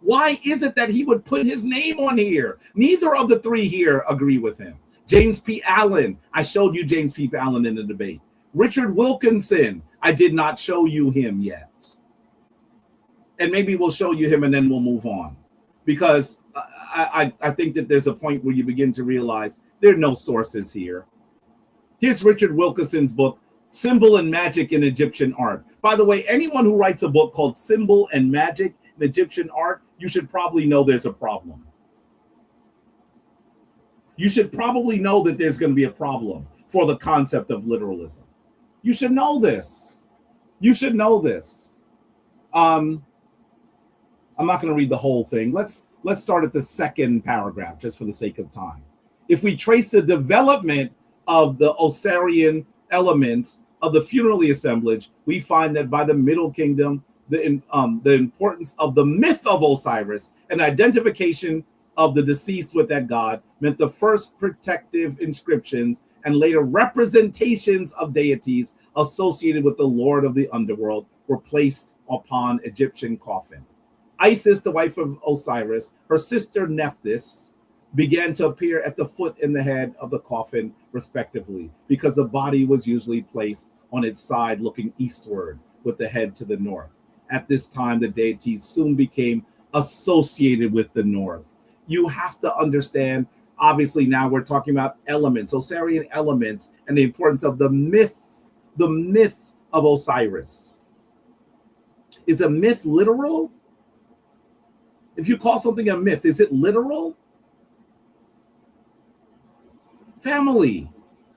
Why is it that he would put his name on here? Neither of the three here agree with him. James P. Allen, I showed you James P. Allen in the debate. Richard Wilkinson, I did not show you him yet. And maybe we'll show you him and then we'll move on. Because I think that there's a point where you begin to realize there are no sources here. Here's Richard Wilkinson's book, Symbol and Magic in Egyptian Art. By the way, anyone who writes a book called Symbol and Magic in Egyptian Art, you should probably know there's a problem. You should probably know that there's going to be a problem for the concept of literalism. You should know this. You should know this. I'm not going to read the whole thing. Let's start at the second paragraph, just for the sake of time. If we trace the development of the Osirian elements of the funerary assemblage, we find that by the Middle Kingdom, the importance of the myth of Osiris and identification of the deceased with that god meant the first protective inscriptions and later representations of deities associated with the lord of the underworld were placed upon Egyptian coffin. Isis, the wife of Osiris, her sister Nephthys, began to appear at the foot and the head of the coffin, respectively, because the body was usually placed on its side looking eastward with the head to the north. At this time, the deities soon became associated with the north. You have to understand Obviously, now we're talking about elements, Osirian elements, and the importance of the myth of Osiris. Is a myth literal? If you call something a myth, is it literal? Family,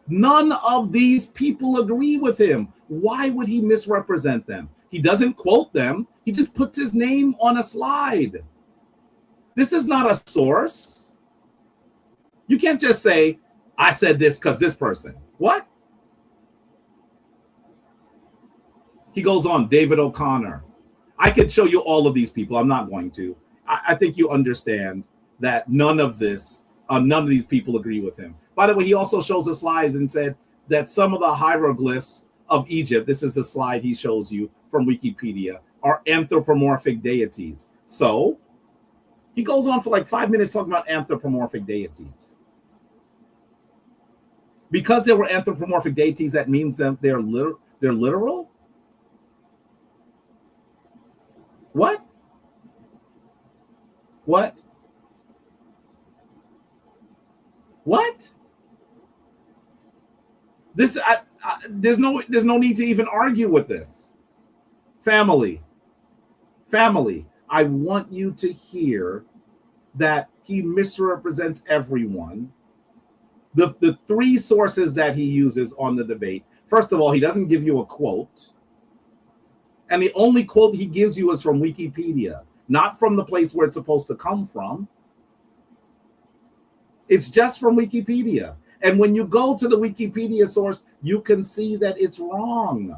none of these people agree with him. Why would he misrepresent them? He doesn't quote them. He just puts his name on a slide. This is not a source. You can't just say, I said this because this person. What? He goes on, David O'Connor. I could show you all of these people. I'm not going to. I think you understand that none of these people agree with him. By the way, he also shows the slides and said that some of the hieroglyphs of Egypt, this is the slide he shows you from Wikipedia, are anthropomorphic deities. So he goes on for like 5 minutes talking about anthropomorphic deities. Because there were anthropomorphic deities, that means that they're literal? What? What? What? This there's no need to even argue with this. Family, I want you to hear that he misrepresents everyone. The three sources that he uses on the debate. First of all, he doesn't give you a quote. And the only quote he gives you is from Wikipedia, not from the place where it's supposed to come from. It's just from Wikipedia. And when you go to the Wikipedia source, you can see that it's wrong.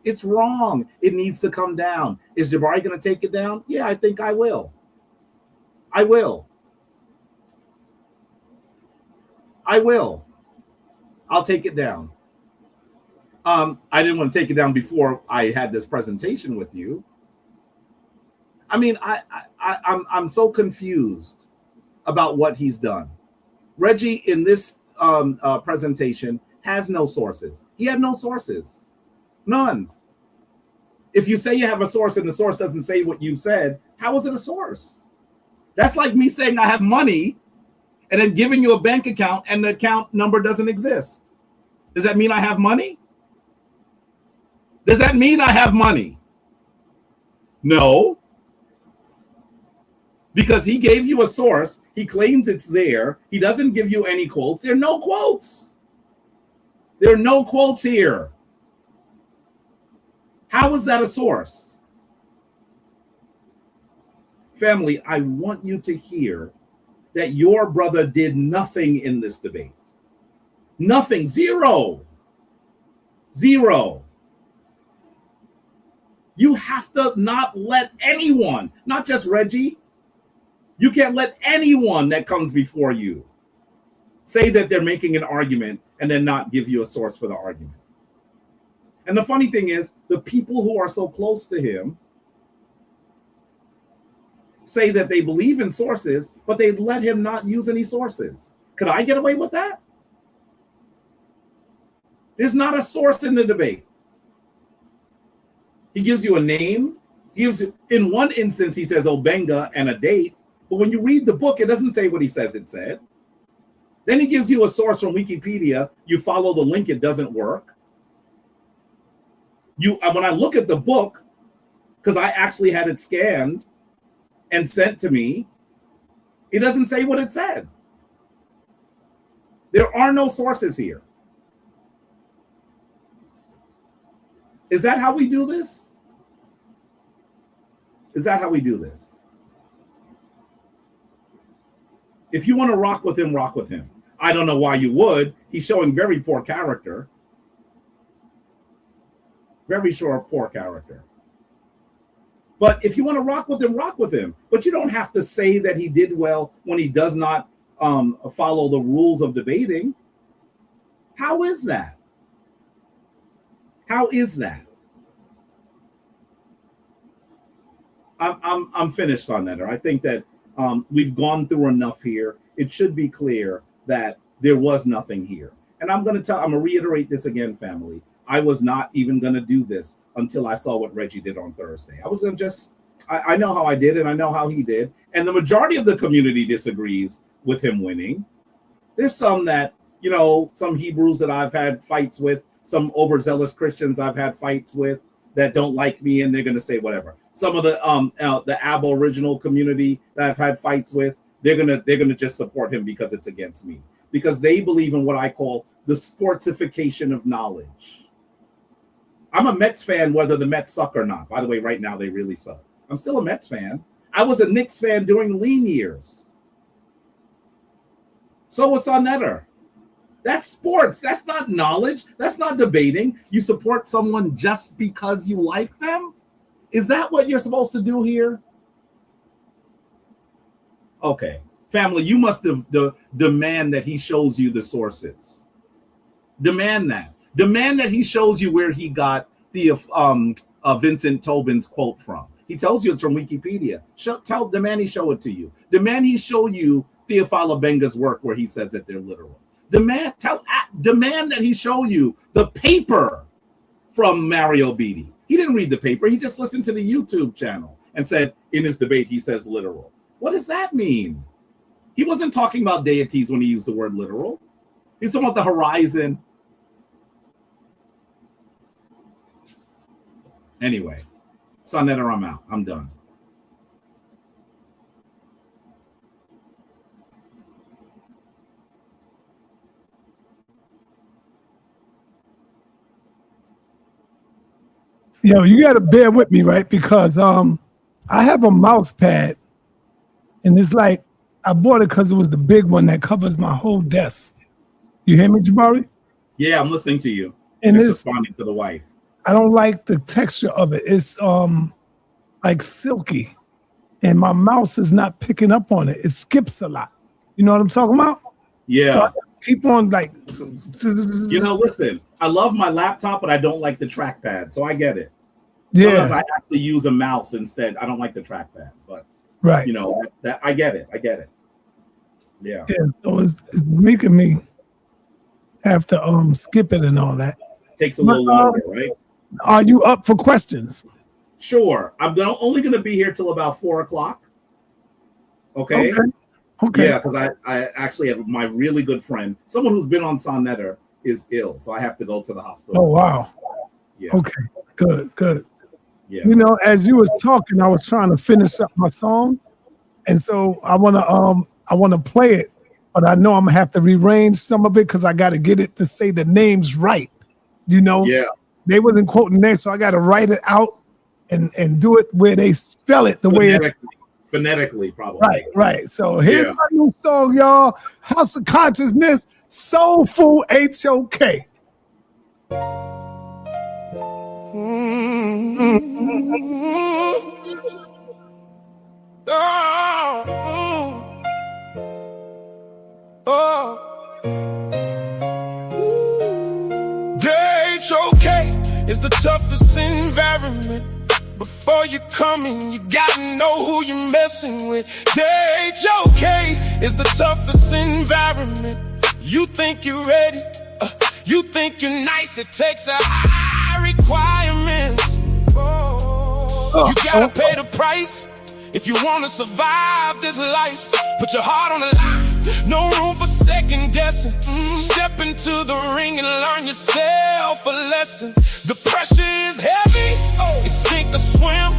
It's wrong. It needs to come down. Is Jabari going to take it down? Yeah, I think I will. I will. I'll take it down. I didn't want to take it down before I had this presentation with you. I mean, I'm so confused about what he's done. Reggie, in this presentation, has no sources. He had no sources. None. If you say you have a source and the source doesn't say what you said, how is it a source? That's like me saying I have money and then giving you a bank account and the account number doesn't exist. Does that mean I have money? Does that mean I have money? No. Because he gave you a source. He claims it's there. He doesn't give you any quotes. There are no quotes. There are no quotes here. How is that a source? Family, I want you to hear that your brother did nothing in this debate. Nothing. Zero. You have to not let anyone, not just Reggie, you can't let anyone that comes before you say that they're making an argument and then not give you a source for the argument. And the funny thing is, the people who are so close to him say that they believe in sources, but they let him not use any sources. Could I get away with that? There's not a source in the debate. He gives you a name. In one instance, he says Obenga and a date. But when you read the book, it doesn't say what he says it said. Then he gives you a source from Wikipedia. You follow the link, it doesn't work. When I look at the book, because I actually had it scanned and sent to me, it doesn't say what it said. There are no sources here. Is that how we do this? Is that how we do this? If you want to rock with him, rock with him. I don't know why you would. He's showing very poor character. Very poor character. But if you want to rock with him, rock with him. But you don't have to say that he did well when he does not follow the rules of debating. How is that? How is that? I'm finished on that. I think that we've gone through enough here. It should be clear that there was nothing here. And I'm going to reiterate this again, family. I was not even going to do this until I saw what Reggie did on Thursday. I was going to I know how I did and I know how he did. And the majority of the community disagrees with him winning. There's some that, you know, some Hebrews that I've had fights with, some overzealous Christians I've had fights with that don't like me, and they're going to say whatever. Some of the Aboriginal community that I've had fights with, they're gonna just support him because it's against me, because they believe in what I call the sportification of knowledge. I'm a Mets fan whether the Mets suck or not. By the way, right now they really suck. I'm still a Mets fan. I was a Knicks fan during lean years. So was sa.neter. That's sports. That's not knowledge. That's not debating. You support someone just because you like them? Is that what you're supposed to do here? Okay. Family, you must demand that he shows you the sources. Demand that. Demand that he shows you where he got the Vincent Tobin's quote from. He tells you it's from Wikipedia. Demand he show it to you. Demand he show you Theophilo Benga's work where he says that they're literal. Demand that he show you the paper from Mario Beatty. He didn't read the paper. He just listened to the YouTube channel and said in his debate he says literal. What does that mean? He wasn't talking about deities when he used the word literal. He's talking about the horizon. Anyway, sa.neter, I'm out. I'm done. Yo, you got to bear with me, right? Because I have a mouse pad, and it's like I bought it because it was the big one that covers my whole desk. You hear me, Jabari? Yeah, I'm listening to you. And it's it's responding to the wife. I don't like the texture of it. It's like silky, and my mouse is not picking up on it. It skips a lot. You know what I'm talking about? Yeah. So I keep on like. You know, listen. I love my laptop, but I don't like the trackpad, so I get it. Yeah. Sometimes I actually use a mouse instead. I don't like the trackpad, but right. You know that I get it. I get it. Yeah. Yeah. So it's making me have to skip it and all that. Takes a little longer, right? Are you up for questions? Sure. I'm only going to be here till about 4:00. Okay. Okay. Yeah, because I actually have my really good friend, someone who's been on sa.neter, is ill, so I have to go to the hospital. Oh wow. Yeah. Okay. Good. Yeah. You know, as you was talking, I was trying to finish up my song, and so I wanna play it, but I know I'm gonna have to rearrange some of it because I got to get it to say the names right. You know. Yeah. They wasn't quoting names, so I got to write it out and do it where they spell it the way phonetically, probably. Right. So here's my new song, y'all. House of Consciousness, Soulful HOK. HOK is the toughest environment. Before you come in, you gotta know who you're messing with. HOK is the toughest environment. You think you're ready, you think you're nice. It takes a high requirements. You gotta pay the price if you wanna survive this life. Put your heart on the line. No room for second guessing. Step into the ring and learn yourself a lesson. The pressure is heavy, it's sink or swim.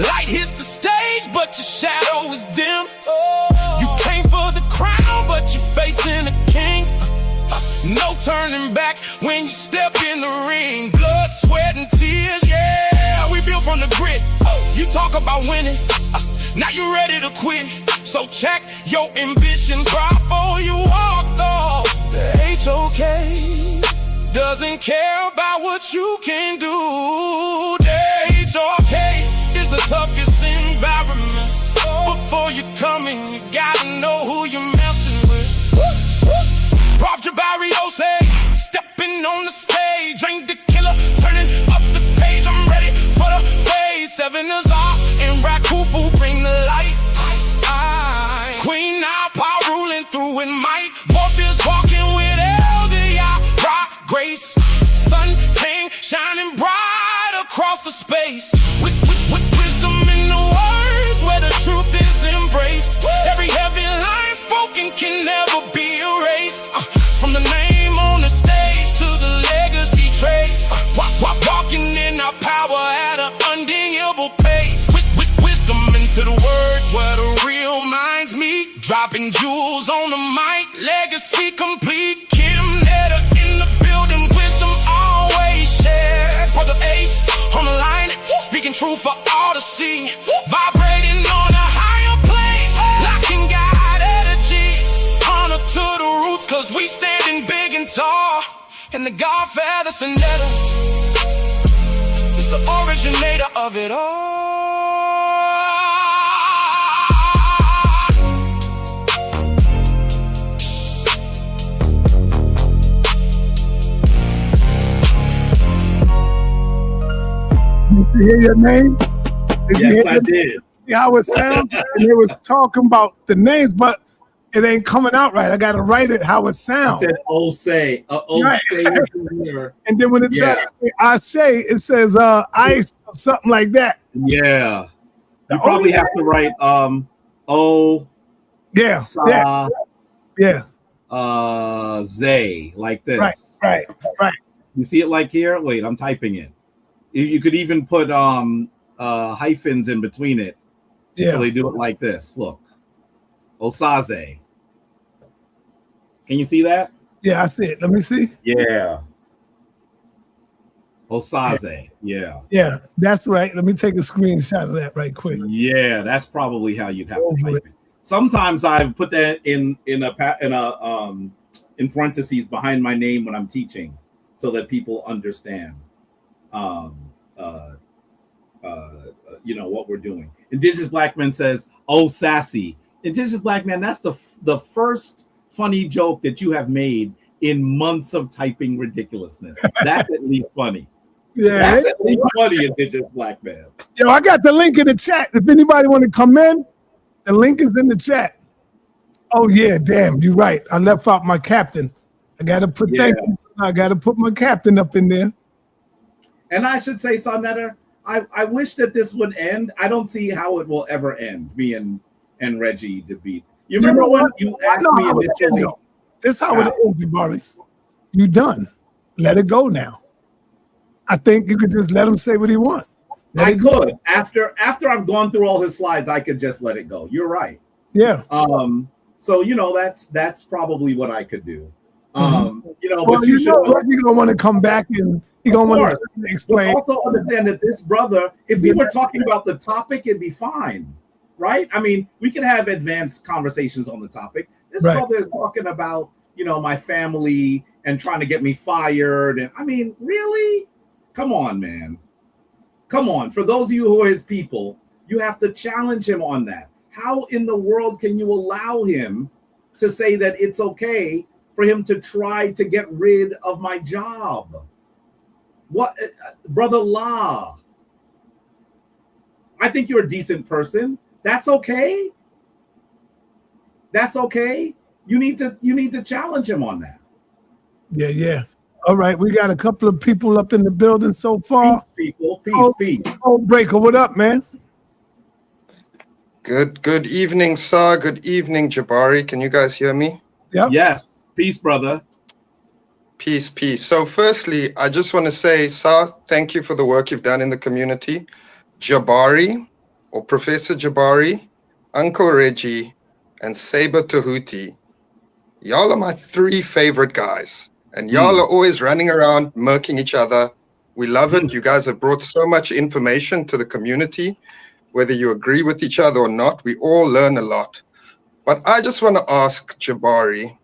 Light hits the stage, but your shadow is dim. You came for the crown, but you're facing a king. No turning back when you step in the ring. Blood, sweat, and tears, yeah, we built from the grit. You talk about winning, now you're ready to quit. So check your ambition before you walk off. The HOK doesn't care about what you can do. The HOK is the toughest environment. Before you come in, you gotta know who you're messing with. Prof. Jabari, Osaze, stepping on the stage, ain't the killer, turning up the page. I'm ready for the phase. 7 is off, and Rakufu bring the light. Queen now, power ruling through with might. Morpheus walking with LDI, rock grace. Sun tang shining bright across the space. With wisdom in the words where the truth is embraced. Every heavy line spoken Talking jewels on the mic, legacy complete. Kim Netter in the building, wisdom always shared. Brother Ace on the line, speaking truth for all to see. Vibrating on a higher plane, locking God energy. Honor to the roots, cause we standing big and tall. And the Godfather sa.neter is the originator of it all. Did you hear your name? Yes, I did. See how it sounds? And they were talking about the names, but it ain't coming out right. I got to write it how it I sounds. said Osaze. Osaze here. And then when it Yeah. says I it says ice or something like that. Yeah. You probably have to write O Yeah. sa Yeah. Zay like this. Right. You see it like here? Wait, I'm typing it. You could even put hyphens in between it. Yeah. So they do it like this. Look. Osaze. Can you see that? Yeah, I see it. Let me see. Yeah. Osaze. Yeah. Yeah, that's right. Let me take a screenshot of that right quick. Yeah, that's probably how you'd have to type it. Sometimes I put that in parentheses behind my name when I'm teaching, so that people understand, what we're doing. Indigenous Black Man says, "Oh, sassy." Indigenous Black Man, that's the first funny joke that you have made in months of typing ridiculousness. That's at least funny. Yeah, That's at least funny, Indigenous Black Man. yo, I got the link in the chat. If anybody want to come in, the link is in the chat. Oh yeah, damn, you're right. I left out my captain. I gotta put I gotta put my captain up in there. And I should say, sa.neter, I wish that this would end. I don't see how it will ever end. Me and Reggie debate. You remember when you asked me initially? This is how it ends, Jabari. You done. Let it go now. I think you could just let him say what he wants. I could. After I've gone through all his slides, I could just let it go. You're right. Yeah. So that's probably what I could do. Well, but you should. You're gonna want to come back and you're gonna want to explain. But also understand that this brother, if we were talking about the topic, it'd be fine, right? I mean, we can have advanced conversations on the topic. This brother is talking about, my family and trying to get me fired, and I mean, really, come on, man, come on. For those of you who are his people, you have to challenge him on that. How in the world can you allow him to say that it's okay for him to try to get rid of my job? What, Brother La? I think you're a decent person. That's okay. That's okay. You need to challenge him on that. Yeah. All right, we got a couple of people up in the building so far. Peace, people. Peace. Oh, Breaker, what up, man? Good evening, Sa. Good evening, Jabari. Can you guys hear me? Yep. Yes. Peace, brother. Peace. So firstly, I just want to say, Sa, thank you for the work you've done in the community. Jabari, or Professor Jabari, Uncle Reggie, and Saber Tahuti. Y'all are my 3 favorite guys. And y'all are always running around, murking each other. We love it. You guys have brought so much information to the community. Whether you agree with each other or not, we all learn a lot. But I just want to ask Jabari,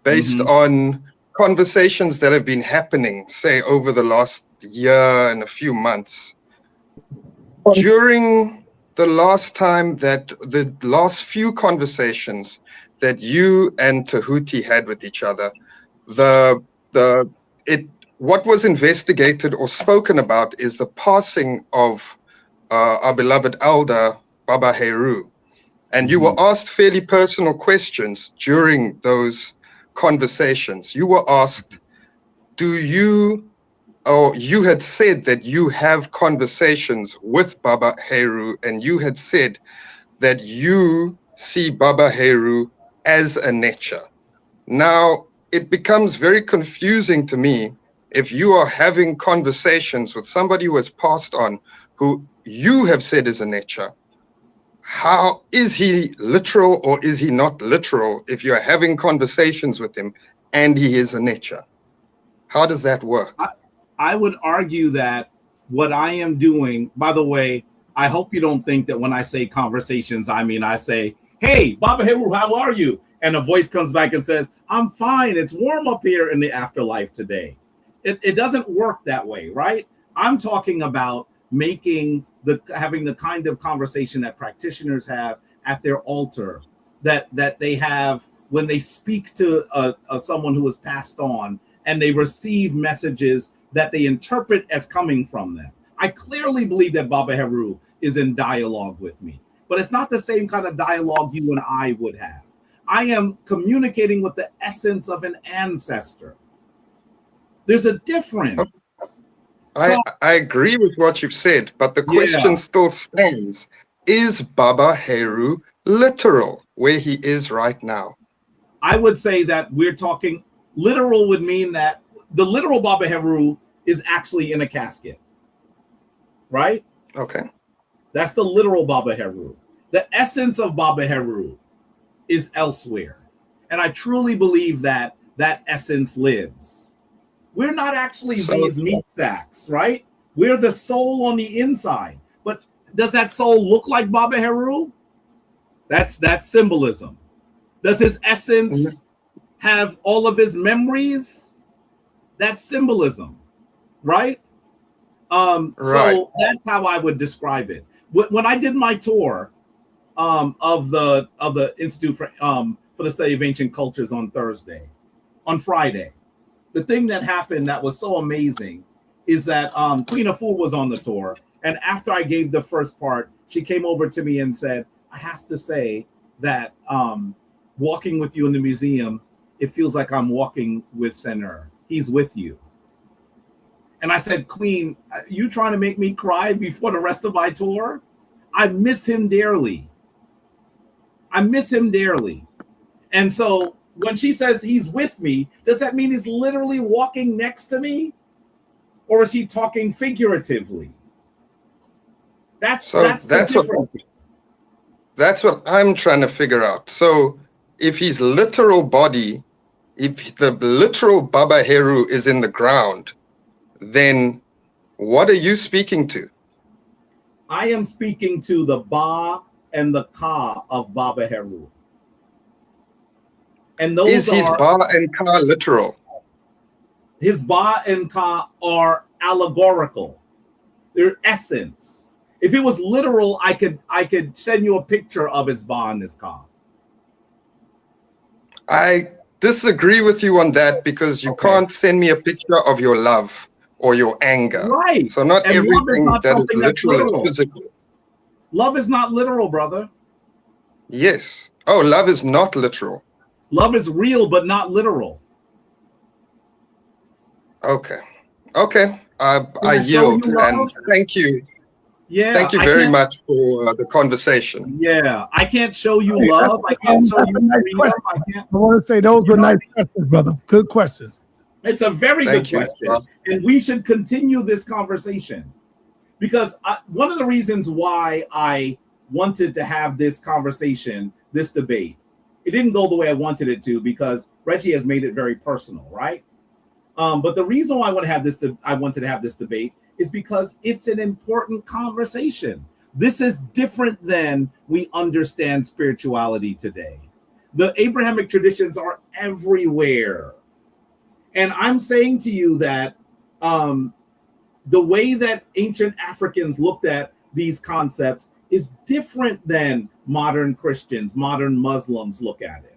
based on conversations that have been happening, say, over the last year and a few months, during the last few conversations that you and Tahuti had with each other, what was investigated or spoken about is the passing of our beloved elder, Baba Heru. And you were asked fairly personal questions during those conversations. You were asked, you had said that you have conversations with Baba Heru, and you had said that you see Baba Heru as a nature. Now, it becomes very confusing to me if you are having conversations with somebody who has passed on, who you have said is a nature. how is he literal or is he not literal if you're having conversations with him and he is a nature? How does that work? I would argue that what I am doing, by the way, I hope you don't think that when I say conversations, I mean, I say, hey, Baba Heru, how are you? And a voice comes back and says, I'm fine. It's warm up here in the afterlife today. It doesn't work that way, right? I'm talking about having the kind of conversation that practitioners have at their altar, that they have when they speak to someone who has passed on, and they receive messages that they interpret as coming from them. I clearly believe that Baba Heru is in dialogue with me, but it's not the same kind of dialogue you and I would have. I am communicating with the essence of an ancestor. There's a difference. I agree with what you've said, but the question still stands. Is Baba Heru literal where he is right now? I would say that we're talking literal would mean that the literal Baba Heru is actually in a casket, right? Okay. That's the literal Baba Heru. The essence of Baba Heru is elsewhere. And I truly believe that that essence lives. We're not actually these meat sacks, right? We're the soul on the inside. But does that soul look like Baba Heru? That's symbolism. Does his essence have all of his memories? That's symbolism, right? So that's how I would describe it. When I did my tour of the Institute for the Study of Ancient Cultures on Friday, the thing that happened that was so amazing is that Queen Afua was on the tour, and after I gave the first part, she came over to me and said, I have to say that walking with you in the museum, it feels like I'm walking with sa.neter. He's with you. And I said, Queen, are you trying to make me cry before the rest of my tour? I miss him dearly. I miss him dearly. And so when she says he's with me, does that mean he's literally walking next to me? Or is she talking figuratively? That's what I'm trying to figure out. So if his literal body, if the literal Baba Heru is in the ground, then what are you speaking to? I am speaking to the Ba and the Ka of Baba Heru. And those is his Ba and Ka literal? His Ba and Ka are allegorical. They're essence. If it was literal, I could send you a picture of his Ba and his Ka. I disagree with you on that because you can't send me a picture of your love or your anger. Right. So not and everything not that is literal is physical. Love is not literal, brother. Yes. Oh, love is not literal. Love is real, but not literal. Okay. Okay. I yield and thank you. Yeah. Thank you very much for the conversation. Yeah. I can't show you love. I can't show you freedom. I want to say those were nice questions, brother. Good questions. It's a very good question. And we should continue this conversation because one of the reasons why I wanted to have this conversation, this debate, it didn't go the way I wanted it to because Reggie has made it very personal, right? But the reason why I wanted to have this debate is because it's an important conversation. This is different than we understand spirituality today. The Abrahamic traditions are everywhere. And I'm saying to you that the way that ancient Africans looked at these concepts is different than modern Christians, modern Muslims look at it.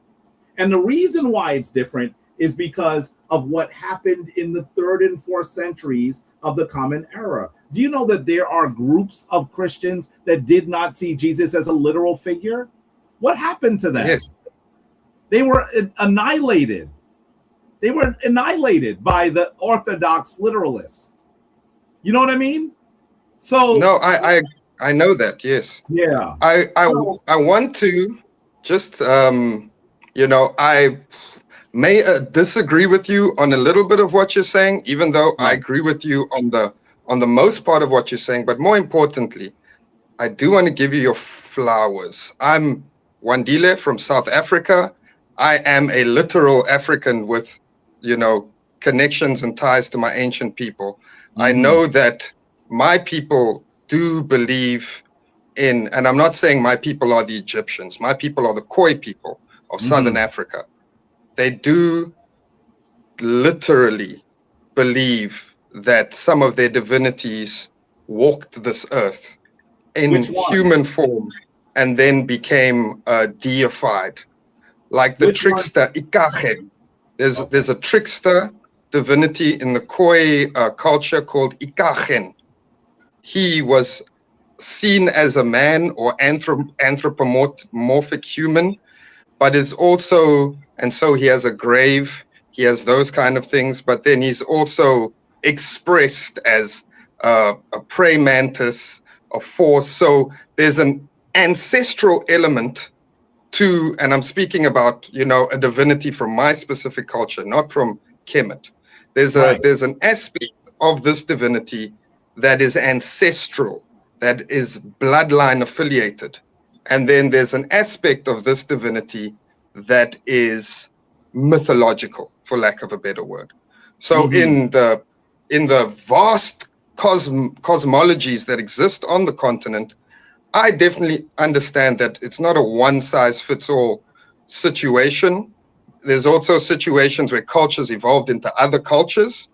And the reason why it's different is because of what happened in the 3rd and 4th centuries of the Common Era. Do you know that there are groups of Christians that did not see Jesus as a literal figure? What happened to them? Yes. They were annihilated. They were annihilated by the Orthodox literalists. You know what I mean? So no, I know that. Yes. Yeah. I want to just I may disagree with you on a little bit of what you're saying, even though I agree with you on the most part of what you're saying. But more importantly, I do want to give you your flowers. I'm Wandile from South Africa. I am a literal African with, connections and ties to my ancient people. I know that my people do believe in, and I'm not saying my people are the Egyptians, my people are the Khoi people of Southern Africa. They do literally believe that some of their divinities walked this earth in human form and then became deified, like the trickster Ikagen. There's a trickster divinity in the Khoi culture called Ikagen. He was seen as a man or anthropomorphic human, but is also, and so he has a grave, he has those kind of things, but then he's also expressed as a praying mantis, a force. So there's an ancestral element to, and I'm speaking about, a divinity from my specific culture, not from Kemet. There's an aspect of this divinity that is ancestral, that is bloodline affiliated. And then there's an aspect of this divinity that is mythological, for lack of a better word. So in the vast cosmologies that exist on the continent, I definitely understand that it's not a one-size-fits-all situation. There's also situations where cultures evolved into other cultures.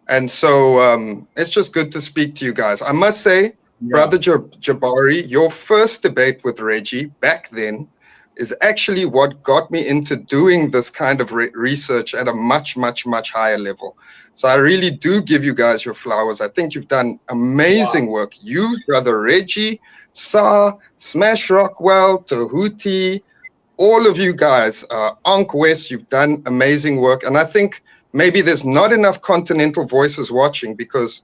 And so it's just good to speak to you guys. I must say, Brother Jabari, your first debate with Reggie back then is actually what got me into doing this kind of research at a much, much, much higher level. So I really do give you guys your flowers. I think you've done amazing work. You, Brother Reggie, Sa, Smash Rockwell, Tahuti, all of you guys, Ankh West, you've done amazing work. And I think maybe there's not enough continental voices watching because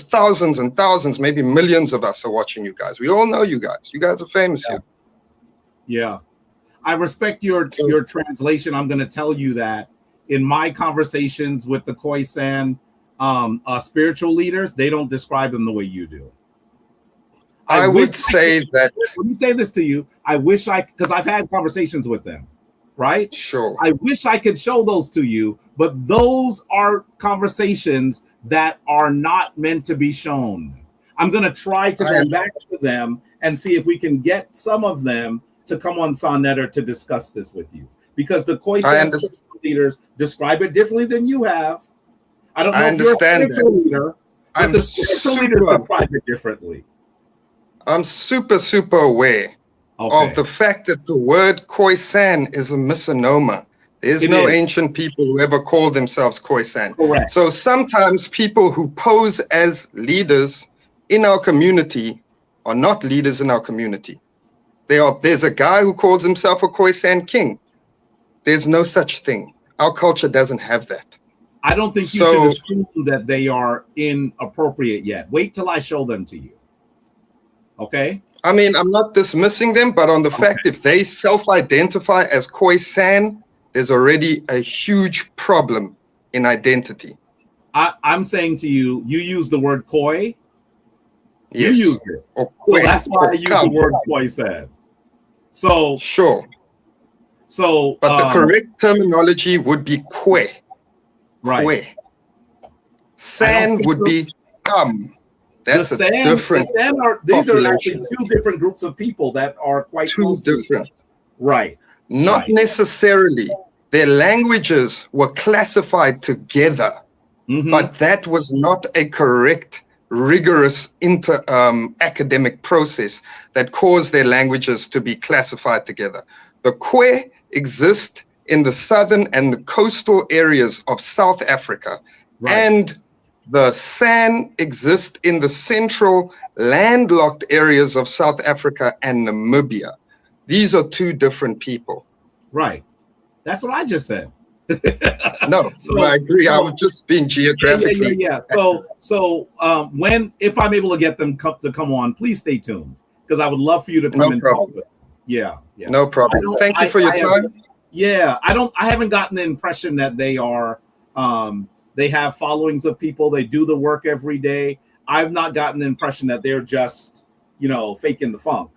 thousands and thousands, maybe millions of us are watching you guys. We all know you guys. You guys are famous here. Yeah. I respect your translation. I'm going to tell you that in my conversations with the Khoisan spiritual leaders, they don't describe them the way you do. I would say that. Let me say this to you. I wish because I've had conversations with them, right? Sure. I wish I could show those to you, but those are conversations that are not meant to be shown. I'm going to try to go back to them and see if we can get some of them to come on sa.neter to discuss this with you, because the Khoisan leaders describe it differently than you have. I don't know if you're a spiritual leader, but the spiritual leaders describe it differently. I'm super, super aware of the fact that the word Khoisan is a misnomer. There's no ancient people who ever called themselves Khoisan. Correct. So sometimes people who pose as leaders in our community are not leaders in our community. There's a guy who calls himself a Khoisan king. There's no such thing. Our culture doesn't have that. I don't think you should assume that they are inappropriate yet. Wait till I show them to you. Okay? I mean, I'm not dismissing them, but on the fact if they self-identify as Khoisan, there's already a huge problem in identity. I'm saying to you, you use the word Khoi. Yes. You use it. So that's why I use the word Khoisan. So sure. So but the correct terminology would be Khoi. Right. Khoi. San would be That's a different. These are actually two different groups of people that are quite close to each other. Right. Not necessarily. Their languages were classified together, but that was not a correct, rigorous academic process that caused their languages to be classified together. The Khoi exist in the southern and the coastal areas of South Africa, and the San exist in the central landlocked areas of South Africa and Namibia. These are two different people. Right. That's what I just said. No, I agree. I was just being geographically. Yeah. So if I'm able to get them to come on, please stay tuned, because I would love for you to come and talk with them. Yeah. No problem. Thank you for your time. I haven't gotten the impression that they are they have followings of people. They do the work every day. I've not gotten the impression that they're just faking the funk.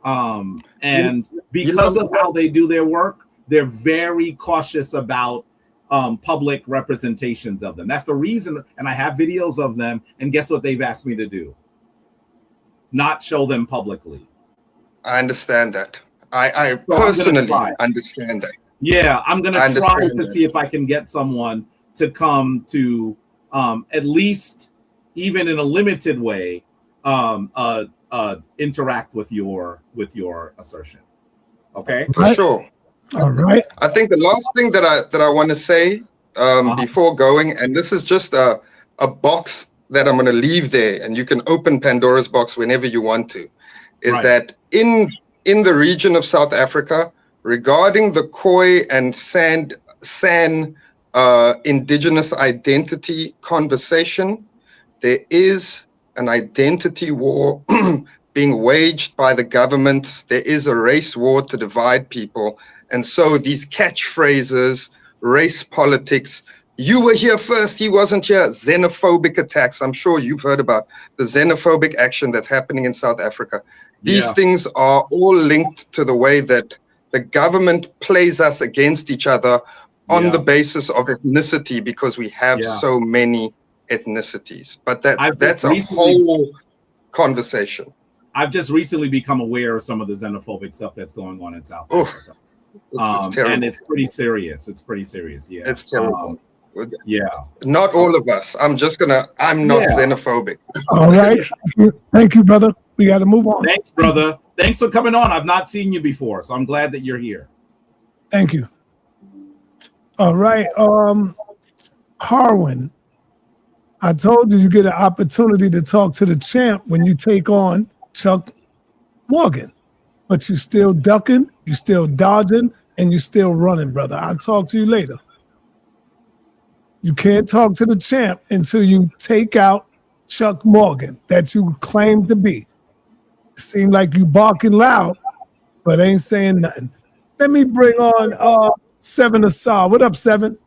And because of how they do their work, they're very cautious about public representations of them. That's the reason. And I have videos of them. And guess what they've asked me to do? Not show them publicly. I understand that. I personally understand that. Yeah, I'm going to try to see if I can get someone to come to at least, even in a limited way, interact with your assertion. Okay, for sure. All right. I think the last thing that I want to say before going, and this is just a box that I'm going to leave there, and you can open Pandora's box whenever you want to, is that in the region of South Africa, regarding the Khoi and San indigenous identity conversation, there is an identity war being waged by the government. There is a race war to divide people. And so these catchphrases, race politics, you were here first, he wasn't here, xenophobic attacks. I'm sure you've heard about the xenophobic action that's happening in South Africa. These things are all linked to the way that the government plays us against each other on the basis of ethnicity, because we have so many ethnicities. But that's a whole conversation. I've just recently become aware of some of the xenophobic stuff that's going on in South Africa. It's terrible. And it's pretty serious. It's terrible. Not all of us. I'm not xenophobic. All right. Thank you, brother. We got to move on. Thanks, brother. Thanks for coming on. I've not seen you before, so I'm glad that you're here. Thank you. All right. Harwin, I told you get an opportunity to talk to the champ when you take on Chuck Morgan, but you still ducking, you still dodging, and you still running, brother. I'll talk to you later. You can't talk to the champ until you take out Chuck Morgan that you claim to be. Seem like you barking loud, but ain't saying nothing. Let me bring on Seven Asar. What up, Seven?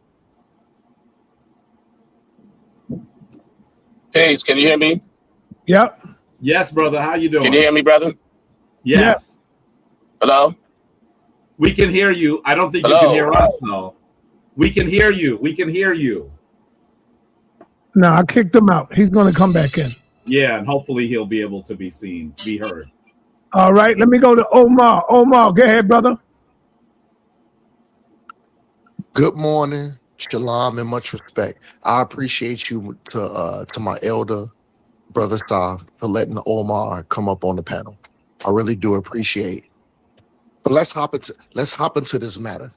Hey, can you hear me? Yep. Yes, brother. How you doing? Can you hear me, brother? Yes. Hello? We can hear you. I don't think you can hear us, though. We can hear you. We can hear you. No, I kicked him out. He's going to come back in. Yeah, and hopefully he'll be able to be seen, be heard. All right, let me go to Omar. Omar, go ahead, brother. Good morning, shalom, and much respect. I appreciate you to my elder brother Sa for letting Omar come up on the panel. I really do appreciate it. But let's hop into this matter.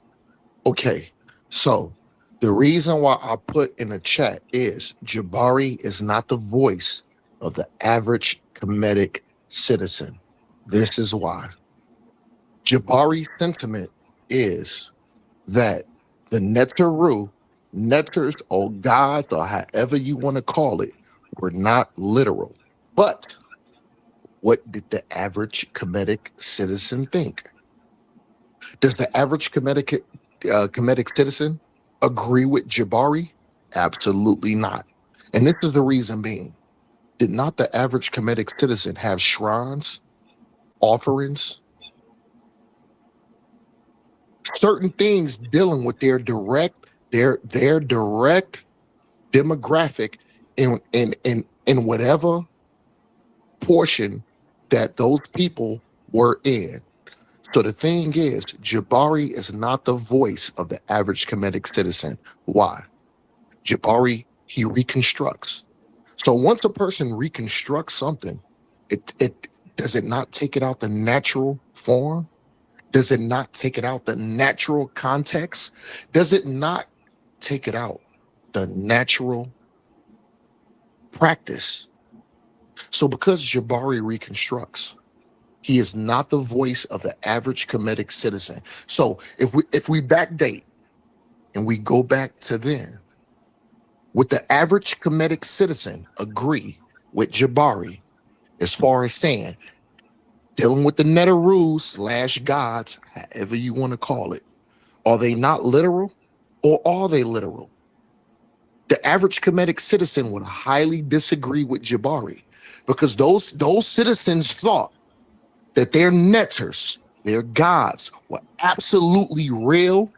Okay, so the reason why I put in the chat is Jabari is not the voice of the average Kemetic citizen. This is why. Jabari's sentiment is that the Neters or gods or however you want to call it were not literal. But what did the average Kemetic citizen think? Does the average Kemetic citizen agree with Jabari? Absolutely not. And this is the reason being. Did not the average Kemetic citizen have shrines, offerings, certain things dealing with their direct demographic in whatever portion that those people were in? So the thing is, Jabari is not the voice of the average Kemetic citizen. Why? Jabari, he reconstructs. So once a person reconstructs something, it does it not take it out the natural form? Does it not take it out the natural context? Does it not take it out the natural practice? So because Jabari reconstructs, he is not the voice of the average Kemetic citizen. So if we backdate and we go back to then, would the average Kemetic citizen agree with Jabari as far as saying, dealing with the Neteru / gods, however you want to call it, are they not literal or are they literal? The average Kemetic citizen would highly disagree with Jabari. because those citizens thought that their neters, their gods, were absolutely real.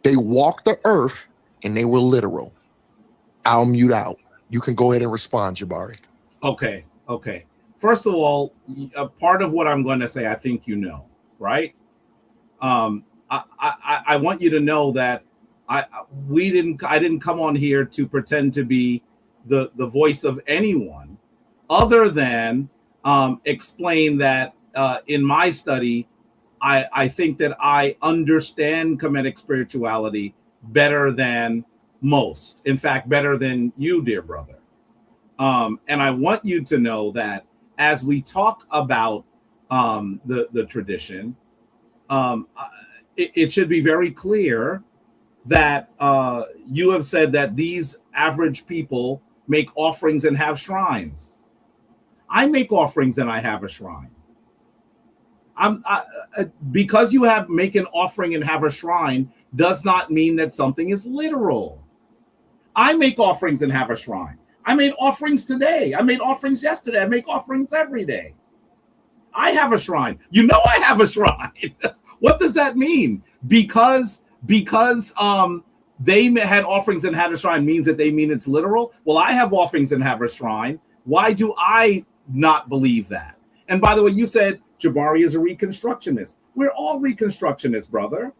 They walked the earth and they were literal. I'll mute out. You can go ahead and respond, Jabari. Okay. First of all, a part of what I'm going to say, I think you know, right? I want you to know that I didn't come on here to pretend to be the voice of anyone, other than explain that in my study, I think that I understand Kemetic spirituality better than most. In fact, better than you, dear brother. And I want you to know that as we talk about the tradition, it should be very clear that you have said that these average people make offerings and have shrines. I make offerings and I have a shrine. Because you make an offering and have a shrine does not mean that something is literal. I make offerings and have a shrine. I made offerings today. I made offerings yesterday. I make offerings every day. I have a shrine. You know I have a shrine. What does that mean? Because they had offerings and had a shrine means that they mean it's literal? Well, I have offerings and have a shrine. Why do I not believe that? And by the way, you said Jabari is a Reconstructionist. We're all Reconstructionists, brother.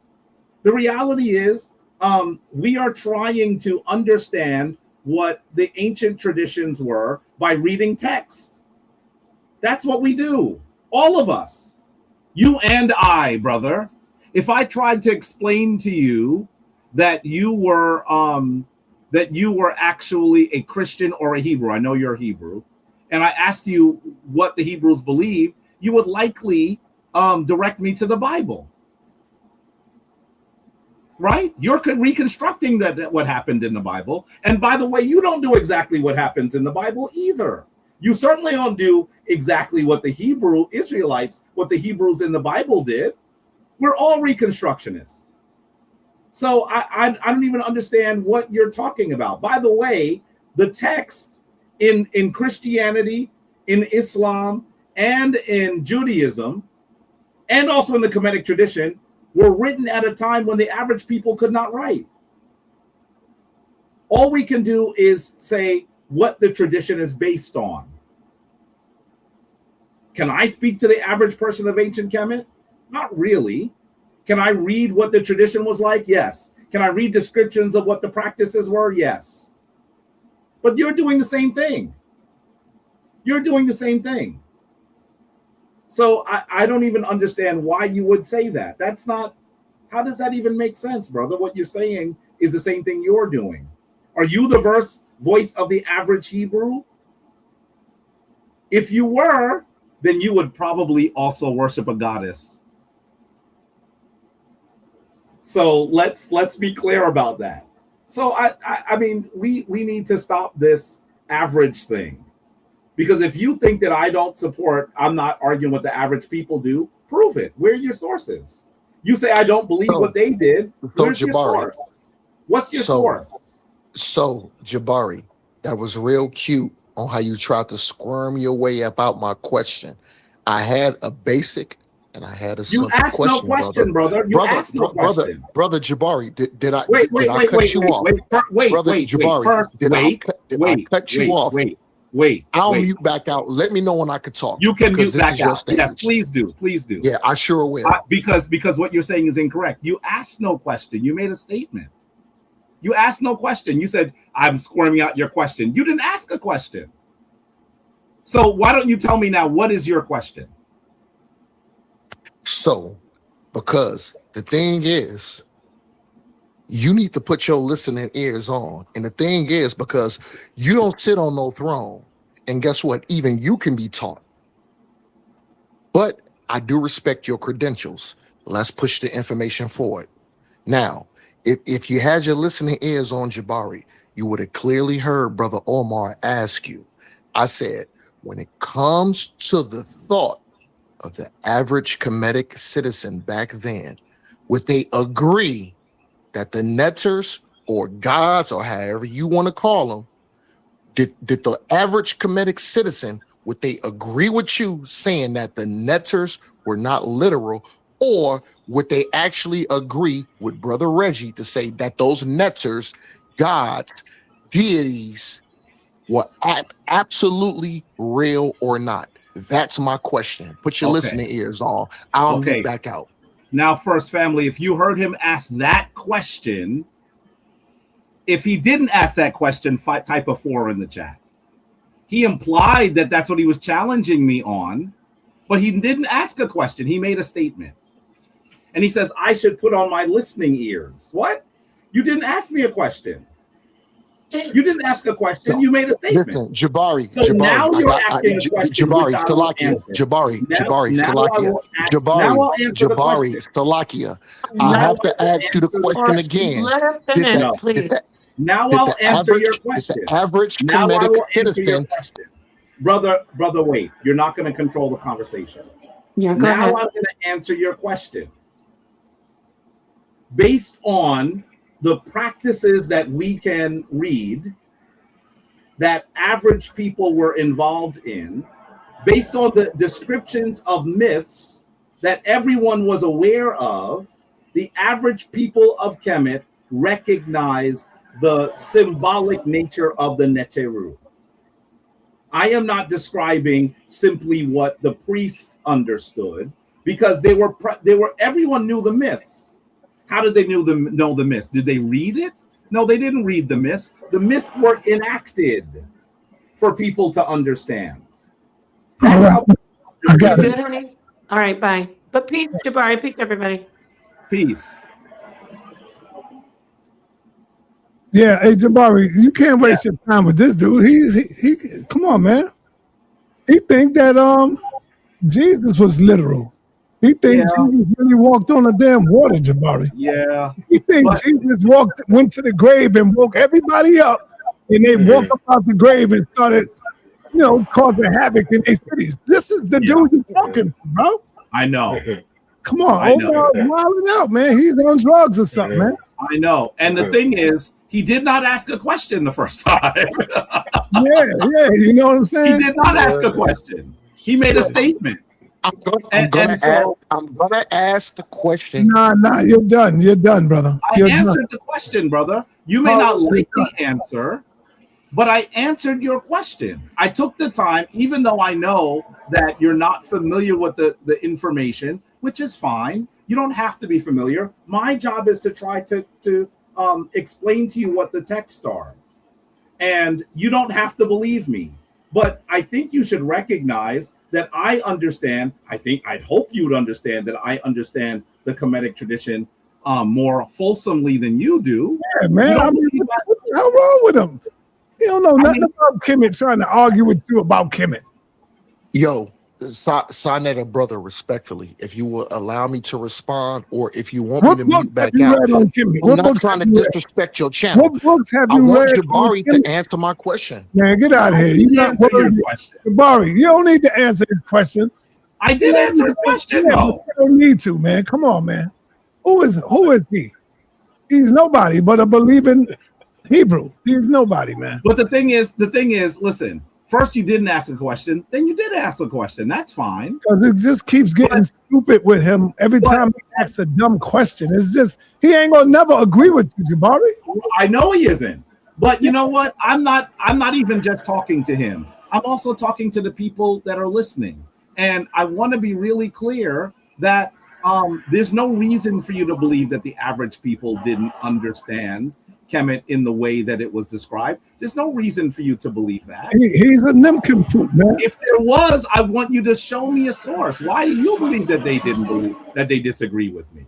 The reality is we are trying to understand what the ancient traditions were by reading text. That's what we do. All of us. You and I, brother. If I tried to explain to you that you were actually a Christian or a Hebrew, I know you're a Hebrew, and I asked you what the Hebrews believe, you would likely direct me to the Bible. Right? You're reconstructing what happened in the Bible. And by the way, you don't do exactly what happens in the Bible either. You certainly don't do exactly what the Hebrew Israelites, what the Hebrews in the Bible did. We're all Reconstructionists. So I don't even understand what you're talking about. By the way, the text in Christianity, in Islam, and in Judaism, and also in the Kemetic tradition, were written at a time when the average people could not write. All we can do is say what the tradition is based on. Can I speak to the average person of ancient Kemet? Not really. Can I read what the tradition was like? Yes. Can I read descriptions of what the practices were? Yes. But you're doing the same thing. You're doing the same thing. So I don't even understand why you would say that. That's not, how does that even make sense, brother? What you're saying is the same thing you're doing. Are you the voice of the average Hebrew? If you were, then you would probably also worship a goddess. So let's be clear about that. So I mean, we need to stop this average thing. Because if you think that I'm not arguing what the average people do, prove it. Where are your sources? You say, I don't believe what they did. Where's your source? What's your source? So, Jabari, that was real cute on how you tried to squirm your way up out my question. I had a basic and I had a simple question. You asked no question, brother. You asked no question. Brother Jabari, did I cut you off? Brother Jabari, did I cut you off? I'll mute back out. Let me know when I could talk. You can mute back out. Yes, please do. Please do. Yeah, I sure will. Because what you're saying is incorrect. You asked no question. You made a statement. You asked no question. You said, I'm squirming out your question. You didn't ask a question. So why don't you tell me now, what is your question? So, because the thing is, you need to put your listening ears on. And the thing is, because you don't sit on no throne. And guess what? Even you can be taught. But I do respect your credentials. Let's push the information forward. Now, if you had your listening ears on, Jabari, you would have clearly heard Brother Omar ask you. I said, when it comes to the thought of the average Kemetic citizen back then, would they agree that the neters or gods or however you want to call them, did the average Kemetic citizen, would they agree with you saying that the netters were not literal, or would they actually agree with Brother Reggie to say that those netters, gods, deities, were absolutely real or not? That's my question. Put your listening ears on. I'll mute back out. Now, first, family, if you heard him ask that question, if he didn't ask that question, type a 4 in the chat. He implied that that's what he was challenging me on, but he didn't ask a question. He made a statement. And he says, I should put on my listening ears. What? You didn't ask me a question. You didn't ask a question. You made a statement. Listen, Jabari. So now you're asking a question. Jabari, Stalakia. I have to ask you the question again. Let her finish, please. Now I'll answer your question. The average Kemetic citizen. Brother, wait. You're not going to control the conversation. Yeah, go now ahead. I'm going to answer your question. Based on the practices that we can read that average people were involved in, based on the descriptions of myths that everyone was aware of, the average people of Kemet recognize the symbolic nature of the Neteru. I am not describing simply what the priest understood, because everyone knew the myths. How did they know the myths? Did they read it? No, they didn't read the myths. The myths were enacted for people to understand. That's how I got Good, it. honey? All right, bye. But peace, Jabari. Peace, everybody. Peace. Yeah, hey Jabari, you can't waste your time with this dude. He come on, man. He think that Jesus was literal. He thinks Jesus really walked on the damn water, Jabari. Yeah. He thinks Jesus went to the grave and woke everybody up, and they walked up out the grave and started, causing havoc in their cities. This is the dude you're talking to, bro. I know. Come on, wilding out, man. He's on drugs or something, man. I know. And the thing is, he did not ask a question the first time. yeah, you know what I'm saying? He did not ask a question. He made a statement. I'm gonna ask the question. Nah, you're done. You're done, brother. I answered the question, brother. You may not like the answer, but I answered your question. I took the time, even though I know that you're not familiar with the information, which is fine. You don't have to be familiar. My job is to try to explain to you what the texts are. And you don't have to believe me. But I think you should recognize that I understand. I'd hope you would understand that I understand the Kemetic tradition more fulsomely than you do. Yeah, man. How wrong with him? He don't know nothing about Kemet trying to argue with you about Kemet. Yo, sa.neter, brother, respectfully, if you will allow me to respond, or if you want me to mute back out, I'm not trying to disrespect your channel. What books have I you want read? Jabari to answer my question. Man, get out of here. You not worried. Jabari, you don't need to answer his question. I did answer his question, though. You don't need to, man. Come on, man. Who is he? He's nobody but a believing Hebrew. He's nobody, man. But the thing is, listen. First, you didn't ask a question. Then you did ask a question. That's fine. Because it just keeps getting stupid with him every time he asks a dumb question. It's just, he ain't gonna never agree with you, Jabari. I know he isn't. But you know what? I'm not even just talking to him. I'm also talking to the people that are listening. And I want to be really clear that there's no reason for you to believe that the average people didn't understand Kemet in the way that it was described. There's no reason for you to believe that. He's a nincompoop, man. If there was, I want you to show me a source. Why do you believe that they didn't believe, that they disagree with me?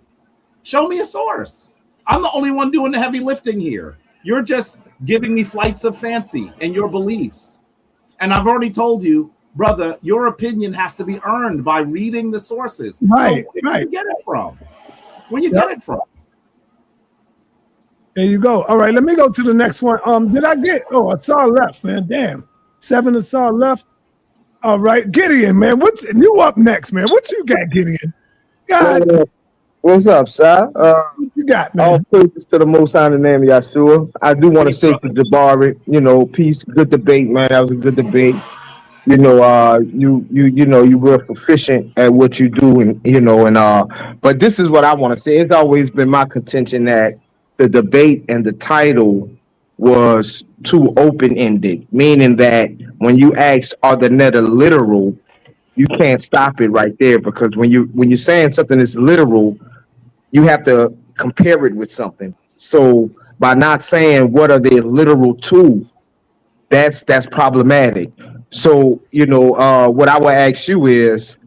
Show me a source. I'm the only one doing the heavy lifting here. You're just giving me flights of fancy and your beliefs. And I've already told you, brother, your opinion has to be earned by reading the sources. Right, so where you get it from? Where you get it from? There you go. All right, let me go to the next one. Did I get? Oh, Asar left, man. Damn, 7 Asar left. All right, Gideon, man. You up next, man? What you got, Gideon? God, what's up, sir? what you got, man? All praises to the Most High in the name of Yahshua. I do want to say to Jabari, peace, good debate, man. That was a good debate. you know, you're real proficient at what you do, and but this is what I want to say. It's always been my contention that the debate and the title was too open-ended, meaning that when you ask, are the netter literal, you can't stop it right there, because when you're saying something is literal, you have to compare it with something. So by not saying what are they literal to, that's problematic. So what I would ask you is,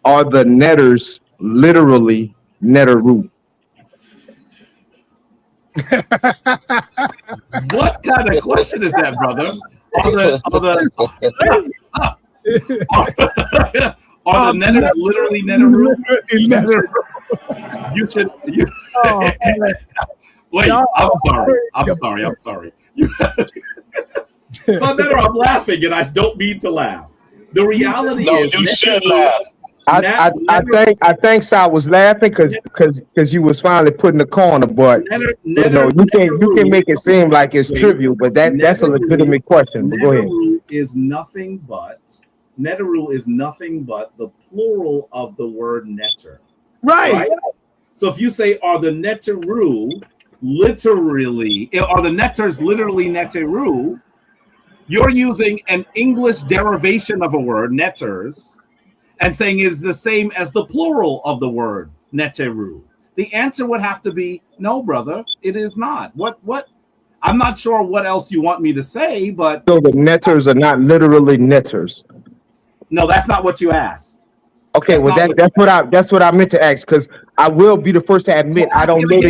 are the netters literally netter root? What kind of question is that, brother? Are the netters literally netteroo? You should. Oh, man. Wait, Y'all I'm are sorry. So netter, I'm laughing, and I don't mean to laugh. The reality No, is, you should laugh. I think Sal was laughing because you was finally putting the corner, but you can make it seem like it's trivial, but that's a legitimate question. But go ahead. netteroo is nothing but the plural of the word netter. right. So if you say, are the netteroo literally, are the netters literally netteroo, you're using an English derivation of a word, netters, and saying is the same as the plural of the word netteroo. The answer would have to be no, brother, it is not. What? I'm not sure what else you want me to say, but So the netters are not literally netters. no, that's not what you asked. Okay, That's well not that's what I meant to ask, because I will be the first to admit I don't know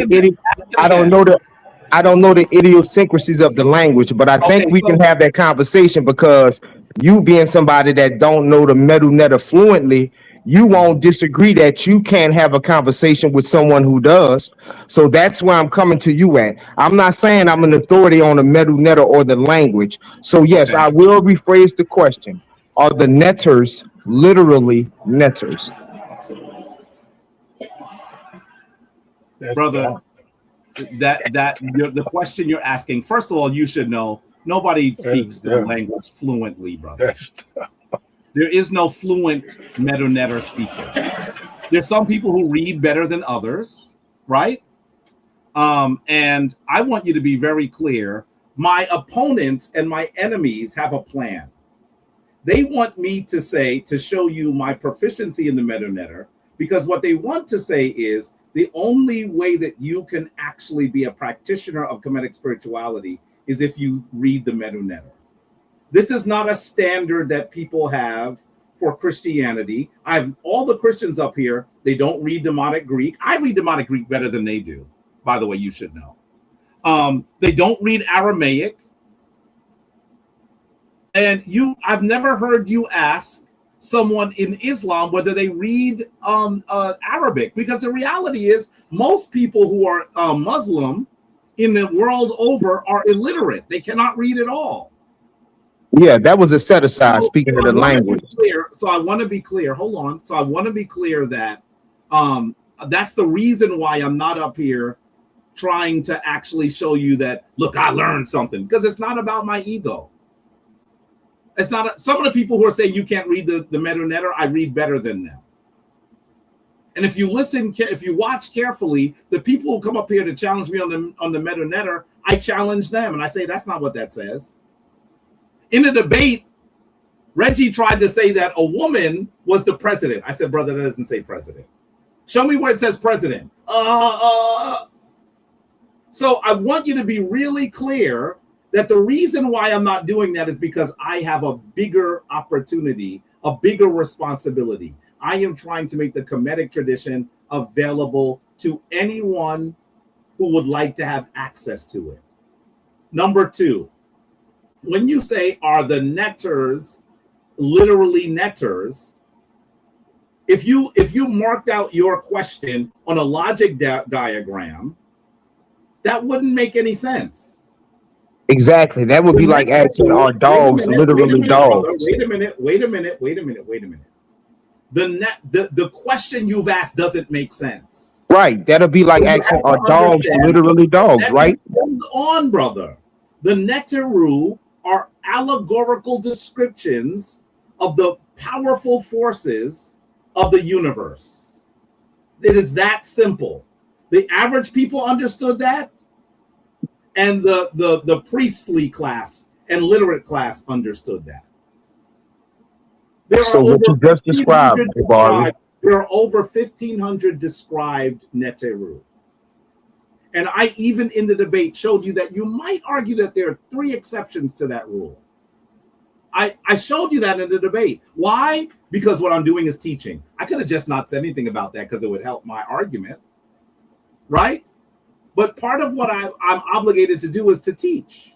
the idiosyncrasies of the language, but I think we can have that conversation, because you being somebody that don't know the metal netter fluently, you won't disagree that you can't have a conversation with someone who does. So that's where I'm coming to you at. I'm not saying I'm an authority on the metal netter or the language. So yes, I will rephrase the question. Are the netters literally netters? Brother, the question you're asking, first of all, you should know nobody speaks the language fluently, brother. There is no fluent meta-netter speaker. There's some people who read better than others, right? And I want you to be very clear. My opponents and my enemies have a plan. They want me to show you my proficiency in the meta-netter, because what they want to say is the only way that you can actually be a practitioner of Kemetic spirituality is if you read the meta-netter. This is not a standard that people have for Christianity. I have all the Christians up here. They don't read Demotic Greek. I read Demotic Greek better than they do. By the way, you should know. They don't read Aramaic. And I've never heard you ask someone in Islam whether they read Arabic, because the reality is most people who are Muslim in the world over are illiterate. They cannot read at all. Yeah, that was a set aside, speaking of the language. So I want to be clear. Hold on. So I want to be clear that that's the reason why I'm not up here trying to actually show you that, look, I learned something, because it's not about my ego. It's not some of the people who are saying you can't read the meta-netter, I read better than them. And if you listen, if you watch carefully, the people who come up here to challenge me on the meta-netter, I challenge them and I say that's not what that says. In the debate, Reggie tried to say that a woman was the president. I said, brother, that doesn't say president. Show me where it says president. So I want you to be really clear that the reason why I'm not doing that is because I have a bigger opportunity, a bigger responsibility. I am trying to make the Kemetic tradition available to anyone who would like to have access to it. Number two, when you say, are the netters literally netters? If you marked out your question on a logic diagram, that wouldn't make any sense. Exactly. That would be like asking, are dogs literally dogs? Wait a minute. The question you've asked doesn't make sense. Right. That'll be like asking, are dogs literally dogs, right? Hold on, brother. The netteroo are allegorical descriptions of the powerful forces of the universe. It is that simple. The average people understood that, and the priestly class and literate class understood that. There So are what over you just 1,500 described, Jabari. There are over 1,500 described neteru. And I even in the debate showed you that you might argue that there are 3 exceptions to that rule. I showed you that in the debate. Why? Because what I'm doing is teaching. I could have just not said anything about that because it would help my argument, right? But part of what I'm obligated to do is to teach.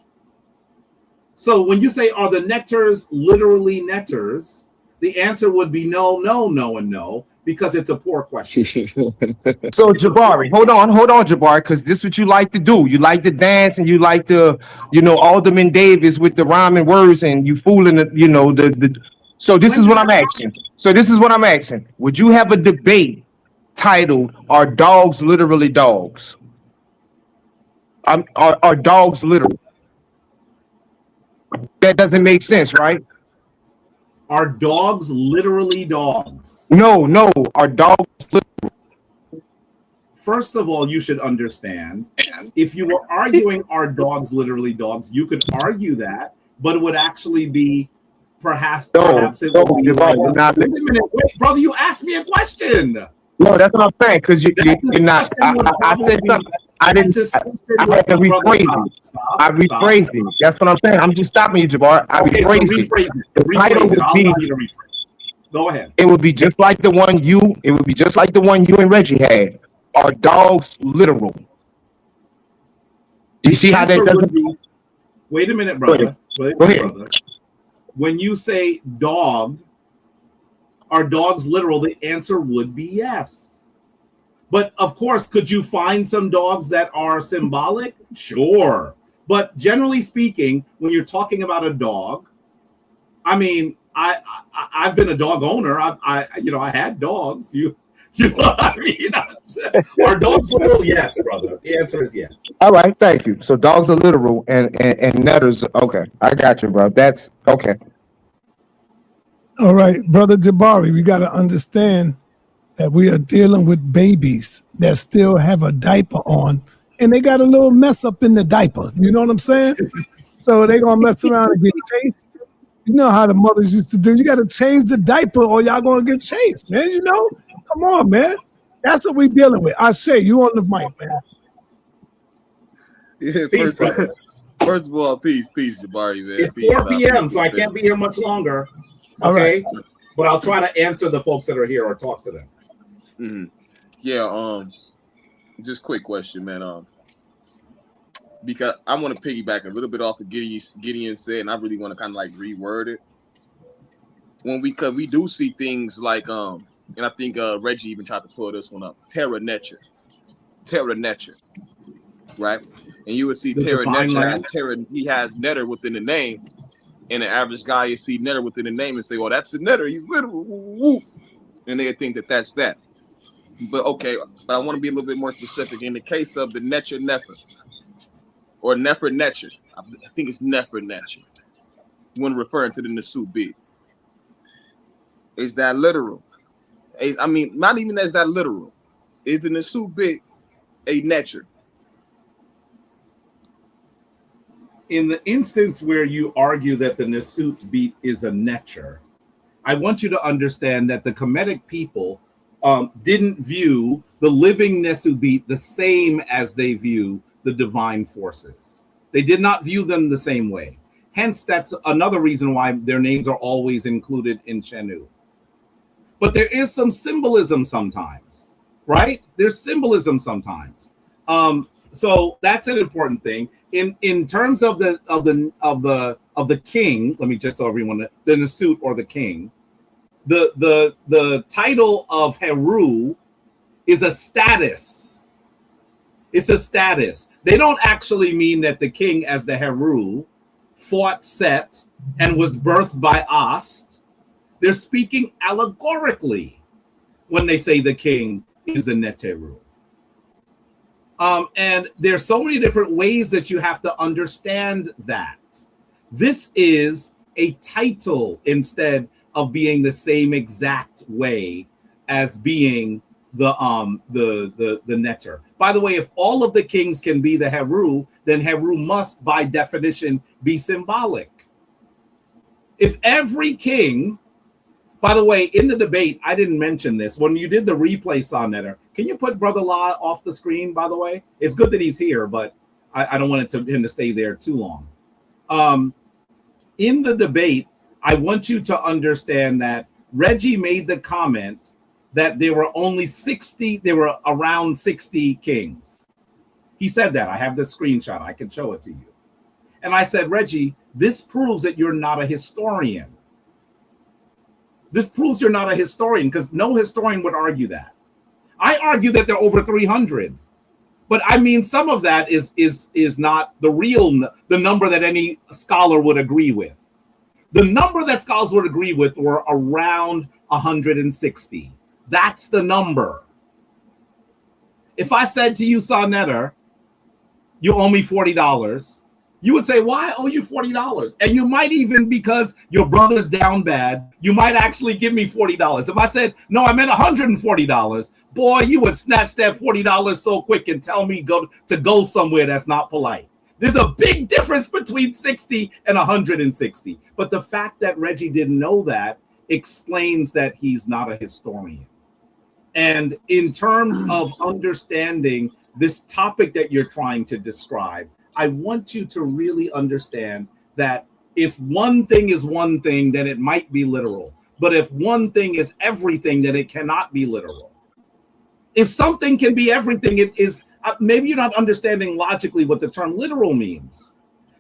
So when you say, are the netters literally netters? The answer would be no, no, no, and no, because it's a poor question. So Jabari, hold on, Jabari, because this is what you like to do. You like to dance and you like to, Alderman Davis with the rhyming words and you fooling the. So this is what I'm asking. Would you have a debate titled "Are dogs literally dogs"? Are dogs literal? That doesn't make sense, right? Are dogs literally dogs? No. Are dogs literal? First of all, you should understand, if you were arguing are dogs literally dogs, you could argue that, but it would actually be perhaps it would be like, wait a minute, wait, brother, you asked me a question. No, that's what I'm saying, because you're not. I said something. I had to rephrase it. I rephrased it. That's what I'm saying. I'm just stopping you, Jabari. I rephrased it. The title would be. Go ahead. It would be just like the one you. It would be just like the one you and Reggie had. Are dogs literal? You see how that doesn't? Wait a minute, brother. Go ahead. Brother. When you say dog, are dogs literal? The answer would be yes. But of course, could you find some dogs that are symbolic? Sure. But generally speaking, when you're talking about a dog, I mean, I've been a dog owner. I had dogs. You know what I mean? Are dogs literal? Yes, brother. The answer is yes. All right, thank you. So dogs are literal and netters. Okay, I got you, bro. That's okay. All right, Brother Jabari, we got to understand that we are dealing with babies that still have a diaper on, and they got a little mess up in the diaper. You know what I'm saying? So they're going to mess around and get chased. You know how the mothers used to do. You got to change the diaper or y'all going to get chased, man. You know? Come on, man. That's what we're dealing with. Ashe, you on the mic, man. Yeah, first of all, peace, Jabari, man. It's 4 p.m., so I can't be here much longer. Okay? All right. But I'll try to answer the folks that are here or talk to them. Mm-hmm. Yeah, just quick question, man. Because I want to piggyback a little bit off of Gideon said, and I really want to kind of like reword it. Because we do see things like and I think Reggie even tried to pull this one up. Terra Nature, right? And you would see Terra Nature he has netter within the name, and the average guy you see netter within the name and say, "Well, that's a netter. He's literal," and they think that that's that. But okay, but I want to be a little bit more specific. In the case of the Nefer or Nefer Necher, I think it's Nefer Necher, when referring to the Nesut bit. Is that literal? I mean, not even as that literal. Is the Nesut bit a Necher? In the instance where you argue that the Nesut beat is a Necher, I want you to understand that the Kemetic people didn't view the living Nesut beat the same as they view the divine forces. They did not view them the same way. Hence, that's another reason why their names are always included in Shenu. But there is some symbolism sometimes, right? There's symbolism sometimes. So that's an important thing. In terms of the king, let me just so everyone, the Nesut or the king, the title of Heru is a status. It's a status. They don't actually mean that the king, as the Heru, fought Set and was birthed by Ast. They're speaking allegorically when they say the king is a Neteru. And there's so many different ways that you have to understand that. This is a title instead of being the same exact way as being the neter. By the way, if all of the kings can be the Heru, then Heru must by definition be symbolic. If every king, by the way, in the debate, I didn't mention this. When you did the replay, sa.neter, can you put Brother La off the screen, by the way? It's good that he's here, but I don't want him to stay there too long. In the debate, I want you to understand that Reggie made the comment that there were only 60, there were around 60 kings. He said that. I have the screenshot. I can show it to you. And I said, Reggie, this proves that you're not a historian. This proves you're not a historian, because no historian would argue that. I argue that there are over 300. But I mean, some of that is not the number that any scholar would agree with. The number that scholars would agree with were around 160. That's the number. If I said to you, sa.neter, you owe me $40, you would say, why I owe you $40? And you might even, because your brother's down bad, you might actually give me $40. If I said, no, I meant $140, boy, you would snatch that $40 so quick and tell me to go somewhere that's not polite. There's a big difference between 60 and 160. But the fact that Reggie didn't know that explains that he's not a historian. And in terms of understanding this topic that you're trying to describe, I want you to really understand that if one thing is one thing, then it might be literal. But if one thing is everything, then it cannot be literal. If something can be everything, it is, maybe you're not understanding logically what the term literal means.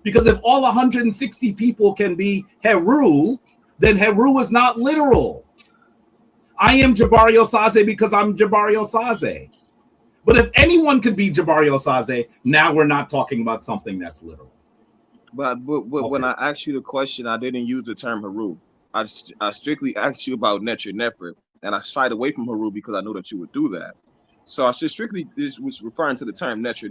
Because if all 160 people can be Heru, then Heru is not literal. I am Jabari Osaze because I'm Jabari Osaze. But if anyone could be Jabari Osaze, now we're not talking about something that's literal. But Okay. When I asked you the question, I didn't use the term Heru. I strictly asked you about nefer, and I shied away from Heru because I know that you would do that. So I just strictly was referring to the term nefer.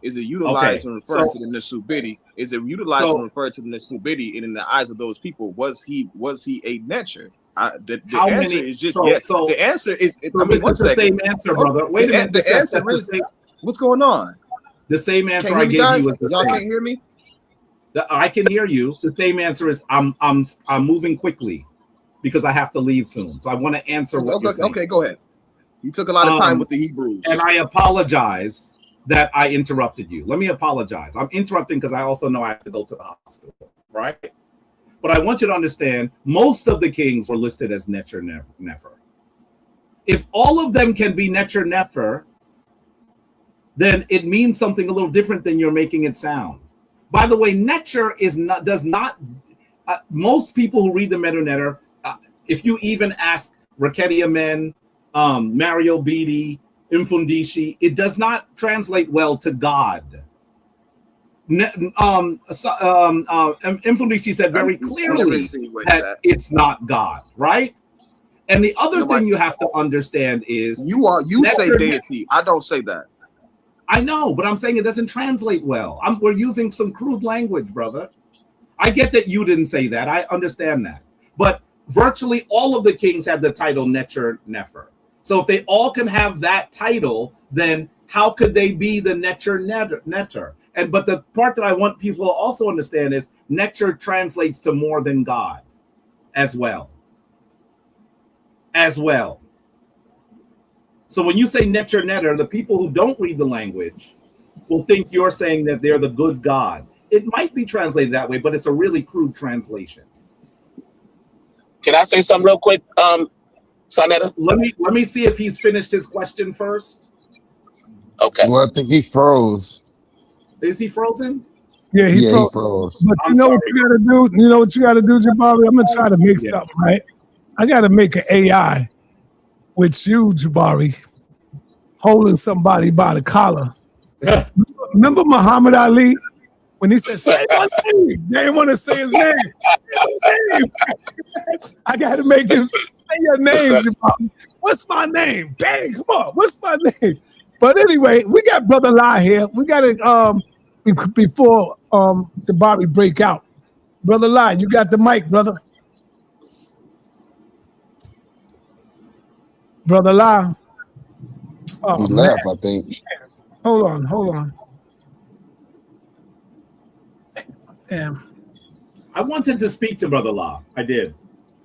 Is it utilized and referring to the Nesubiti? Is it utilized and referred to the Nesubiti? And in the eyes of those people, was he a neter? The answer is just yes. The answer is, I mean, one second. The same answer, brother. Wait a minute. The answer is, what's going on? The same answer I gave you was the y'all same. can't hear me? I can hear you. The same answer is I'm moving quickly because I have to leave soon. So I want to answer what you're saying. Okay, go ahead. You took a lot of time with the Hebrews. And I apologize that I interrupted you. Let me apologize. I'm interrupting because I also know I have to go to the hospital, right? But I want you to understand, most of the kings were listed as neter nefer. If all of them can be neter nefer, then it means something a little different than you're making it sound. By the way, neter does not. Most people who read the Meta-neter, if you even ask Raketia Men, Mario Beatty, Mfundishi, it does not translate well to God. Mfundishi said very clearly that it's not God, right? And the other thing you have to understand is you say deity. I don't say that. I know, but I'm saying it doesn't translate well. We're using some crude language, brother. I get that you didn't say that. I understand that. But virtually all of the kings have the title neter nefer. So if they all can have that title, then how could they be the neter neter? But the part that I want people to also understand is neter translates to more than God as well. So when you say neter neter, the people who don't read the language will think you're saying that they're the good God. It might be translated that way, but it's a really crude translation. Can I say something real quick, sa.neter? Let me see if he's finished his question first. Okay. Well, I think he froze. Is he frozen? Yeah, he froze. But you know what you gotta do? You know what you gotta do, Jabari? I'm gonna try to make something, right? I gotta make an AI with you, Jabari, holding somebody by the collar. Remember Muhammad Ali? When he said, say my name, they didn't want to say his name. I got to make him say your name, Jabari. What's my name? Bang, come on, what's my name? But anyway, we got Brother Lai here. We got it before Jabari break out. Brother Lai, you got the mic, brother. Brother La. Oh, He man. left, I think. Hold on. Damn. I wanted to speak to Brother La. I did.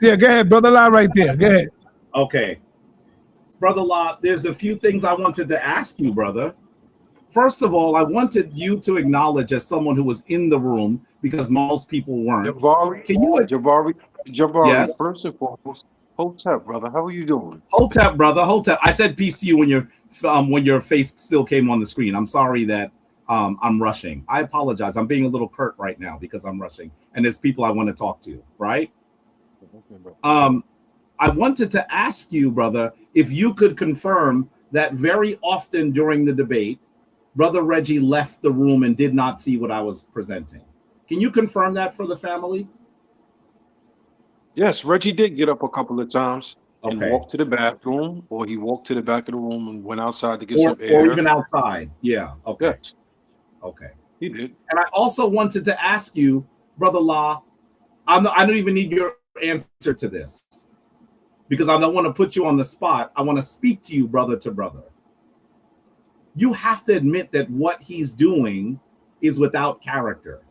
Yeah, go ahead, Brother La, right there. Go ahead. Okay. Brother La, there's a few things I wanted to ask you, brother. First of all, I wanted you to acknowledge as someone who was in the room because most people weren't. Jabari, Can you? Jabari, Yes. first and foremost, Hotep, brother, how are you doing? Hotep, brother, Hotep. I said peace to you when your face still came on the screen. I'm sorry that I'm rushing. I apologize. I'm being a little curt right now because I'm rushing, and there's people I want to talk to. Right? I wanted to ask you, brother, if you could confirm that very often during the debate, Brother Reggie left the room and did not see what I was presenting. Can you confirm that for the family? Yes, Reggie did get up a couple of times and Okay. walk to the bathroom, or he walked to the back of the room and went outside to get some air. Or even outside. Yeah. Okay. Yes, Okay. he did. And I also wanted to ask you, Brother La, I don't even need your answer to this because I don't want to put you on the spot. I want to speak to you brother to brother. You have to admit that what he's doing is without character.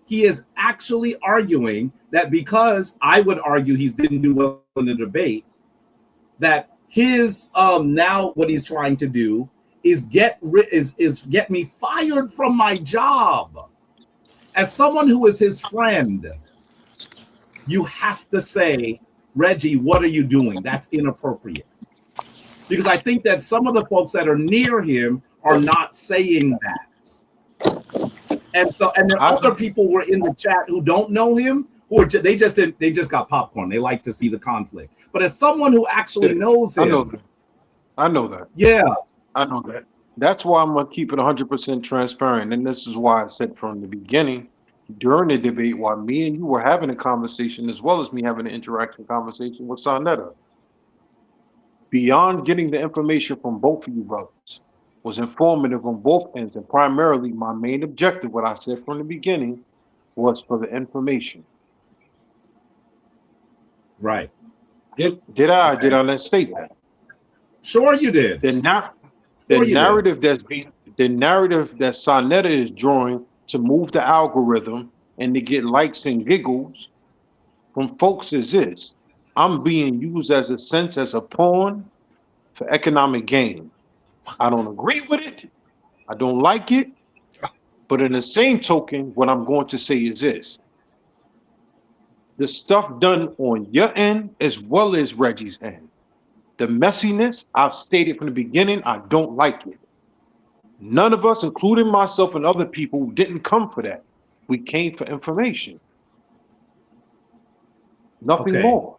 He is actually arguing that because I would argue he didn't do well in the debate, that his now what he's trying to do is get me fired from my job. As someone who is his friend, you have to say, Reggie, what are you doing? That's inappropriate. Because I think that some of the folks that are near him are not saying that. And then other people were in the chat who don't know him, who are they just got popcorn. They like to see the conflict. But as someone who actually knows him, I know that. Yeah, I know that. That's why I'm gonna keep it 100% transparent, and this is why I said from the beginning, during the debate, while me and you were having a conversation, as well as me having an interactive conversation with sa.neter, beyond getting the information from both of you brothers, was informative on both ends, and primarily my main objective, what I said from the beginning, was for the information. right. Did I not state that? Sure, you did. The narrative that sa.neter is drawing to move the algorithm and to get likes and giggles from folks is this: I'm being used as a pawn for economic gain. I don't agree with it. I don't like it. But in the same token, what I'm going to say is this: the stuff done on your end as well as Reggie's end, the messiness, I've stated from the beginning, I don't like it. None of us, including myself and other people, didn't come for that. We came for information. Nothing more.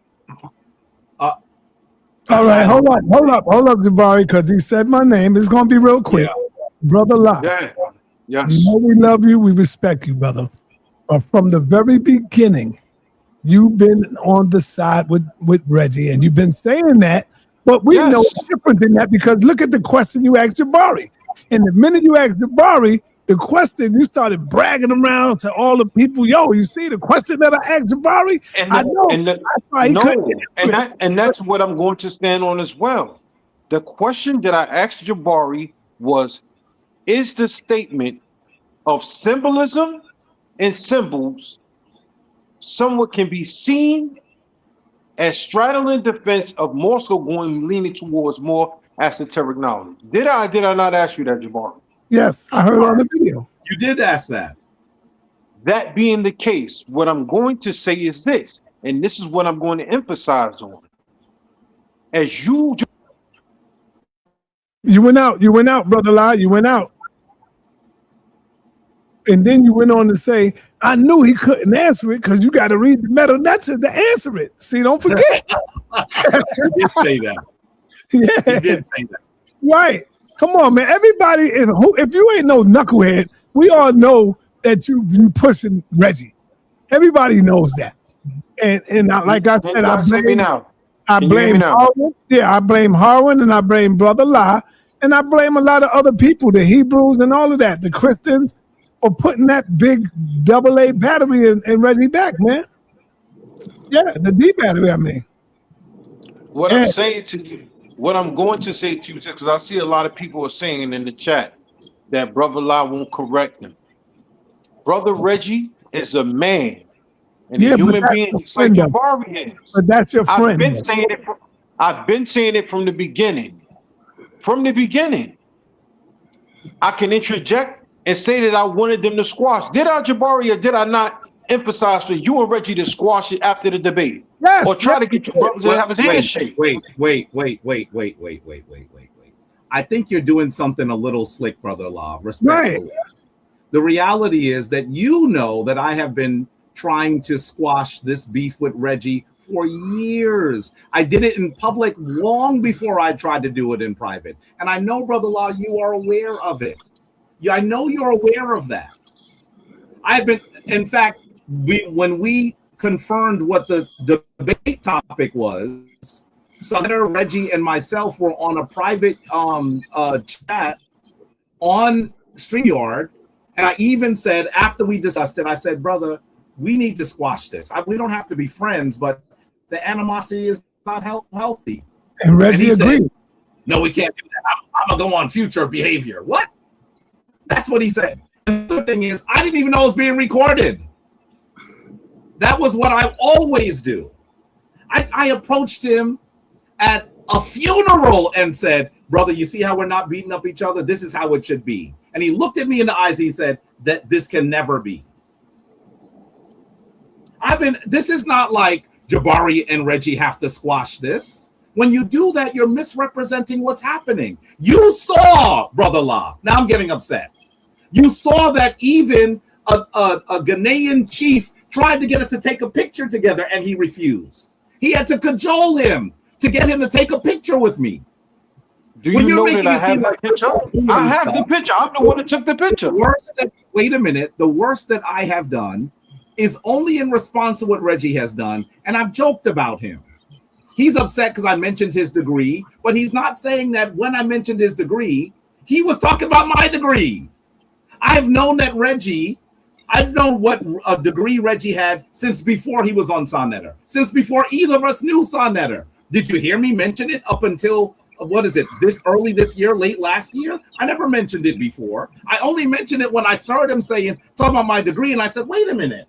All right, hold up, Jabari, because he said my name. It's going to be real quick. Yeah. Brother La. Yeah. You know we love you. We respect you, brother. But from the very beginning, you've been on the side with Reggie, and you've been saying that, but we know different than that because look at the question you asked Jabari. And the minute you asked Jabari, the question, you started bragging around to all the people, yo, you see the question that I asked Jabari? And that's what I'm going to stand on as well. The question that I asked Jabari was, is the statement of symbolism and symbols somewhat can be seen as straddling defense of more so leaning towards more esoteric knowledge? Did I not ask you that, Jabari? Yes, I heard on the video. You did ask that. That being the case, what I'm going to say is this, and this is what I'm going to emphasize on. As you went out, Brother La, you went out. And then you went on to say, I knew he couldn't answer it because you got to read the meta-neter to answer it. See, don't forget. You did say that. Yeah. You did say that. Right. Come on, man. Everybody, if you ain't no knucklehead, we all know that you pushing Reggie. Everybody knows that. And like I said, I blame Harwin. Yeah, I blame Harwin and I blame Brother La. And I blame a lot of other people, the Hebrews and all of that, the Christians, for putting that big AA battery in Reggie back, man. Yeah, the D battery, I mean. What I'm saying to you, what I'm going to say to you, because I see a lot of people are saying in the chat that Brother La won't correct him. Brother Reggie is a man and a Yeah, but human that's being your just like friend, though. Jabari is. But that's your I've friend. been saying it. I've been saying it from the beginning. From the beginning, I can interject and say that I wanted them to squash. Did I, Jabari, or did I not emphasize for you and Reggie to squash it after the debate? Yes. Or try to get your brothers to have his handshake? Wait. I think you're doing something a little slick, Brother Law, respectfully. Right. The reality is that you know that I have been trying to squash this beef with Reggie for years. I did it in public long before I tried to do it in private. And I know, Brother Law, you are aware of it. I know you're aware of that. I've been, in fact, when we confirmed what the debate topic was, Senator Reggie and myself were on a private chat on StreamYard. And I even said, after we discussed it, I said, brother, we need to squash this. We don't have to be friends, but the animosity is not healthy. And Reggie agreed. No, we can't do that. I'm going to go on future behavior. What? That's what he said. And the thing is, I didn't even know it was being recorded. That was what I always do. I approached him at a funeral and said, brother, you see how we're not beating up each other? This is how it should be. And he looked at me in the eyes. He said that this can never be. This is not like Jabari and Reggie have to squash this. When you do that, you're misrepresenting what's happening. You saw, Brother La, now I'm getting upset. You saw that even a Ghanaian chief tried to get us to take a picture together and he refused. He had to cajole him to get him to take a picture with me. Do you know that I have that picture? I have the picture. I'm the one that took the picture. Wait a minute. The worst that I have done is only in response to what Reggie has done, and I've joked about him. He's upset because I mentioned his degree, but he's not saying that when I mentioned his degree, he was talking about my degree. I've known that Reggie, I've known what a degree Reggie had since before he was on sa.neter, since before either of us knew sa.neter. Did you hear me mention it up until, what is it, early this year, late last year? I never mentioned it before. I only mentioned it when I started him talking about my degree, and I said, wait a minute.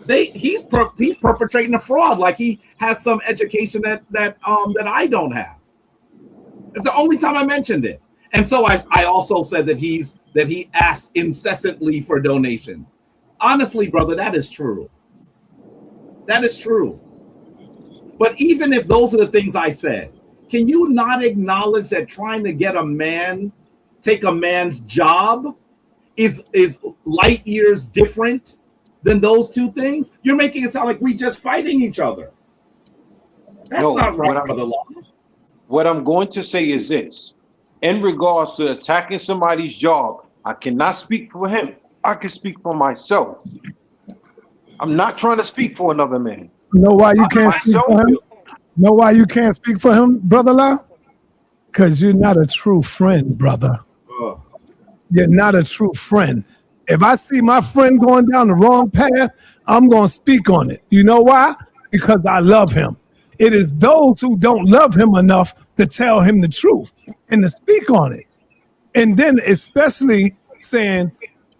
He's perpetrating a fraud, like he has some education that I don't have. It's the only time I mentioned it. And so I also said that he asks incessantly for donations. Honestly, brother, that is true. That is true. But even if those are the things I said, can you not acknowledge that trying to get take a man's job is light years different than those two things? You're making it sound like we just fighting each other. That's not right, Brother Law. What I'm going to say is this. In regards to attacking somebody's job, I cannot speak for him. I can speak for myself. I'm not trying to speak for another man. You know why you can't speak for him? Know why you can't speak for him, Brother La? Because you're not a true friend, brother. You're not a true friend. If I see my friend going down the wrong path, I'm going to speak on it. You know why? Because I love him. It is those who don't love him enough to tell him the truth and to speak on it. And then especially saying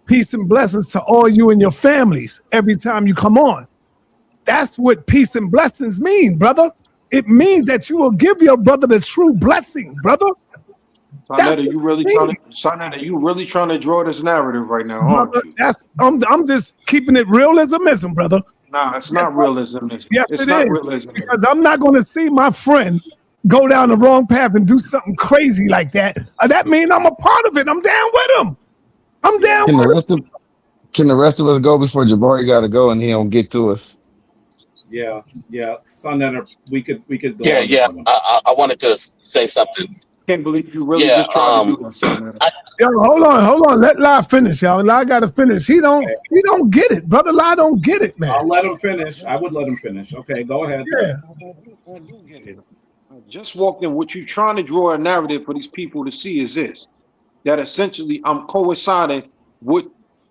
peace and blessings to all you and your families every time you come on. That's what peace and blessings mean, brother. It means that you will give your brother the true blessing, brother. sa.neter, you really trying to draw this narrative right now, aren't you? I'm just keeping it realism, brother. Nah, it's not realism. Yes, it's it not is. realism. Because I'm not going to see my friend go down the wrong path and do something crazy like that. That means I'm a part of it. I'm down with him. I'm down with him. Can the rest of us go before Jabari got to go and he don't get to us? Yeah. sa.neter, we could go. Yeah. I wanted to say something. Can't believe you really just trying to do that. Hold on. Let La finish, y'all. La got to finish. He don't get it. Brother La don't get it, man. I'll let him finish. I would let him finish. Okay, go ahead. Yeah. I do get it. I just walked in. What you're trying to draw a narrative for these people to see is this. That essentially I'm coinciding with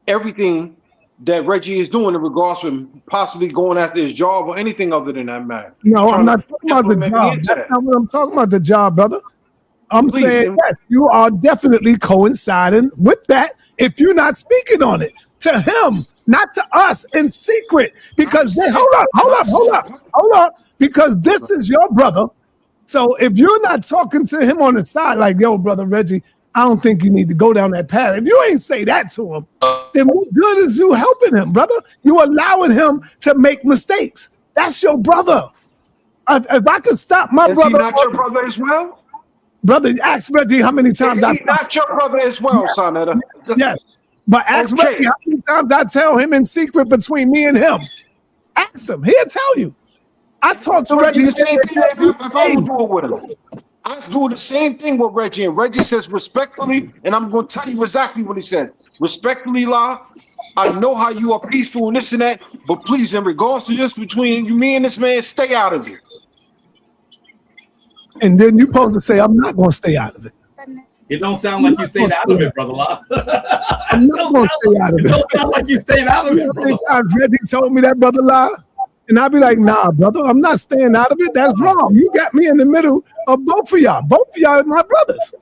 everything that Reggie is doing in regards to possibly going after his job or anything other than that matter. No, I'm not talking about the job. That's not what I'm talking about, the job, brother. I'm saying, yes, you are definitely coinciding with that if you're not speaking on it to him, not to us in secret. Because hold up, because this is your brother. So if you're not talking to him on the side, like, yo, brother Reggie, I don't think you need to go down that path. If you ain't say that to him, then what good is you helping him, brother? You allowing him to make mistakes. That's your brother. If I could stop my brother. Is he not your brother as well? Brother, ask Reggie how many times Is he not your brother as well, sa.neter? Yes. But ask Reggie how many times I tell him in secret between me and him. Ask him. He'll tell you. I talk to Reggie. The same thing if I would do it with him. I do the same thing with Reggie, and Reggie says respectfully, and I'm going to tell you exactly what he said. Respectfully, La, I know how you are peaceful and this and that, but please, in regards to this between you, me and this man, stay out of it. And then you're supposed to say, I'm not going to stay out of it. It don't sound like you stayed out of it, brother La. I'm not going to stay out of it. It don't sound like you stayed out of it, brother. Reggie told me that, brother La. And I'd be like, nah, brother, I'm not staying out of it. That's wrong. You got me in the middle of both of y'all. Both of y'all are my brothers.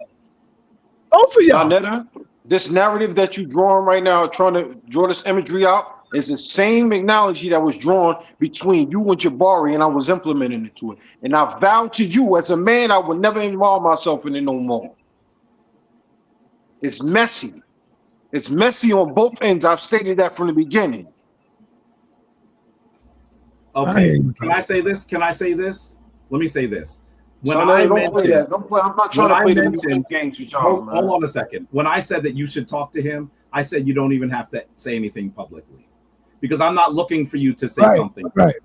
Both of y'all. Sa.neter, this narrative that you're drawing right now, trying to draw this imagery out, is the same analogy that was drawn between you and Jabari, and I was implementing it to it. And I vowed to you as a man, I would never involve myself in it no more. It's messy. It's messy on both ends. I've stated that from the beginning. Okay, can I say this? Can I say this? Let me say this. When I'm not trying to play the games with y'all. Hold on a second. When I said that you should talk to him, I said you don't even have to say anything publicly, because I'm not looking for you to say something. Right.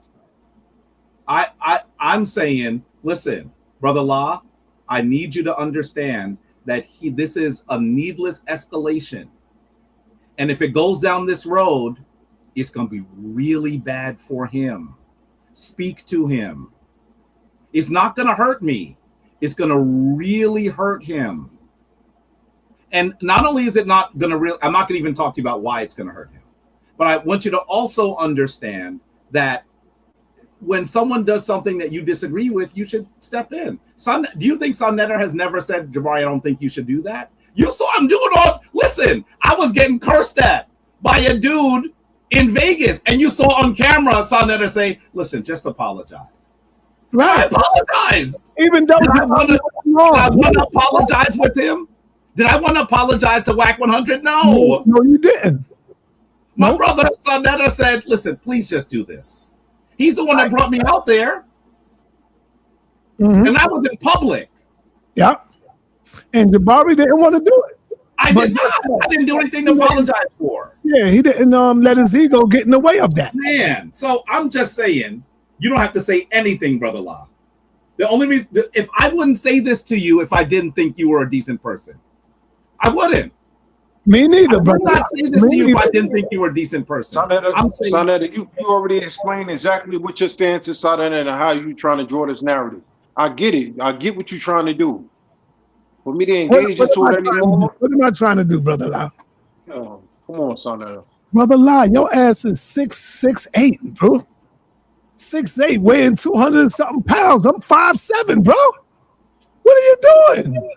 I'm saying, listen, brother La, I need you to understand that this is a needless escalation, and if it goes down this road, it's going to be really bad for him. Speak to him. It's not going to hurt me. It's going to really hurt him. And not only is it not going to I'm not going to even talk to you about why it's going to hurt him, but I want you to also understand that when someone does something that you disagree with, you should step in. Do you think sa.neter has never said, Jabari, I don't think you should do that? You saw him do it all. Listen, I was getting cursed at by a dude in Vegas, and you saw on camera sa.neter say, listen, just apologize. Right. I apologized. Even though did I want to apologize with him? Did I want to apologize to WAC 100? No. No, you didn't. My brother sa.neter said, listen, please just do this. He's the one that brought me out there. And I was in public. Yeah. And Jabari didn't want to do it. I did not. I didn't do anything to apologize for. Yeah, he didn't let his ego get in the way of that. Man, so I'm just saying, you don't have to say anything, brother La. The only reason, if I wouldn't say this to you if I didn't think you were a decent person, I wouldn't. Me neither, I would not say this to you if I didn't think you were a decent person. I'm saying, sa.neter, you already explained exactly what your stance is, sa.neter, and how you trying to draw this narrative. I get it. I get what you're trying to do. For me to engage into it anymore. What am I trying to do, brother La? Oh, come on, sa.neter. Brother La, your ass is 6'8", bro. 6'8", weighing 200 and something pounds. I'm 5'7", bro. What are you doing?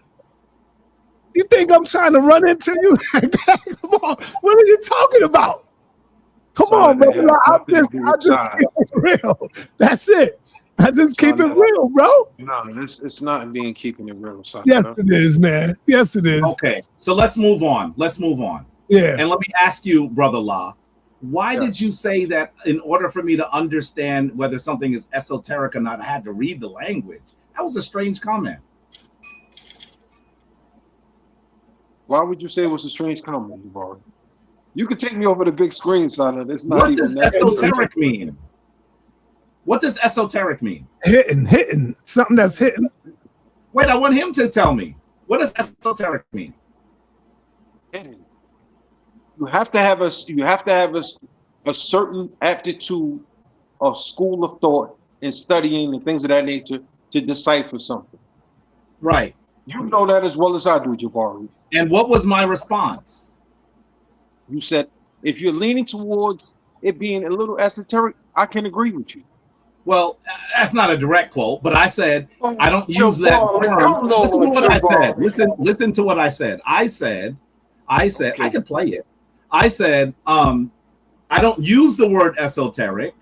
You think I'm trying to run into you like that? Come on. What are you talking about? Come on, brother La. I just keep it real. That's it. I just keep it real, bro. No, it's not being keeping it real. Yes, it is, man. Yes, it is. Okay, so let's move on. Yeah. And let me ask you, brother La, why did you say that in order for me to understand whether something is esoteric or not, I had to read the language? That was a strange comment. Why would you say it was a strange comment, Jabari? You could take me over the big screen, son. It's not what does esoteric mean? What does esoteric mean? Hitting. Something that's hitting. Wait, I want him to tell me. What does esoteric mean? Hitting. You have to have a certain aptitude of school of thought and studying and things of that nature to decipher something. Right. You know that as well as I do, Jabari. And what was my response? You said If you're leaning towards it being a little esoteric, I can agree with you. Well, that's not a direct quote, but I said I don't use that Jabari, term. come Listen to on, what I said. Jabari. Listen to what I said. I said, I can play it. I said, I don't use the word esoteric,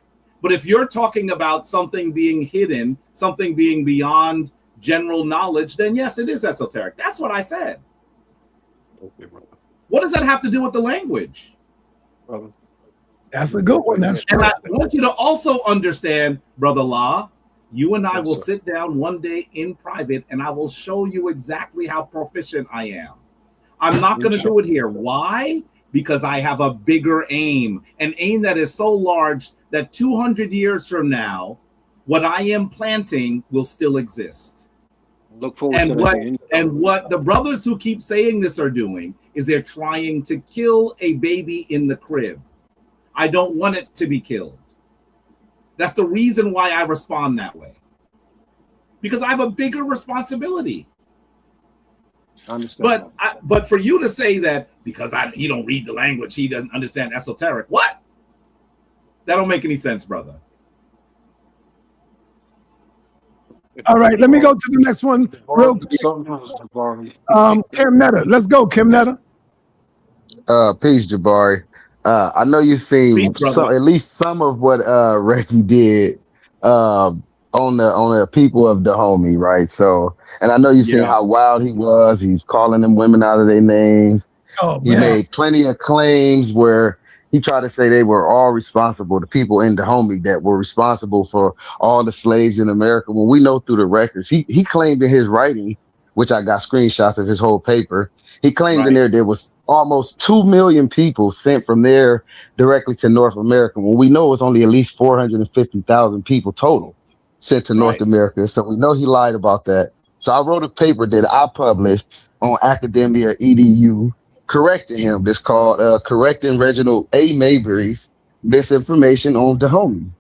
but if you're talking about something being hidden, something being beyond general knowledge, then yes, it is esoteric. That's what I said. Okay, brother. What does that have to do with the language? Brother. That's a good one. That's and right. I want you to also understand, Brother Law, you and I will sit down one day in private and I will show you exactly how proficient I am. I'm not going to do it here. Why? Because I have a bigger aim, an aim that is so large that 200 years from now, what I am planting will still exist. Look forward to that. And what the brothers who keep saying this are doing is they're trying to kill a baby in the crib. I don't want it to be killed. That's the reason why I respond that way. Because I have a bigger responsibility. I understand. But for you to say that because he don't read the language, he doesn't understand esoteric. What? That don't make any sense, brother. All right, let me go to the next one real quick. Kim Netter. Let's go, Kim Netter. Peace, Jabari. I know you've seen at least some of what Reggie did on the people of Dahomey, right? So, and I know you've seen how wild he was. He's calling them women out of their names. He made plenty of claims where he tried to say they were all responsible, the people in Dahomey that were responsible for all the slaves in America. When we know through the records, he claimed in his writing, which I got screenshots of his whole paper, he claimed in there was almost 2 million people sent from there directly to North America, when we know it's only at least 450,000 people total sent to North America. So we know he lied about that. So I wrote a paper that I published on Academia EDU correcting him. It's called Correcting Reginald A. Mabry's Misinformation on Dahomey.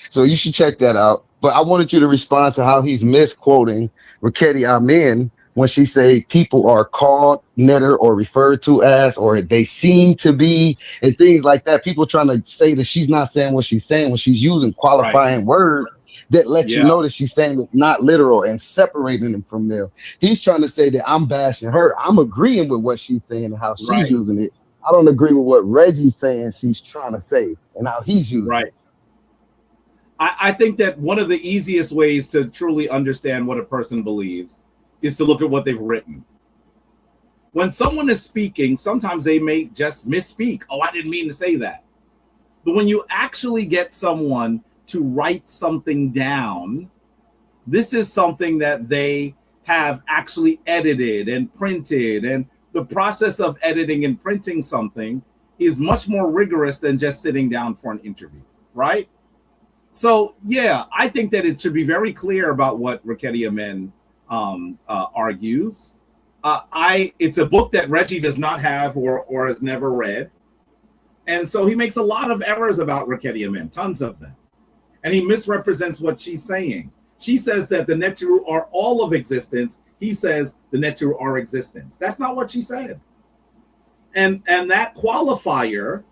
So you should check that out. But I wanted you to respond to how he's misquoting Raketi Amin when she say people are called netter or referred to as, or they seem to be, and things like that. People trying to say that she's not saying what she's saying when she's using qualifying words that let you know that she's saying it's not literal and separating them from them. He's trying to say that I'm bashing her. I'm agreeing with what she's saying and how she's using it. I don't agree with what Reggie's saying she's trying to say and how he's using it. I think that one of the easiest ways to truly understand what a person believes is to look at what they've written. When someone is speaking, sometimes they may just misspeak. Oh, I didn't mean to say that. But when you actually get someone to write something down, this is something that they have actually edited and printed. And the process of editing and printing something is much more rigorous than just sitting down for an interview, right? So, yeah, I think that it should be very clear about what Raketi Amin argues. It's a book that Reggie does not have or has never read. And so he makes a lot of errors about Raketi Amin, tons of them. And he misrepresents what she's saying. She says that the Neteru are all of existence. He says the Neteru are existence. That's not what she said. And that qualifier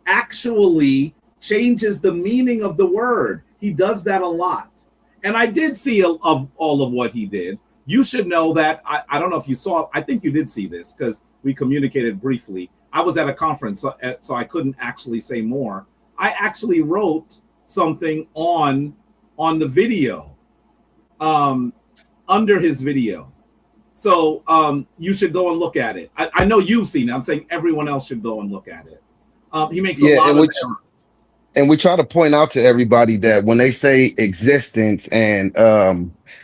actually changes the meaning of the word. He does that a lot. And I did see of all of what he did. You should know that, I don't know if you saw, I think you did see this because we communicated briefly. I was at a conference, so I couldn't actually say more. I actually wrote something on the video, under his video. So you should go and look at it. I know you've seen it. I'm saying everyone else should go and look at it. He makes a lot of errors. And we try to point out to everybody that when they say existence and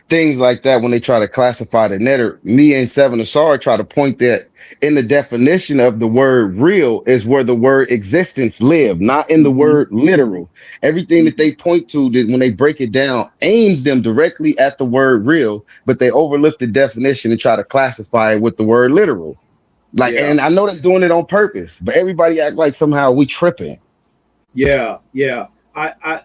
things like that, when they try to classify the netter, me and Seven Asar try to point that in the definition of the word real is where the word existence live, not in the word literal. Everything that they point to, that when they break it down, aims them directly at the word real, but they overlook the definition and try to classify it with the word literal. And I know they're doing it on purpose, but everybody act like somehow we tripping. Yeah. I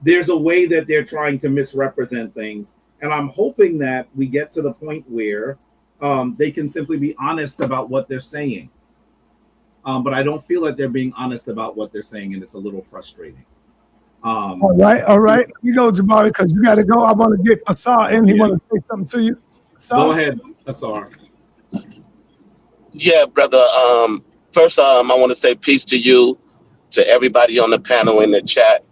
there's a way that they're trying to misrepresent things. And I'm hoping that we get to the point where they can simply be honest about what they're saying. but I don't feel like they're being honest about what they're saying, and it's a little frustrating. All right. You go, Jabari, because you got to go. I want to get Asar in. He want to say something to you. Asar? Go ahead, Asar. Yeah, brother. First, I want to say peace to you, to everybody on the panel in the chat.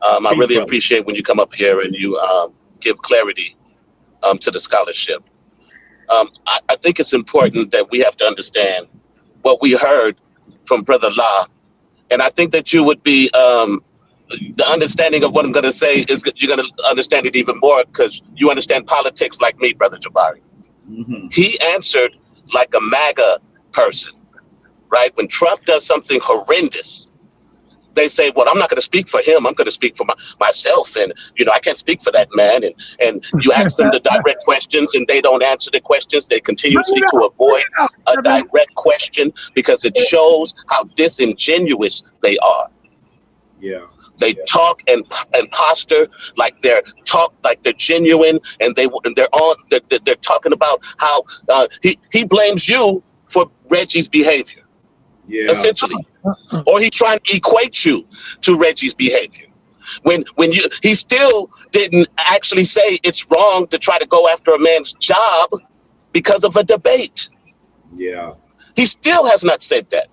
I really brother. appreciate when you come up here and you give clarity to the scholarship. I think it's important that we have to understand what we heard from Brother La, and I think that you would be the understanding of what I'm going to say is you're going to understand it even more because you understand politics like me, Brother Jabari. Mm-hmm. He answered like a MAGA person, right? When Trump does something horrendous, they say, well, I'm not going to speak for him. I'm going to speak for myself. And, I can't speak for that man. And you ask them the direct questions and they don't answer the questions. They continuously to avoid a direct question because it shows how disingenuous they are. Yeah. They talk and posture like they're genuine, and they're talking about how he blames you for Reggie's behavior, essentially, or he's trying to equate you to Reggie's behavior. When he still didn't actually say it's wrong to try to go after a man's job because of a debate. Yeah, he still has not said that.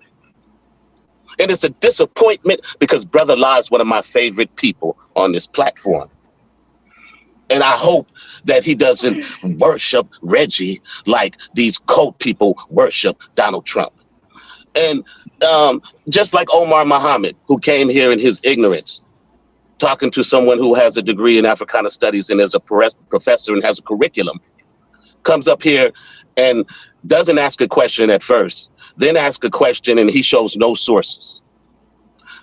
And it's a disappointment because Brother La is one of my favorite people on this platform. And I hope that he doesn't worship Reggie like these cult people worship Donald Trump. And just like Omar Muhammad, who came here in his ignorance, talking to someone who has a degree in Africana Studies and is a professor and has a curriculum, comes up here and doesn't ask a question at first, then ask a question and he shows no sources,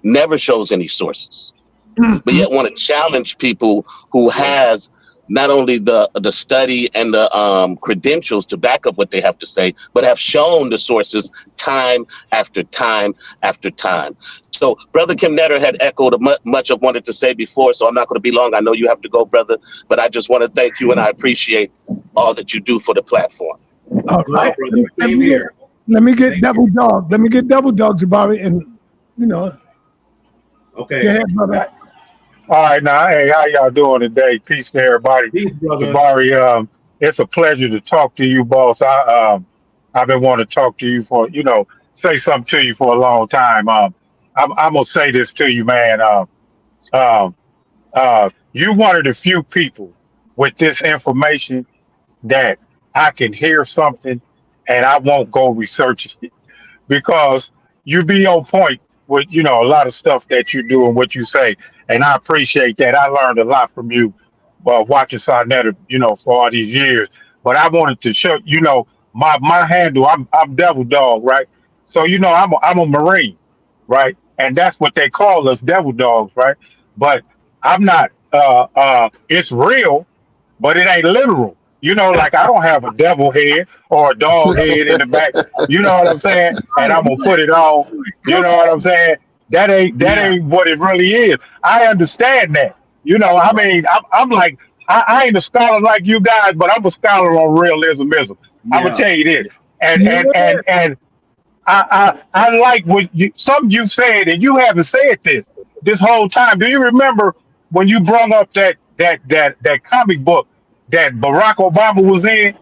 never shows any sources, but yet want to challenge people who has not only the study and the credentials to back up what they have to say, but have shown the sources time after time after time. So Brother Sa.neter had echoed much of wanted to say before, so I'm not going to be long. I know you have to go, brother, but I just want to thank you and I appreciate all that you do for the platform. All right. Brother, same here. Let me get double dog. Let me get double dog, Jabari, and Okay. Go ahead, brother. All right, now, hey, how y'all doing today? Peace to everybody. Peace, brother. Jabari, it's a pleasure to talk to you, boss. I've been wanting to talk to you for, say something to you for a long time. I'm gonna say this to you, man. You're one of the few people with this information that I can hear something and I won't go research it because you be on point with, a lot of stuff that you do and what you say. And I appreciate that. I learned a lot from you watching sa.neter, for all these years. But I wanted to show, my handle, I'm Devil Dog, right? So, I'm a Marine, right? And that's what they call us, Devil Dogs, right? But I'm not, it's real, but it ain't literal. Like I don't have a devil head or a dog head in the back. You know what I'm saying? And I'm gonna put it on. You know what I'm saying? That ain't what it really is. I understand that. I mean, I'm like, I ain't a scholar like you guys, but I'm a scholar on realismism. I'm gonna tell you this. And I like what some you said, and you haven't said this whole time. Do you remember when you brought up that comic book that Barack Obama was in,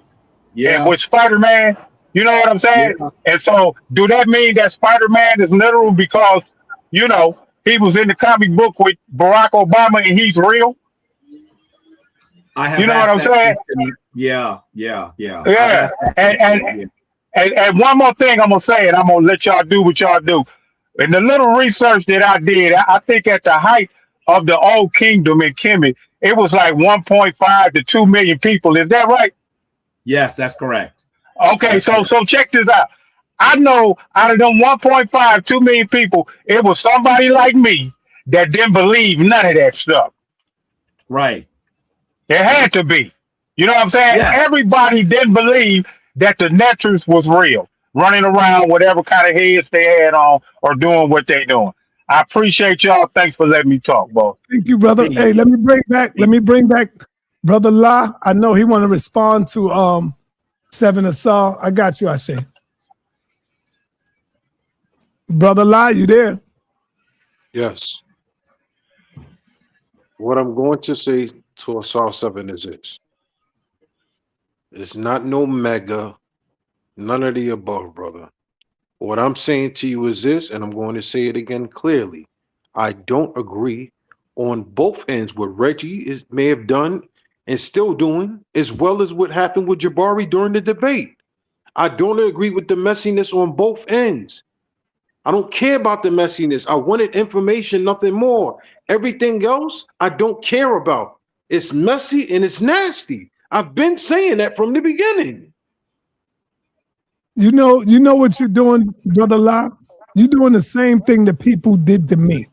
and with Spider-Man? You know what I'm saying? Yeah. And so, do that mean that Spider-Man is literal because, he was in the comic book with Barack Obama and he's real? I have. You know what I'm saying? Yeah. And one more thing I'm gonna say, and I'm gonna let y'all do what y'all do. In the little research that I did, I think at the height of the old kingdom in Kemet, it was like 1.5 to 2 million people. Is that right? Yes, that's correct. Okay, so check this out. I know out of them 1.5, 2 million people, it was somebody like me that didn't believe none of that stuff. Right. It had to be. You know what I'm saying? Yeah. Everybody didn't believe that the Neters was real, running around whatever kind of heads they had on or doing what they doing. I appreciate y'all. Thanks for letting me talk, boss. Thank you, brother. Hey, let me bring back Brother La. I know he want to respond to Seven Assault. I got you, I say. Brother Lie, you there? Yes. What I'm going to say to Assault 7 is this. It's not no mega, none of the above, brother. What I'm saying to you is this, and I'm going to say it again clearly. I don't agree on both ends what Reggie may have done and still doing, as well as what happened with Jabari during the debate. I don't agree with the messiness on both ends. I don't care about the messiness. I wanted information, nothing more. Everything else, I don't care about. It's messy and it's nasty. I've been saying that from the beginning. You know what you're doing, Brother La? You're doing the same thing that people did to me.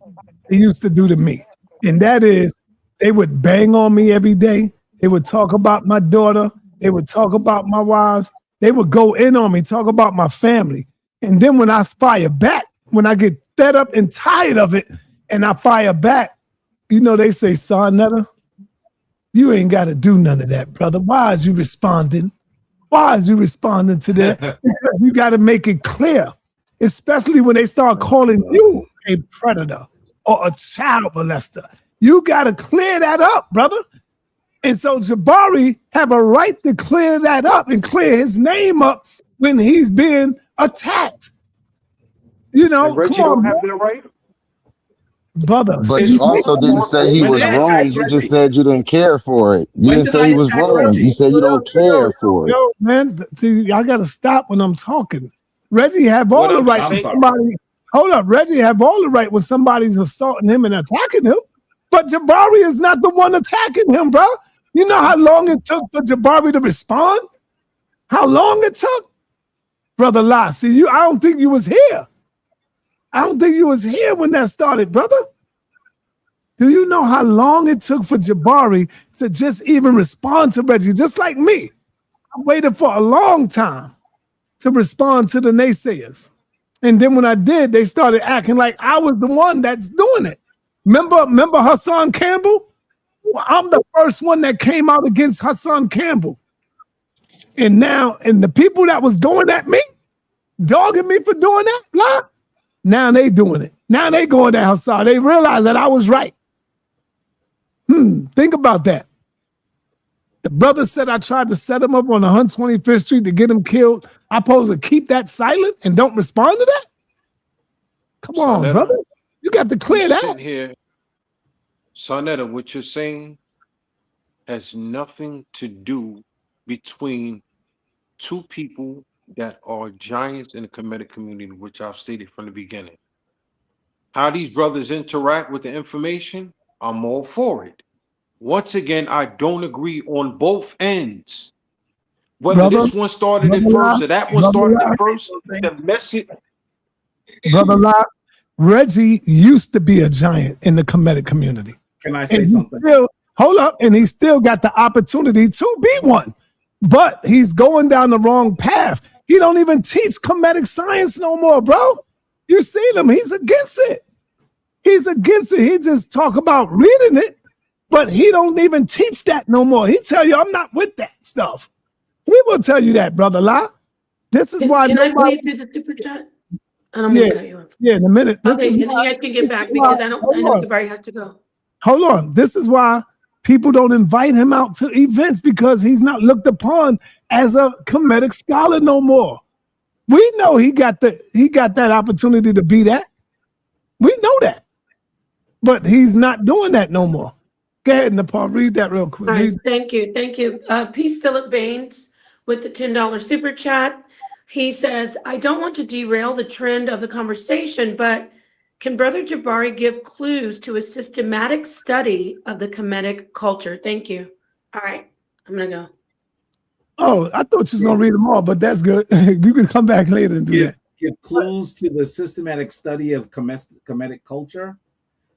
They used to do to me. And that is, they would bang on me every day. They would talk about my daughter. They would talk about my wives. They would go in on me, talk about my family. And then when I fire back, when I get fed up and tired of it, and I fire back, you know, they say, sa.neter, you ain't got to do none of that, brother. Why is you responding? Why is you responding to that? Because you got to make it clear, especially when they start calling you a predator or a child molester. You got to clear that up, brother. And so Jabari have a right to clear that up and clear his name up when he's being attacked. You know, And Reggie come on, don't have that right? brother. But you also didn't say he was wrong. You just said you didn't care for it. You didn't say he was wrong. You said you don't care for it. Yo, man, see, I got to stop when I'm talking. Reggie have all the right when somebody, hold up, Reggie have all the right when somebody's assaulting him and attacking him. But Jabari is not the one attacking him, bro. You know how long it took for Jabari to respond? How long it took? Brother La, see, I don't think you was here. I don't think you was here when that started, brother. Do you know how long it took for Jabari to just even respond to Reggie? Just like me. I waited for a long time to respond to the naysayers. And then when I did, they started acting like I was the one that's doing it. Remember Hassan Campbell? Well, I'm the first one that came out against Hassan Campbell. And the people that was going at me, dogging me for doing that, blah, now they doing it. Now they going to Hassan. They realize that I was right. Think about that. The brother said I tried to set him up on 125th Street to get him killed. I'm supposed to keep that silent and don't respond to that? Come on, brother. You got to clear that. Here, sa.neter, what you're saying has nothing to do between two people that are giants in the Kemetic community, which I've stated from the beginning. How these brothers interact with the information, I'm all for it. Once again, I don't agree on both ends. Whether this one started it first or that one started it first, the message. Brother La, Reggie used to be a giant in the Kemetic community. Can I say something? Hold up, and he still got the opportunity to be one. But he's going down the wrong path. He don't even teach Kemetic science no more, bro. You see him, he's against it. He's against it. He just talk about reading it, but he don't even teach that no more. He tell you, I'm not with that stuff. He will tell you that, Brother La. This is why Can I play through the super chat? And I'm gonna cut you off. Yeah, in a minute. Okay, and then you guys can get back because I know Jabari has to go. Hold on. This is why people don't invite him out to events, because he's not looked upon as a Kemetic scholar no more. We know he got that opportunity to be that. We know that. But he's not doing that no more. Go ahead, Nepal. Read that real quick. All right, thank you. Thank you. Peace Philip Baines with the $10 super chat. He says, I don't want to derail the trend of the conversation, but can Brother Jabari give clues to a systematic study of the Kemetic culture? Thank you. All right, I'm going to go. Oh, I thought you was going to read them all, but that's good. You can come back later and do that. Give clues to the systematic study of Kemetic culture?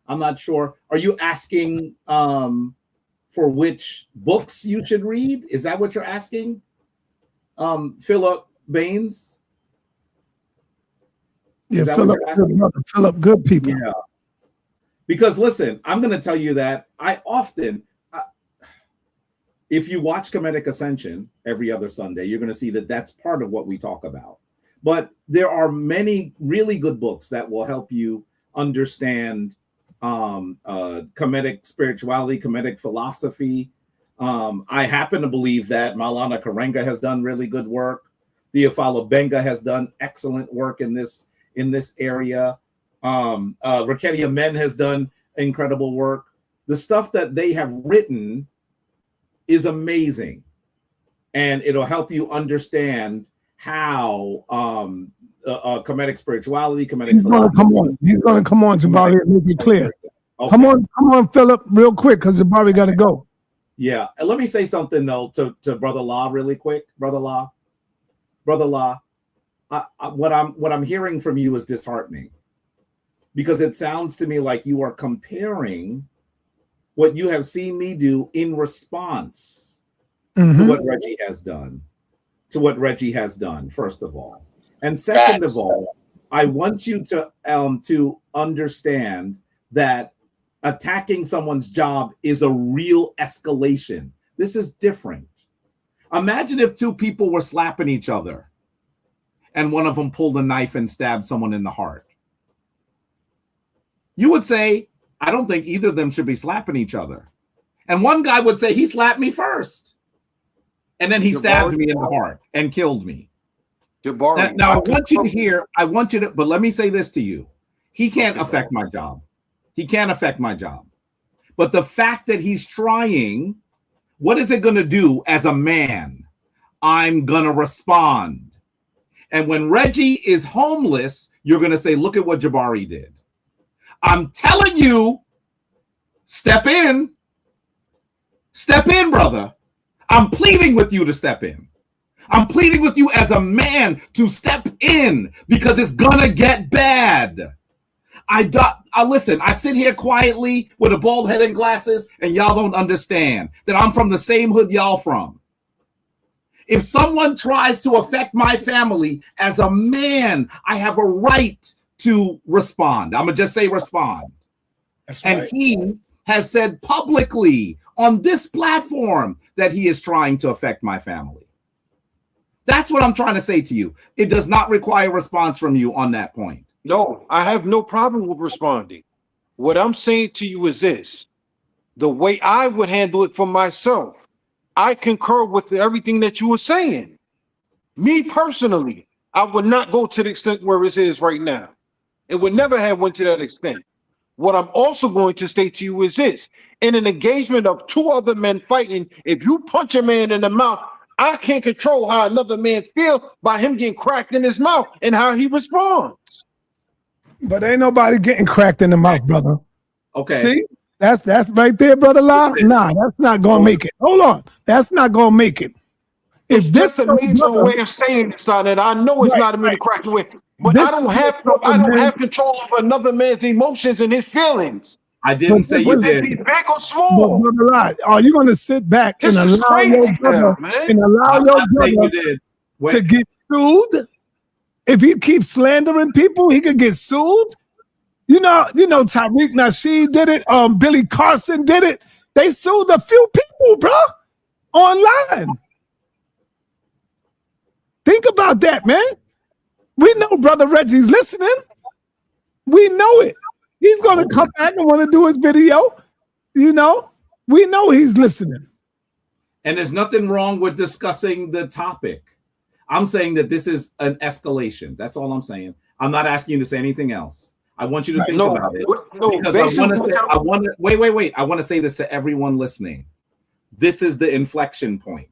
I'm not sure. Are you asking for which books you should read? Is that what you're asking? Philip Baines? Yeah, Philip, good people. Yeah. Because listen, I'm going to tell you that I often, if you watch Kemetic Ascension every other Sunday, you're going to see that that's part of what we talk about. But there are many really good books that will help you understand Kemetic spirituality, Kemetic philosophy. I happen to believe that Maulana Karenga has done really good work. Theophilo Benga has done excellent work in this area. Raketia Men has done incredible work. The stuff that they have written is amazing, and it'll help you understand how Kemetic spirituality, Kemetic philosophy. He's going to come on, Jabari, and make it clear. Okay. Come on, Philip, real quick, because Jabari got to go. Yeah, and let me say something though to Brother Law really quick. Brother Law, what I'm hearing from you is disheartening, because it sounds to me like you are comparing what you have seen me do in response to what Reggie has done, first of all. And second of all, I want you to understand that attacking someone's job is a real escalation. This is different. Imagine if two people were slapping each other and one of them pulled a knife and stabbed someone in the heart. You would say, I don't think either of them should be slapping each other. And one guy would say, he slapped me first. And then he stabbed me in the heart and killed me. Jabari, now I want you to hear, but let me say this to you. He can't affect my job. He can't affect my job. But the fact that he's trying, what is it going to do as a man? I'm going to respond. And when Reggie is homeless, you're going to say, look at what Jabari did. I'm telling you, step in. Step in, brother. I'm pleading with you to step in. I'm pleading with you as a man to step in, because it's going to get bad. Listen, I sit here quietly with a bald head and glasses, and y'all don't understand that I'm from the same hood y'all from. If someone tries to affect my family, as a man, I have a right to respond. I'm going to just say respond. That's right. And he has said publicly on this platform that he is trying to affect my family. That's what I'm trying to say to you. It does not require a response from you on that point. No, I have no problem with responding. What I'm saying to you is this: the way I would handle it for myself, I concur with everything that you were saying. Me personally, I would not go to the extent where it is right now. It would never have went to that extent. What I'm also going to state to you is this: in an engagement of two other men fighting, if you punch a man in the mouth, I can't control how another man feels by him getting cracked in his mouth and how he responds. But ain't nobody getting cracked in the mouth, brother. Okay. See? That's right there, brother Law. Nah, that's not gonna make it. Hold on. That's not gonna make it. If this a mutual way of saying it, son, and I know it's not a me to crack the way, but I don't have control over another man's emotions and his feelings. I didn't say you did. Big or small. But brother Law, are you gonna sit back and allow your brother to get sued? If he keeps slandering people, he could get sued. You know, Tariq Nasheed did it. Billy Carson did it. They sued a few people, bro, online. Think about that, man. We know Brother Reggie's listening. We know it. He's gonna come back and want to do his video. You know, we know he's listening. And there's nothing wrong with discussing the topic. I'm saying that this is an escalation. That's all I'm saying. I'm not asking you to say anything else. I want you to think about it. Because I want to wait. I want to say this to everyone listening. This is the inflection point.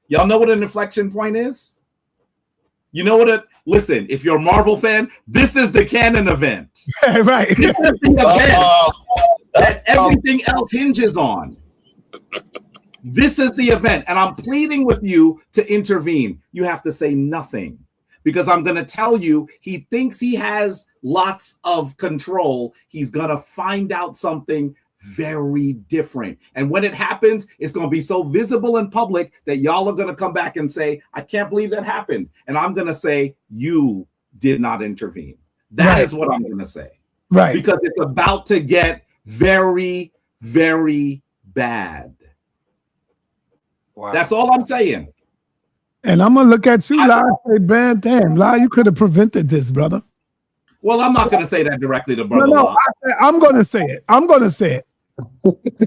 Y'all know what an inflection point is? You know what listen, if you're a Marvel fan, this is the canon event. Right. This is the event that everything else hinges on. This is the event, and I'm pleading with you to intervene. You have to say nothing, because I'm going to tell you he thinks he has lots of control. He's going to find out something very different. And when it happens, it's going to be so visible in public that y'all are going to come back and say, I can't believe that happened. And I'm going to say, you did not intervene. That is what I'm going to say. Right. Because it's about to get very, very bad. Wow. That's all I'm saying. And I'm gonna look at you, La, and say, man, damn, La, you could have prevented this, brother. Well, I'm not going to say that directly to Brother No, Law. I'm gonna say it. I'm gonna say it.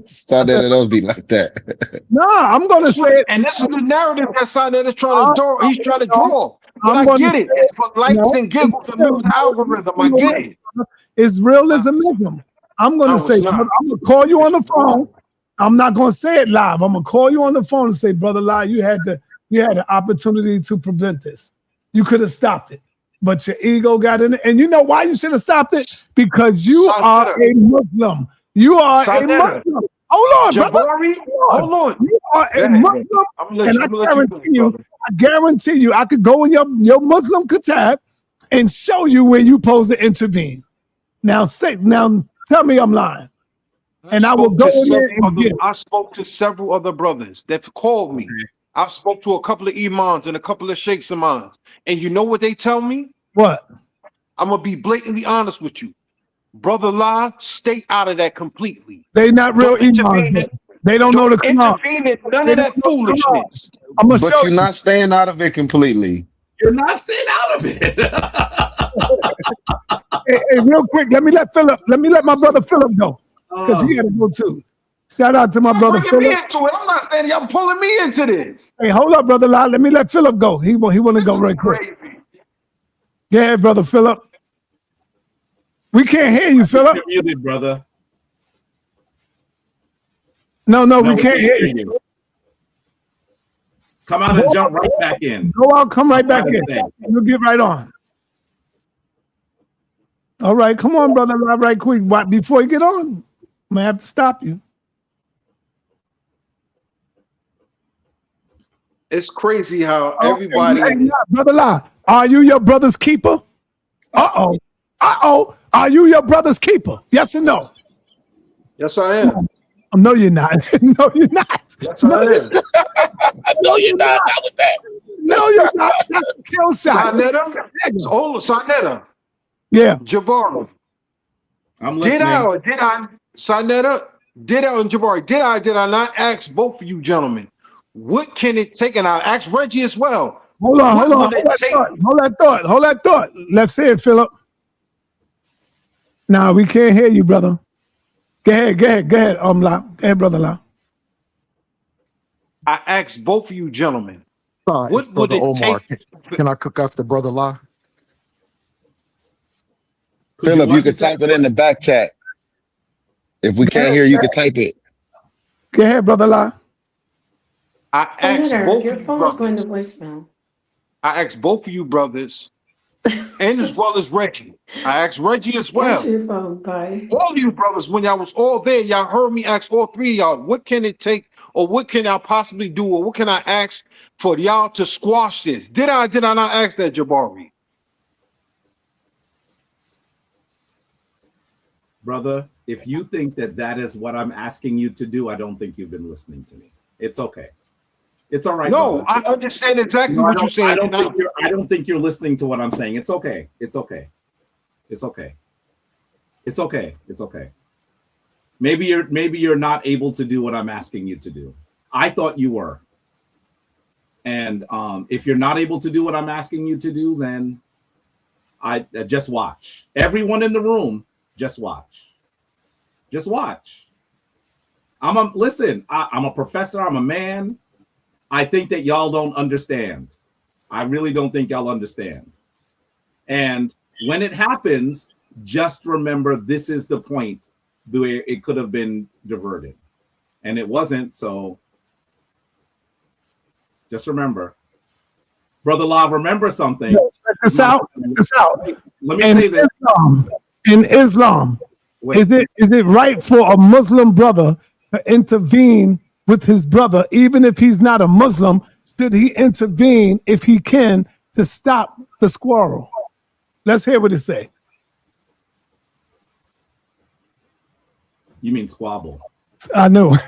sa.neter don't be like that. No, I'm gonna say it. And this is the narrative that sa.neter is trying to draw. He's trying to draw. But I'm I get it. It's for likes and giggles to move the algorithm. I get it. It's realism. I'm gonna say, brother, I'm gonna call you on the phone. I'm not gonna say it live. I'm gonna call you on the phone and say, Brother La, you had the opportunity to prevent this. You could have stopped it, but your ego got in it. And you know why you should have stopped it? Because you are a Muslim. You are a Muslim. Hold on, brother. Hold on. You are a Muslim, and I guarantee you, I could go in your Muslim kitab and show you where you supposed to intervene. Now tell me I'm lying. And I will go in there and get it. I spoke to several other brothers that called me. I've spoke to a couple of imams and a couple of sheikhs of mine. And you know what they tell me? What? I'm going to be blatantly honest with you. Brother La, stay out of that completely. They not real imams. They don't know the Quran. None of that foolishness. I'm gonna But show you're not staying out of it completely. You're not staying out of it. Hey, real quick, let me let my brother Philip go. Because he gotta go too. Shout out to my brother Philip. Me into it. I'm not standing. Y'all pulling me into this. Hey, hold up, brother La. Let me let Philip go. He want to go right quick. Go ahead, brother Philip. We can't hear you, Philip. You're muted, brother. No, we can't hear you. Come out and jump right back in. Go out, come right back in. You'll get right on. All right, come on, brother, right quick. Before you get on, I'm gonna have to stop you. It's crazy how everybody. Hey, brother La, are you your brother's keeper? Uh-oh. Are you your brother's keeper? Yes or no? Yes, I am. No, you're not. No, you're not. Yes, I am. No, you're not. Not with that. No, you're not. That's a kill shot. sa.neter. Yeah. Jabari. I'm listening. Did I, sa.neter, did I, and Jabari, did I not ask both of you gentlemen, what can it take? And I asked Reggie as well. Hold on. Hold that thought. Let's hear it, Philip. Nah, we can't hear you, brother. Go ahead, La. Go ahead, brother La. I asked both of you gentlemen, Sorry, what would Brother it Omar, take? can I cook after Brother La? Philip, you can type it in the back chat. If we can't hear, you can type it. Go ahead, brother La. I asked both your of you phone is brothers. going to voicemail. I asked both of you brothers, and as well as Reggie. I asked Reggie as well. Answer your phone. Bye. All of you brothers, when y'all was all there, y'all heard me ask all three of y'all, what can it take, or what can I possibly do, or what can I ask for y'all to squash this? Did I not ask that, Jabari? Brother, if you think that is what I'm asking you to do, I don't think you've been listening to me. It's okay. It's all right. No, brother. I understand exactly what you're saying. I don't think you're listening to what I'm saying. It's okay. It's okay. It's okay. It's okay. It's okay. Maybe you're not able to do what I'm asking you to do. I thought you were. And if you're not able to do what I'm asking you to do, then I just watch. Everyone in the room, just watch. Just watch. I'm a professor. I'm a man. I think that y'all don't understand. I really don't think y'all understand. And when it happens, just remember this is the point where it could have been diverted. And it wasn't, so just remember. Brother La, remember something. Check this out. Let me say this. In Islam, is it right for a Muslim brother to intervene with his brother, even if he's not a Muslim? Should he intervene if he can to stop the squirrel? Let's hear what it say. You mean squabble? I know.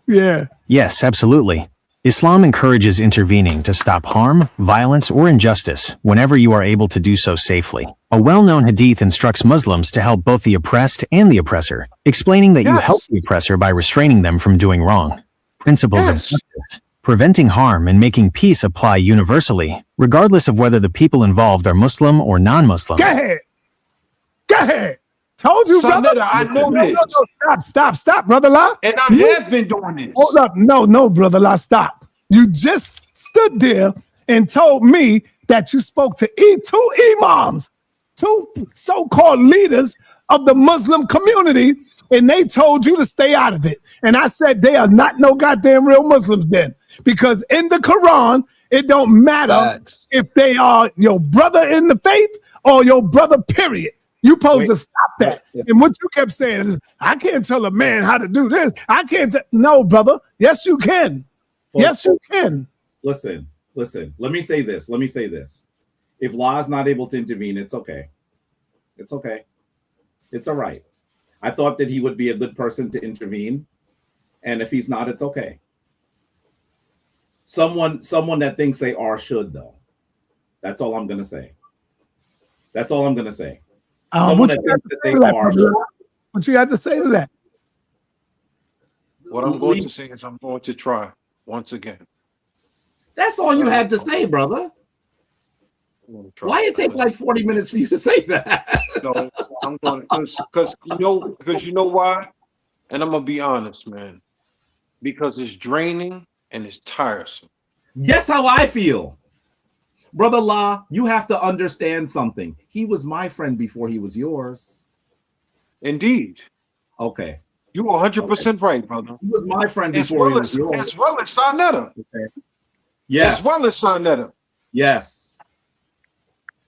Yeah. Yes, absolutely. Islam encourages intervening to stop harm, violence, or injustice whenever you are able to do so safely. A well-known hadith instructs Muslims to help both the oppressed and the oppressor, explaining that you help the oppressor by restraining them from doing wrong. Principles of justice, preventing harm and making peace apply universally, regardless of whether the people involved are Muslim or non-Muslim. Go ahead. Go ahead. Told you, brother. sa.neter, I know this. Stop, brother La. And I have been doing this. Hold up. No, brother La, stop. You just stood there and told me that you spoke to two imams, two so-called leaders of the Muslim community, and they told you to stay out of it. And I said they are not no goddamn real Muslims then. Because in the Quran, it don't matter if they are your brother in the faith or your brother, period. You supposed to stop that. And what you kept saying is, I can't tell a man how to do this. I can't. No, brother. Yes, you can. Yes, you can. Listen. Let me say this. If law is not able to intervene, it's okay. It's okay. It's all right. I thought that he would be a good person to intervene. And if he's not, it's okay. Someone that thinks they are should, though. That's all I'm going to say. Someone that thinks that they are should. What you got to say to that? What I'm going to say is I'm going to try once again. That's all you had to say, brother. Why it take like 40 minutes for you to say that? No, I'm going to, because you know why? And I'm going to be honest, man. Because it's draining and it's tiresome. Guess how I feel. Brother La, you have to understand something. He was my friend before he was yours. Indeed. Okay. You are 100% right, brother. He was my friend before he was yours. As well as sa.neter. Okay. Yes. As well as sa.neter. Yes.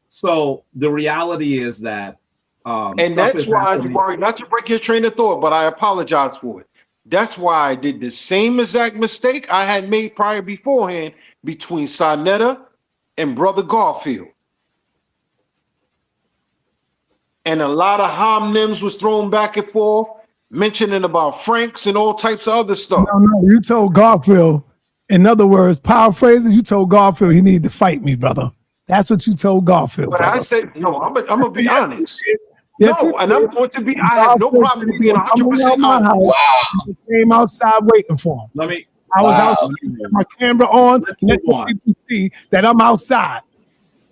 So the reality is that and that's why, Jabari, not to break your train of thought, but I apologize for it. That's why I did the same exact mistake I had made beforehand between sa.neter and Brother Garfield. And a lot of homonyms was thrown back and forth, mentioning about Franks and all types of other stuff. No, you told Garfield, in other words, paraphrasing, you told Garfield he needed to fight me, brother. That's what you told Garfield. But brother. I said, no, I'm going to be honest. Yes, no, and I'm going to be, I have no problem being 100% honest. Wow. I came outside waiting for him. I was out with my camera on, let people see that I'm outside.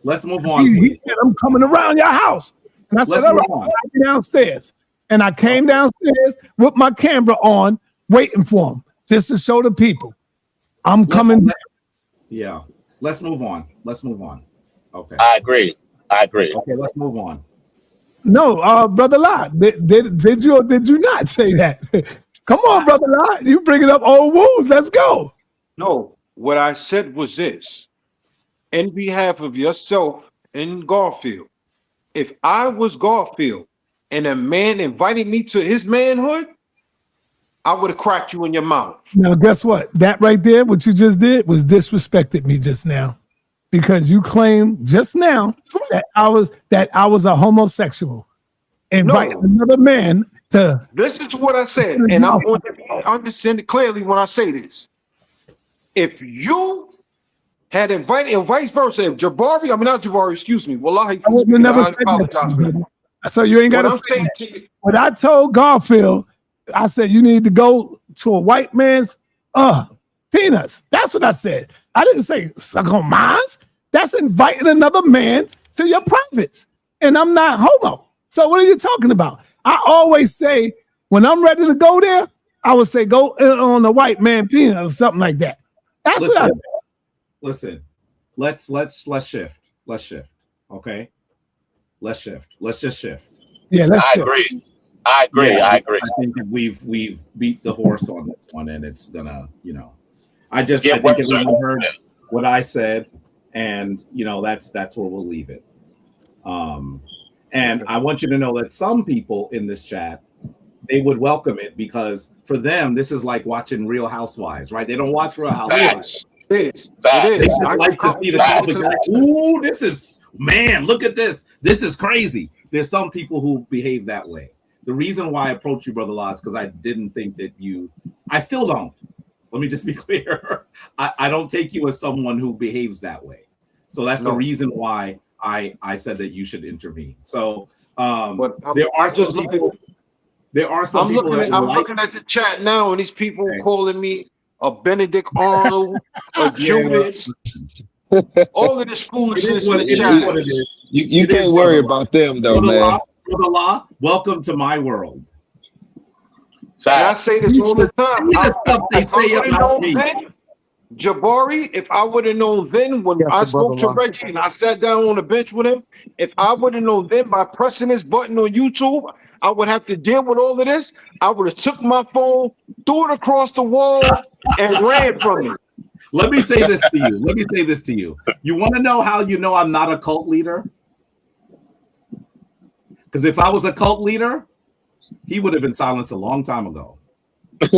Let's move on. He said, I'm coming around your house. And I said, all right, I'll be downstairs. And I came downstairs with my camera on, waiting for him, just to show the people I'm coming. Yeah. Let's move on. Okay. I agree. Okay, let's move on. No, Brother La, did you or did you not say that? Come on, Brother La, you bringing up old wounds. Let's go. No, what I said was this. In behalf of yourself and Garfield, if I was Garfield and a man invited me to his manhood, I would have cracked you in your mouth. Now, guess what? That right there, what you just did was disrespected me just now. Because you claimed just now that I was a homosexual. Inviting another man to. This is what I said, and I'm going to understand it clearly when I say this. If you had invited, and vice versa, if Jabari, not Jabari, excuse me, wallahi, I apologize. So you ain't got to say that. When I told Garfield, I said you need to go to a white man's peanuts. That's what I said. I didn't say suck on mine. That's inviting another man to your privates. And I'm not homo. So what are you talking about? I always say, when I'm ready to go there, I would say go on the white man peanut or something like that. That's what I listen. Let's shift. Let's shift. Okay. Let's shift. Let's just shift. Yeah, let's shift. I agree. I think that we've beat the horse on this one, and it's gonna, I think everyone heard what I said, and that's where we'll leave it. And I want you to know that some people in this chat, they would welcome it because for them, this is like watching Real Housewives, right? They don't watch Real Housewives. It is. They just like to see the topic. Like, ooh, this is, man, look at this. This is crazy. There's some people who behave that way. The reason why I approached you, Brother La, is because I didn't think that I still don't. Let me just be clear. I don't take you as someone who behaves that way. So that's the reason why I said that you should intervene. So there are some people. I'm looking at the chat now, and these people calling me a Benedict Arnold, a Judas. All of this foolishness in the chat. You can't worry about them though, man. Brother Law, welcome to my world. And I say this all the time. They say about me. Jabari, if I would have known then when I spoke to Reggie and I sat down on the bench with him, if I would have known then by pressing this button on YouTube, I would have to deal with all of this. I would have took my phone, threw it across the wall, and ran from it. Let me say this to you. You want to know how you know I'm not a cult leader? Because if I was a cult leader, he would have been silenced a long time ago. That's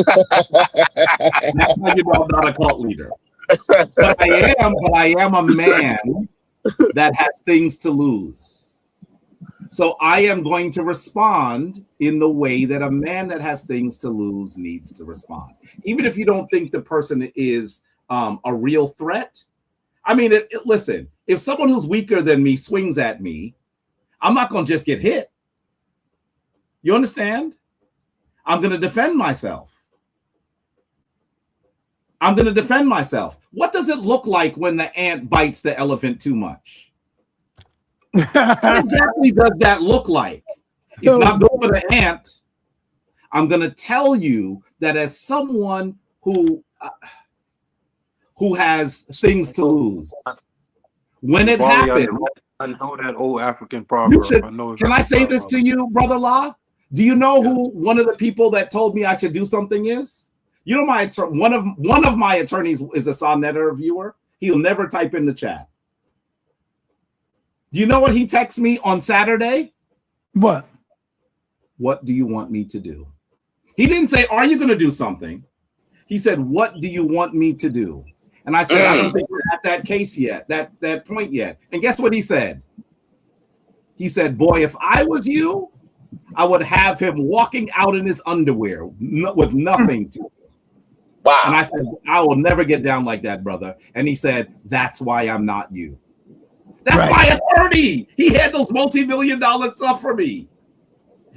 how you know I'm not a cult leader. But I am a man that has things to lose. So I am going to respond in the way that a man that has things to lose needs to respond. Even if you don't think the person is a real threat. I mean, listen, if someone who's weaker than me swings at me, I'm not going to just get hit. You understand? I'm going to defend myself. What does it look like when the ant bites the elephant too much? What exactly does that look like? It's not good for the ant. I'm going to tell you that as someone who has things to lose, when it happens, I know that old African proverb. Can I say this to you, Brother Law? Do you know who one of the people that told me I should do something is? You know, one of my attorneys is a sa.neter viewer. He'll never type in the chat. Do you know what he texted me on Saturday? What? What do you want me to do? He didn't say, are you going to do something? He said, what do you want me to do? And I said, I don't think we're at that case yet, that point yet. And guess what he said? He said, boy, if I was you, I would have him walking out in his underwear with nothing to him. Wow. And I said, I will never get down like that, brother. And he said, that's why I'm not you. That's my attorney. He handles multi-million-dollar stuff for me.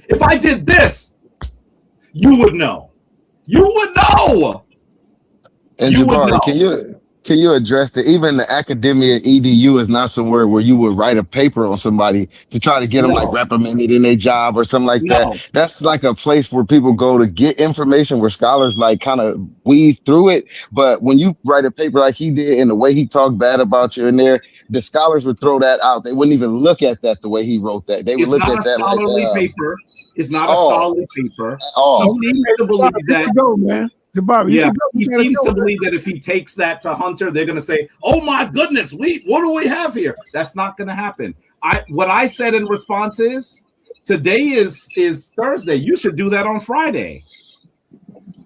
If I did this, you would know. You would know. And Jabari, can you address that? Even the academia EDU is not somewhere where you would write a paper on somebody to try to get them like reprimanded in their job or something like that. That's like a place where people go to get information, where scholars like kind of weave through it. But when you write a paper like he did and the way he talked bad about you in there, the scholars would throw that out. They wouldn't even look at that the way he wrote that. They would look at that like paper. It's not a scholarly paper. He seems to believe that. Go, man. Jabari, he seems to believe that if he takes that to Hunter, they're going to say, "Oh my goodness, what do we have here?" That's not going to happen. What I said in response is, today is Thursday. You should do that on Friday.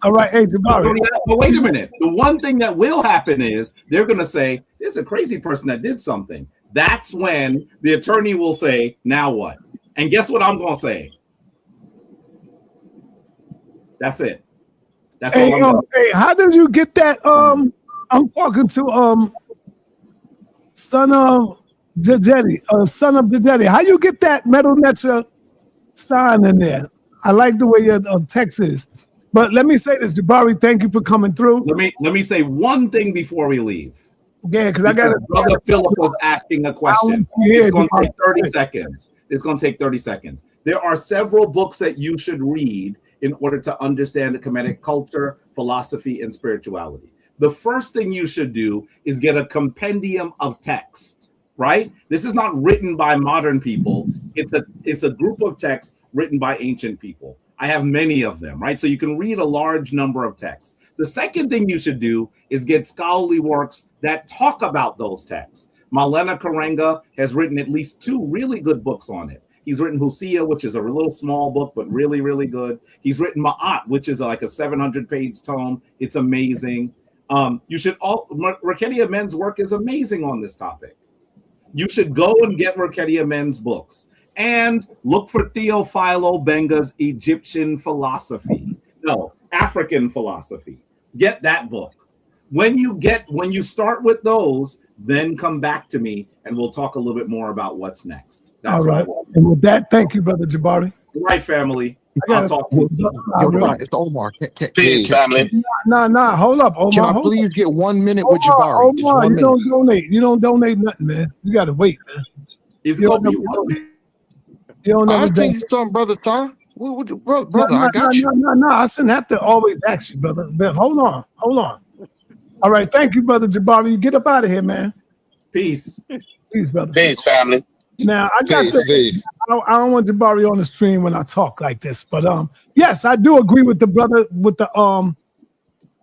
All right, hey Jabari. But wait a minute. The one thing that will happen is they're going to say, "There's a crazy person that did something." That's when the attorney will say, "Now what?" And guess what I'm going to say? That's it. That's all hey, how did you get that? I'm talking to son of Jajetti. How you get that metal nature sign in there? I like the way your text is. But let me say this, Jabari. Thank you for coming through. Let me say one thing before we leave. Yeah, because I got Brother Philip was asking a question. It's going to take 30 seconds. It's going to take 30 seconds. There are several books that you should read in order to understand the Kemetic culture, philosophy, and spirituality. The first thing you should do is get a compendium of text, right? This is not written by modern people. It's a group of texts written by ancient people. I have many of them, right? So you can read a large number of texts. The second thing you should do is get scholarly works that talk about those texts. Malena Karenga has written at least 2 really good books on it. He's written Hosea, which is a little small book, but really, really good. He's written Ma'at, which is like a 700-page tome. It's amazing. Rekedia Men's work is amazing on this topic. You should go and get Rekedia Men's books and look for Theophilo Benga's African philosophy. Get that book. When you start with those, then come back to me and we'll talk a little bit more about what's next. That's all right. And with that, thank you, Brother Jabari. All right, family. I'll talk to you. It's Omar. Peace, family. Nah. Hold up, Omar. Can I please get 1 minute with Jabari? Omar, you don't donate. You don't donate nothing, man. You got to wait, man. It's going to be 1 minute. You don't I'll never tell you something, brother Tom. Brother, I got you. No, I shouldn't have to always ask you, brother. But hold on. All right, thank you, brother Jabari. You get up out of here, man. Peace, brother. Peace, family. Now I got this. I don't want Jabari on the stream when I talk like this, but yes, I do agree with the brother with the on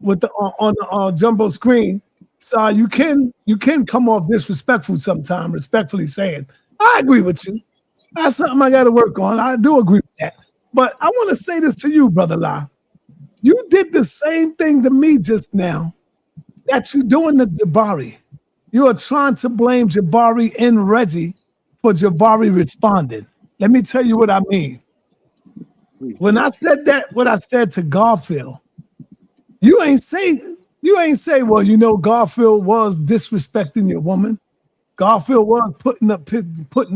the jumbo screen. So you can come off disrespectful sometimes. Respectfully saying, I agree with you. That's something I got to work on. I do agree with that. But I want to say this to you, brother La. You did the same thing to me just now that you doing to Jabari. You are trying to blame Jabari and Reggie for Jabari responding. Let me tell you what I mean. When I said that, what I said to Garfield, you ain't say, well, you know, Garfield was disrespecting your woman. Garfield was putting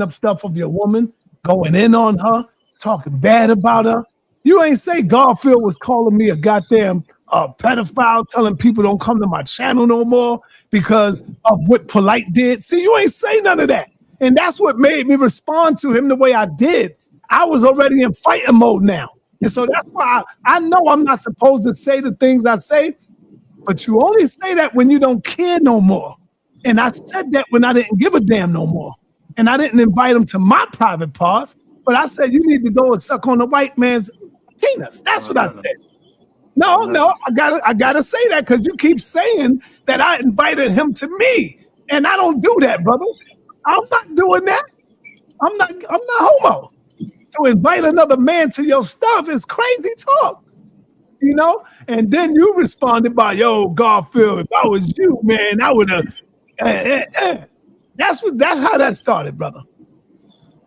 up stuff of your woman, going in on her, talking bad about her. You ain't say Garfield was calling me a goddamn pedophile, telling people don't come to my channel no more because of what Polite did. See, you ain't say none of that. And that's what made me respond to him the way I did. I was already in fighting mode now. And so that's why I know I'm not supposed to say the things I say, but you only say that when you don't care no more. And I said that when I didn't give a damn no more. And I didn't invite him to my private parts, but I said, you need to go and suck on the white man's penis. That's what I said. No, I gotta say that because you keep saying that I invited him to me. And I don't do that, brother. I'm not doing that. I'm not homo. To invite another man to your stuff is crazy talk. You know? And then you responded by, yo, Garfield, if I was you, man, I would have. That's how that started, brother.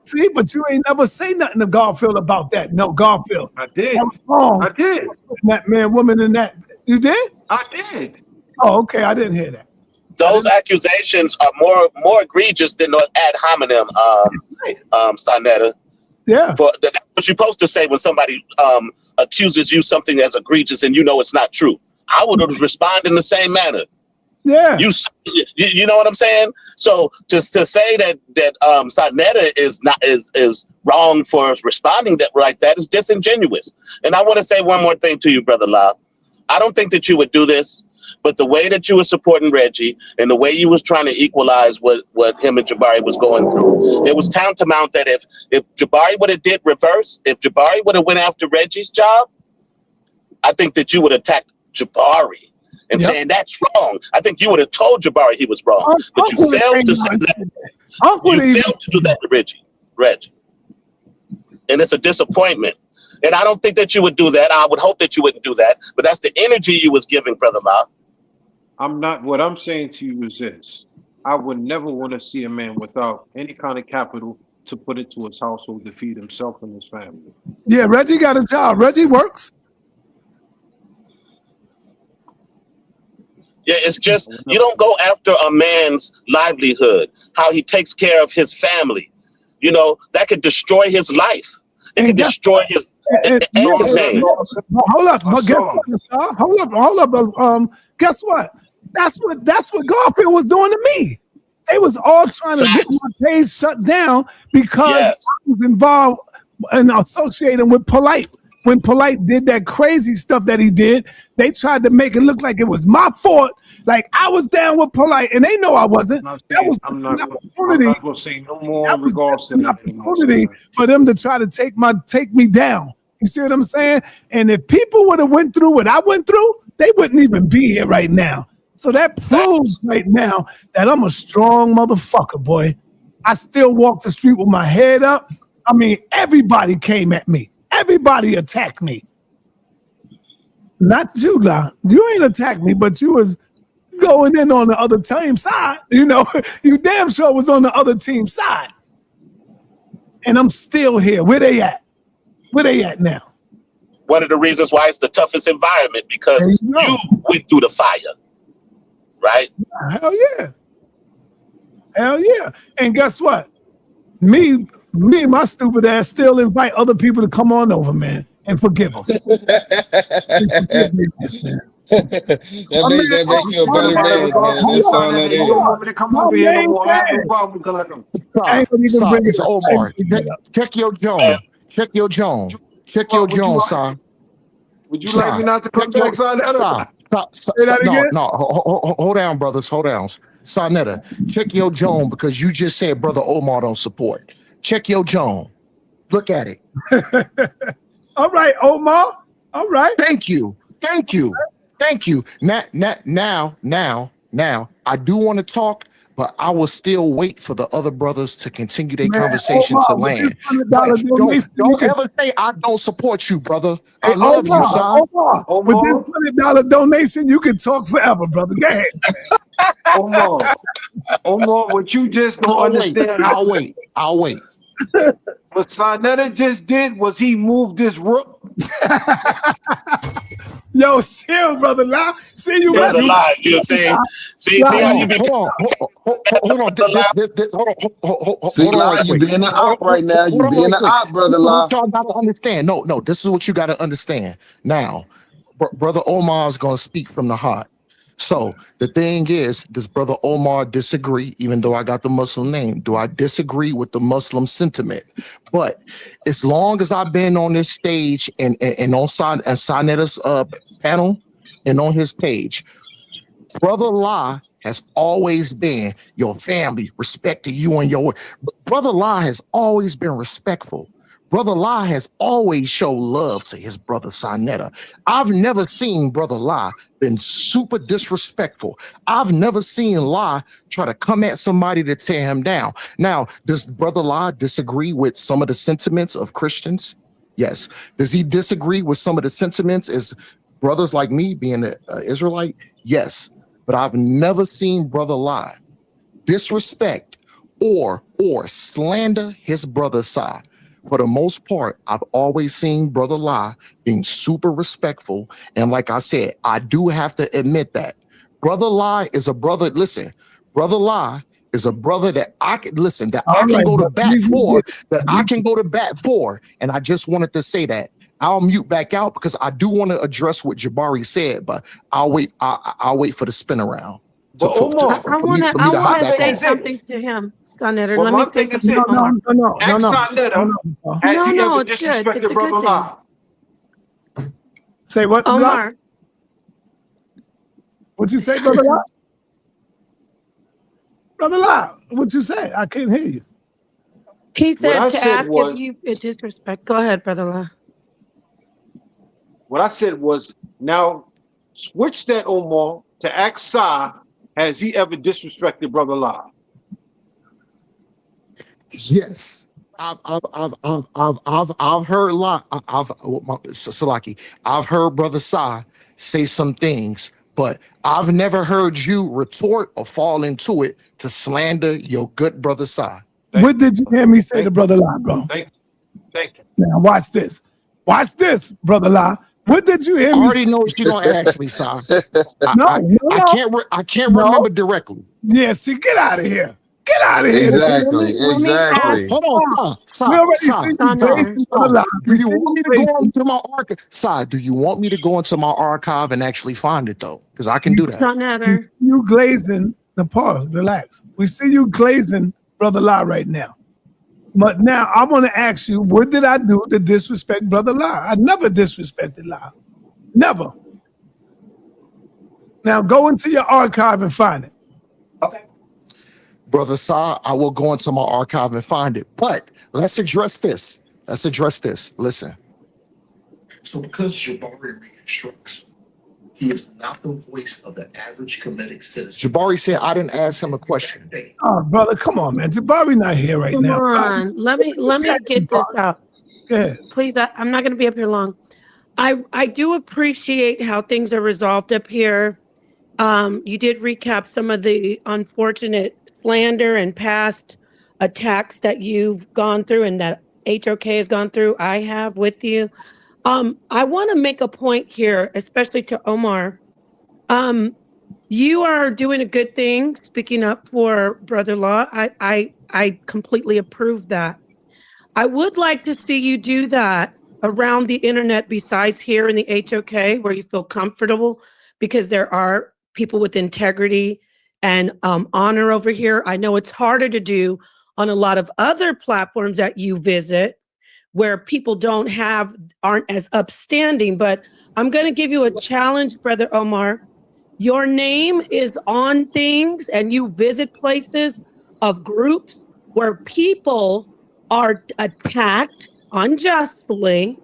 See, but you ain't never say nothing to Garfield about that. No, Garfield. I did. I did. That man, woman, and that. You did? I did. Oh, okay. I didn't hear that. Those accusations are more egregious than the ad hominem, sa.neter. Yeah. That's what you're supposed to say when somebody accuses you something as egregious and you know it's not true. I would have responded in the same manner. Yeah. You know what I'm saying? So just to say that sa.neter is wrong for responding like that is disingenuous. And I want to say one more thing to you, Brother La. I don't think that you would do this, but the way that you were supporting Reggie and the way you was trying to equalize what him and Jabari was going through, it was tantamount that if Jabari would have did reverse, if Jabari would have went after Reggie's job, I think that you would have attacked Jabari and saying that's wrong. I think you would have told Jabari he was wrong, but you failed to say that. You failed to do that to Reggie, and it's a disappointment. And I don't think that you would do that. I would hope that you wouldn't do that. But that's the energy you was giving, Brother La. What I'm saying to you is this. I would never want to see a man without any kind of capital to put into his household to feed himself and his family. Yeah, Reggie got a job. Reggie works. Yeah, it's just, you don't go after a man's livelihood, how he takes care of his family. You know, that could destroy his life. It could destroy his name. Hold up. Hold up. Guess what? That's what Garfield was doing to me. They was all trying to get my page shut down because I was involved and associated with Polite. When Polite did that crazy stuff that he did, they tried to make it look like it was my fault. Like I was down with Polite, and they know I wasn't. I'm not going to say no more in regards to that opportunity for them to try to take me down. You see what I'm saying? And if people would have went through what I went through, they wouldn't even be here right now. So that proves right now that I'm a strong motherfucker, boy. I still walk the street with my head up. I mean, everybody came at me. Everybody attacked me. Not you, La. You ain't attacked me, but you was going in on the other team side. You know, you damn sure was on the other team side. And I'm still here. Where they at? Where they at now? One of the reasons why it's the toughest environment, because you went through the fire, right? Hell yeah. Hell yeah. And guess what? Me and my stupid ass still invite other people to come on over, man. and forgive them. That make you a better man, man. That's all that You is. don't want me to come over here no more. I have no problem collecting. Stop. It's Omar. Check your Joan. Check your Joan. Check your Joan, son. Would you like me not to come back, sa.neter? Stop. No. Hold down, brothers. Hold down. sa.neter, check your Joan because you just said Brother Omar don't support. Check your Joan. Look at it. All right, Omar. All right. Thank you. Now, I do want to talk, but I will still wait for the other brothers to continue their conversation Omar, to land. Don't ever say I don't support you, brother. I love you, son. Omar, with this $20 donation, you can talk forever, brother. Go ahead. Omar, what you just don't understand. I'll wait. What sa.neter just did was he moved this rook. Yo, chill, brother. Lie. See you, brother. Lie. You see how you be. Hold on. See, Lie, you being an op right now. You being an op, brother. Lie. Y'all got to understand. No. This is what you got to understand. Now, Brother Omar is going to speak from the heart. So the thing is, does Brother Omar disagree? Even though I got the Muslim name, do I disagree with the Muslim sentiment? But as long as I've been on this stage and on sa.neter's panel and on his page, Brother La has always been your family, respecting you and your. Brother La has always been respectful. Brother La has always showed love to his brother sa.neter. I've never seen Brother La been super disrespectful. I've never seen La try to come at somebody to tear him down. Now, does Brother La disagree with some of the sentiments of Christians? Yes. Does he disagree with some of the sentiments as brothers like me being an Israelite? Yes. But I've never seen Brother La disrespect or slander his brother Sa. For the most part, I've always seen Brother La being super respectful. And like I said, I do have to admit that. Brother La is a brother. Listen, Brother La is a brother that I can listen, that I can go to bat for, And I just wanted to say that. I'll mute back out because I do want to address what Jabari said, but I'll wait for the spin around. I want to say something to him, sa.neter. Let me say something. No. No, it's good. It's a good thing. Say what? Omar. What'd you say, Brother La? Brother La, what'd you say? I can't hear you. He said to ask if you disrespect. Go ahead, Brother La. What I said was, now switch that, Omar, to ask Sa. Has he ever disrespected Brother La? Yes, I've heard a lot. Salaki, I've heard Brother Sa say some things, but I've never heard you retort or fall into it to slander your good brother Sa. What did you hear me say to Brother La, bro? Thank you. Now watch this. Watch this, Brother La. What did you hear me? I already know what you're gonna ask me, Sa. I can't remember directly. Yeah, see, get out of here. Get out of here. Exactly. Hold on, Sa. We already see you, Brother La. Do you want me to go into my archive? Sa, do you want me to go into my archive and actually find it though? Because I can do that. sa.neter. You glazing the pause. Relax. We see you glazing Brother La right now. But now I want to ask you, what did I do to disrespect Brother La? I never disrespected La. Never. Now go into your archive and find it. Okay. Brother Sa, I will go into my archive and find it. But let's address this. Listen. So because Jabari reconstructs, he is not the voice of the average Kemetic citizen. Jabari said I didn't ask him a question. Oh, brother, come on, man. Jabari not here right now. Come on. Let me get this out. Good. Please, I'm not going to be up here long. I do appreciate how things are resolved up here. You did recap some of the unfortunate slander and past attacks that you've gone through and that HOK has gone through. I have with you. I want to make a point here, especially to Omar. You are doing a good thing, speaking up for Brother La. I completely approve that. I would like to see you do that around the internet besides here in the HOK where you feel comfortable, because there are people with integrity and honor over here. I know it's harder to do on a lot of other platforms that you visit where people aren't as upstanding, but I'm going to give you a challenge, Brother Omar. Your name is on things and you visit places of groups where people are attacked unjustly.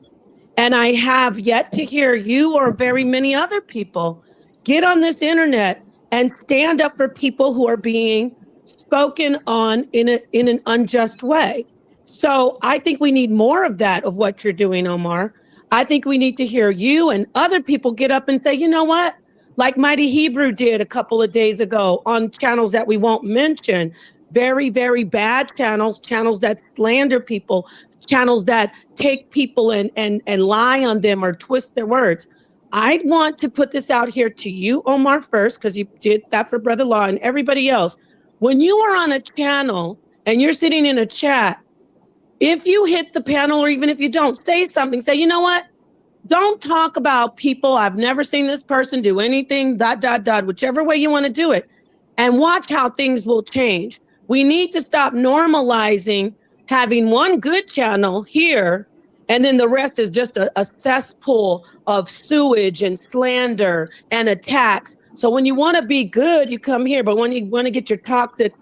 And I have yet to hear you or very many other people get on this internet and stand up for people who are being spoken on in an unjust way. So I think we need more of that, of what you're doing, Omar. I think we need to hear you and other people get up and say, you know what? Like Mighty Hebrew did a couple of days ago on channels that we won't mention. Very, very bad channels that slander people, channels that take people and lie on them or twist their words. I want to put this out here to you, Omar, first, because you did that for Brother Law and everybody else. When you are on a channel and you're sitting in a chat, if you hit the panel or even if you don't, say something, say, you know what? Don't talk about people. I've never seen this person do anything, ... whichever way you want to do it, and watch how things will change. We need to stop normalizing having one good channel here, and then the rest is just a cesspool of sewage and slander and attacks. So when you want to be good, you come here, but when you want to get your toxic,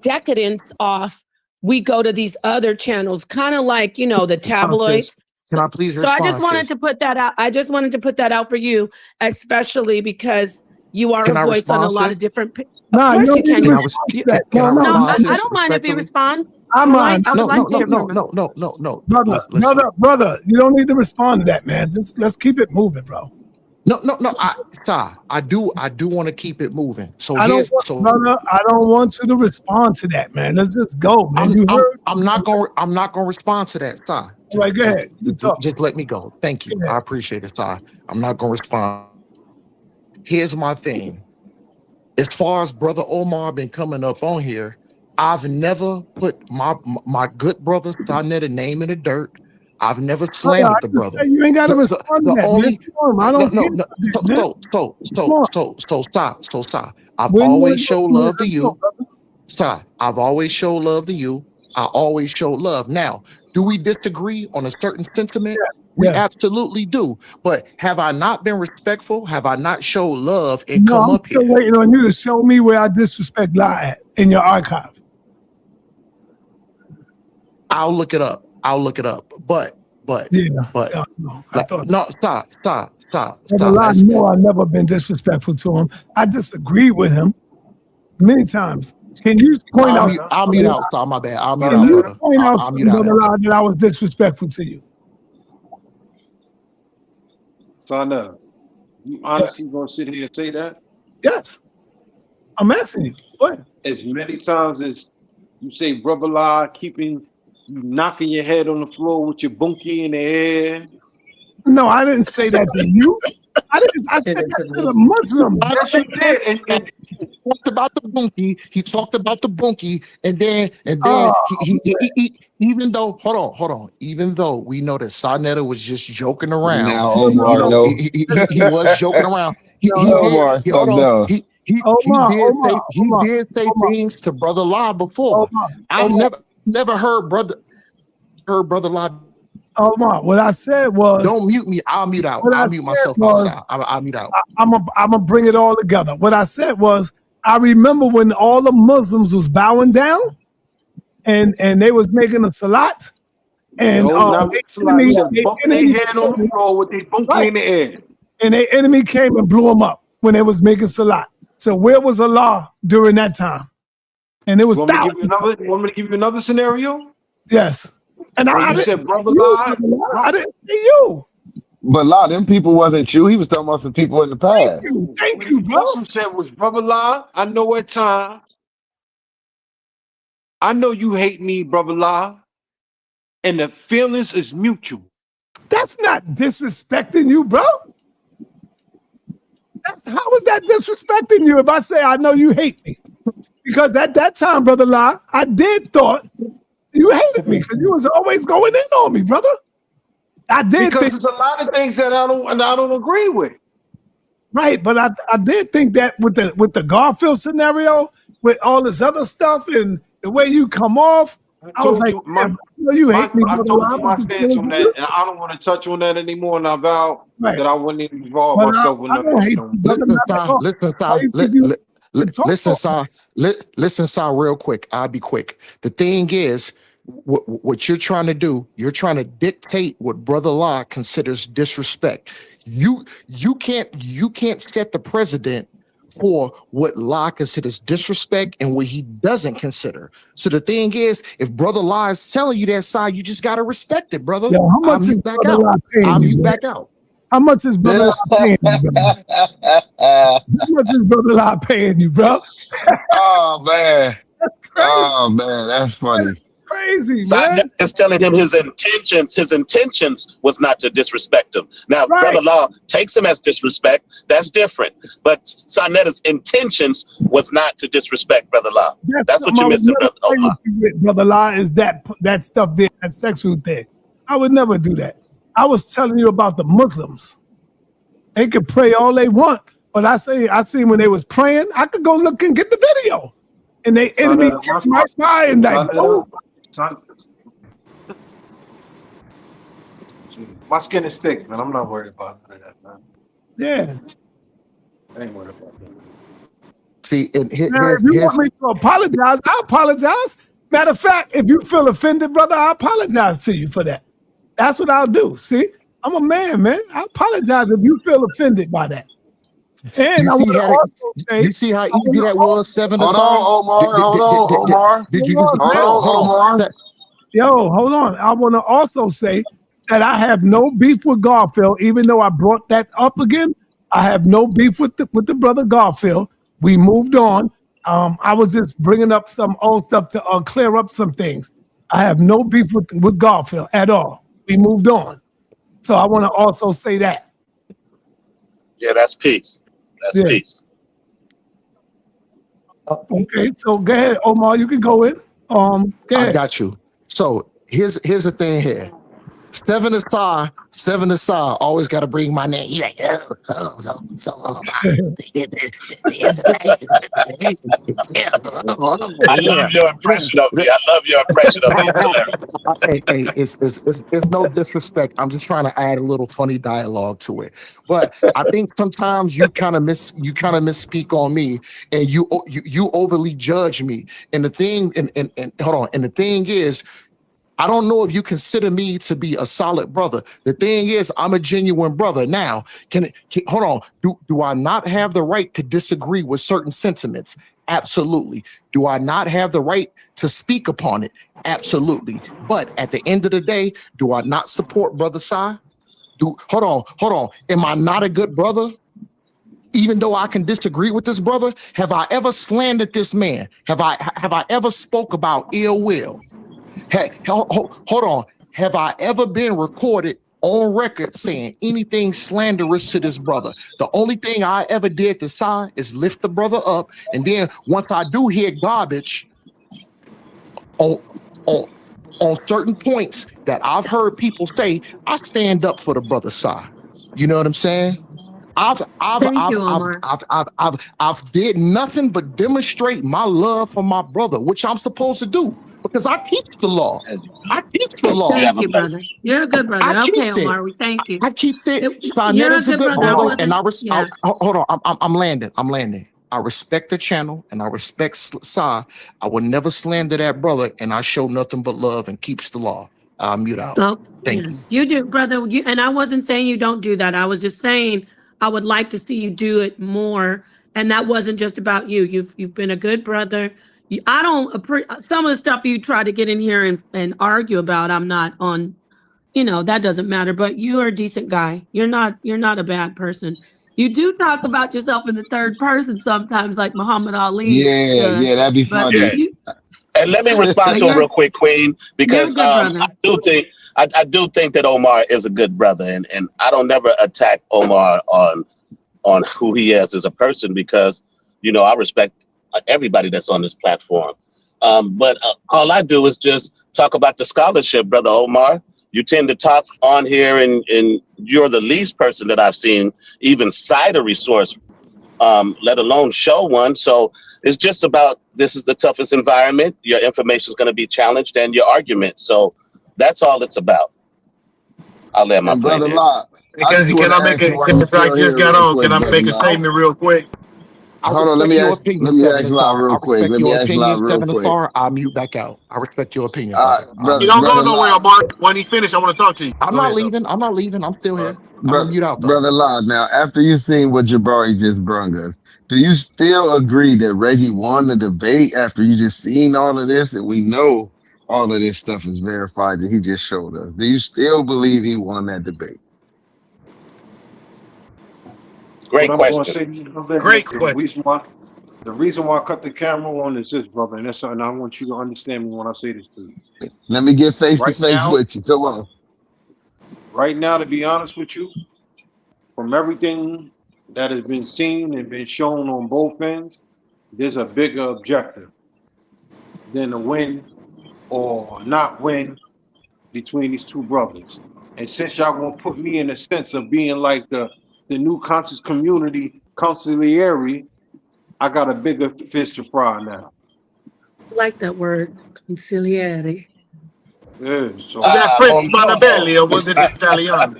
decadence off, we go to these other channels, kind of like, the tabloids. Can I please So respond? I just wanted to put that out. I just wanted to put that out for you, especially because you are a voice on a lot of different. Of course you can. Can I respond? I don't mind if you respond. I mind. I would like to hear from him. No. Brother, you don't need to respond to that, man. Just let's keep it moving, bro. No. I do want to keep it moving. So brother, I don't want you to respond to that, man. Let's just go, man. I'm not gonna respond to that, Ty. All right, go ahead. Just let me go. Thank you. I appreciate it, Ty. I'm not gonna respond. Here's my thing. As far as Brother Omar been coming up on here, I've never put my good brother sa.neter name in the dirt. I've never slandered the brother. You ain't got to respond to that. Stop. I've always showed love to you. Stop. I've always showed love to you. I always show love. Now, do we disagree on a certain sentiment? We absolutely do. But have I not been respectful? Have I not showed love and come up here? I'm still waiting on you to show me where I disrespect lie at in your archive. I'll look it up. But stop. No, I've never been disrespectful to him. I disagree with him many times. Can you point out? I'll mute out. Stop. My bad. I'll mute out, brother. Point out that I was disrespectful to you. sa.neter, you honestly gonna sit here and say that? Yes. I'm asking you. What? As many times as you say Brother La, you knocking your head on the floor with your bunkie in the air. No, I didn't say that to you. I said that to the Muslim. He talked about the bunkie. And then he even though, hold on, even though we know that sa.neter was just joking around. Now, Omar, no. He was joking around. He did say things to Brother La before. I've never heard Brother La. Omar, what I said was, don't mute me. I'll mute out. I'll mute myself outside. I'll mute out. I'm gonna bring it all together. What I said was, I remember when all the Muslims was bowing down and they was making a salat, and their enemy head on the floor with their bunkie in the air, and their enemy came and blew them up when they was making salat. So where was Allah during that time? And it was thousands. You want me to give you another scenario? Yes. And I said, Brother La, I didn't say you. But La, them people wasn't you. He was talking about some people in the past. Thank you, bro. What you said was, Brother La, I know at times. I know you hate me, Brother La, and the feelings is mutual. That's not disrespecting you, bro. How is that disrespecting you if I say I know you hate me? Because at that time, Brother La, I did thought, You hated me because you was always going in on me, brother. I did because think there's a lot of things that I don't agree with. right, but I did think that with the Garfield scenario, with all this other stuff and the way you come off, I was like, you hate me. I told you my stance on that, and I don't want to touch on that anymore. And I vowed that I wouldn't even involve myself with nothing. Listen, Si, real quick. I'll be quick. The thing is, what you're trying to do, you're trying to dictate what Brother Law considers disrespect. You can't set the precedent for what Law considers disrespect and what he doesn't consider. So the thing is, if Brother Law is telling you that side, you just gotta respect it, brother. Yo, how much is Brother Law paying you? Back out. How much is Brother Law paying you, bro? How much is Brother Law paying you, bro? Oh man. Oh man, that's funny. Crazy, man. Is telling him his intentions was not to disrespect him. Now, Brother Law takes him as disrespect. That's different. But sa.neter's intentions was not to disrespect Brother Law. That's what you're missing, Brother Omar. Brother Law is that stuff there, that sexual thing. I would never do that. I was telling you about the Muslims. They could pray all they want, but I see when they was praying, I could go look and get the video. And they enemy came right by and like, oh. My skin is thick, man. I'm not worried about none of that, man. Yeah. I ain't worried about that. See, and if you want me to apologize, I apologize. Matter of fact, if you feel offended, brother, I apologize to you for that. That's what I'll do. See, I'm a man. I apologize if you feel offended by that. And I want to also say, you see how easy that was? 7 to 7. Hold on, Omar. Omar. Yo, hold on. I want to also say that I have no beef with Garfield, even though I brought that up again. I have no beef with the brother Garfield. We moved on. I was just bringing up some old stuff to clear up some things. I have no beef with Garfield at all. We moved on. So I want to also say that. Yeah, that's peace. That's peace. Okay, so go ahead, Omar. You can go in. Go ahead. I got you. So here's the thing here. 7 aside, always got to bring my name. He like, I love your impression of me. Hey, it's no disrespect. I'm just trying to add a little funny dialogue to it. But I think sometimes you kind of misspeak on me, and you overly judge me. And the thing, and hold on. And the thing is, I don't know if you consider me to be a solid brother. The thing is, I'm a genuine brother. Now, hold on. Do I not have the right to disagree with certain sentiments? Absolutely. Do I not have the right to speak upon it? Absolutely. But at the end of the day, do I not support Brother Sai? Hold on. Am I not a good brother? Even though I can disagree with this brother, have I ever slandered this man? Have I ever spoke about ill will? Hey, hold on. Have I ever been recorded on record saying anything slanderous to this brother? The only thing I ever did to Sai is lift the brother up, and then once I do hear garbage on certain points that I've heard people say, I stand up for the brother Sai. You know what I'm saying? I've did nothing but demonstrate my love for my brother, which I'm supposed to do because I keep the law. Thank you, brother. You're a good brother. Okay, Omar, we thank you. I keep it. sa.neter's a good brother, and I respect. Hold on, I'm landing. I respect the channel and I respect Sai. I will never slander that brother, and I show nothing but love and keeps the law. I'll mute out. Thank you. You do, brother. And I wasn't saying you don't do that. I was just saying I would like to see you do it more. And that wasn't just about you. You've been a good brother. I don't appreciate some of the stuff you try to get in here and argue about. I'm not on, that doesn't matter. But you are a decent guy. You're not a bad person. You do talk about yourself in the third person sometimes, like Muhammad Ali. Yeah, that'd be funny. And let me respond to him real quick, Queen, because I do think that Omar is a good brother, and I don't never attack Omar on who he is as a person because I respect everybody that's on this platform. But all I do is just talk about the scholarship, Brother Omar. You tend to talk on here, and you're the least person that I've seen even cite a resource, let alone show one. So it's just about, this is the toughest environment. Your information is going to be challenged, and your argument. So that's all it's about. I'll let my plane Brother there. Locke, Can I make it? Since I just got on, can I make a statement real quick? Hold on, let me ask Locke real quick. Let me ask Locke real quick. I'll mute back out. I respect your opinion. Brother, You don't go brother nowhere, Locke. Mark. When he finished, I want to talk to you. I'm not leaving. I'm not leaving. I'm still here. I'm Bro- gonna mute out though. Brother Locke, now after you seen what Jabari just brung us, do you still agree that Reggie won the debate after you just seen all of this, and we know all of this stuff is verified that he just showed us? Do you still believe he won that debate? Great What I'm gonna question. say, Great the question. reason why I cut the camera on is this, brother, and that's something I want you to understand me when I say this to you. Let me get face to Right face now, with you. Come on. right now, to be honest with you, from everything that has been seen and been shown on both ends, there's a bigger objective than a win or not win between these two brothers. And since y'all gonna put me in a sense of being like the new conscious community consigliere, I got a bigger fish to fry now. I like that word, conciliare. Yeah, so Was that French Bonabelli or was it Italiano?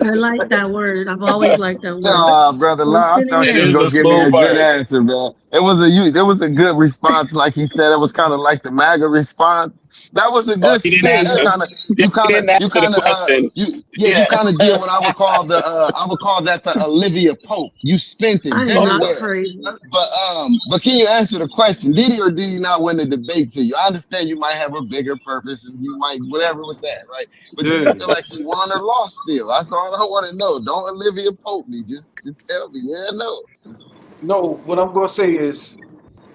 I like that word. I've always liked that word. Brother Locke, I thought It you was is gonna a give me a smooth good word. answer, man. There was a good response, like he said. It was kind of like the MAGA response. That was a good He didn't spin. answer. You kind of question. you kind of did what I would call the Olivia Pope. You spent it I'm very not well. crazy. But can you answer the question? Did he or did he not win the debate to you? I understand you might have a bigger purpose and you might whatever with that, right? But do you feel like you won or lost still? That's all I want to know. Don't Olivia Pope me. Just tell me. Yeah, no. no, what I'm gonna say is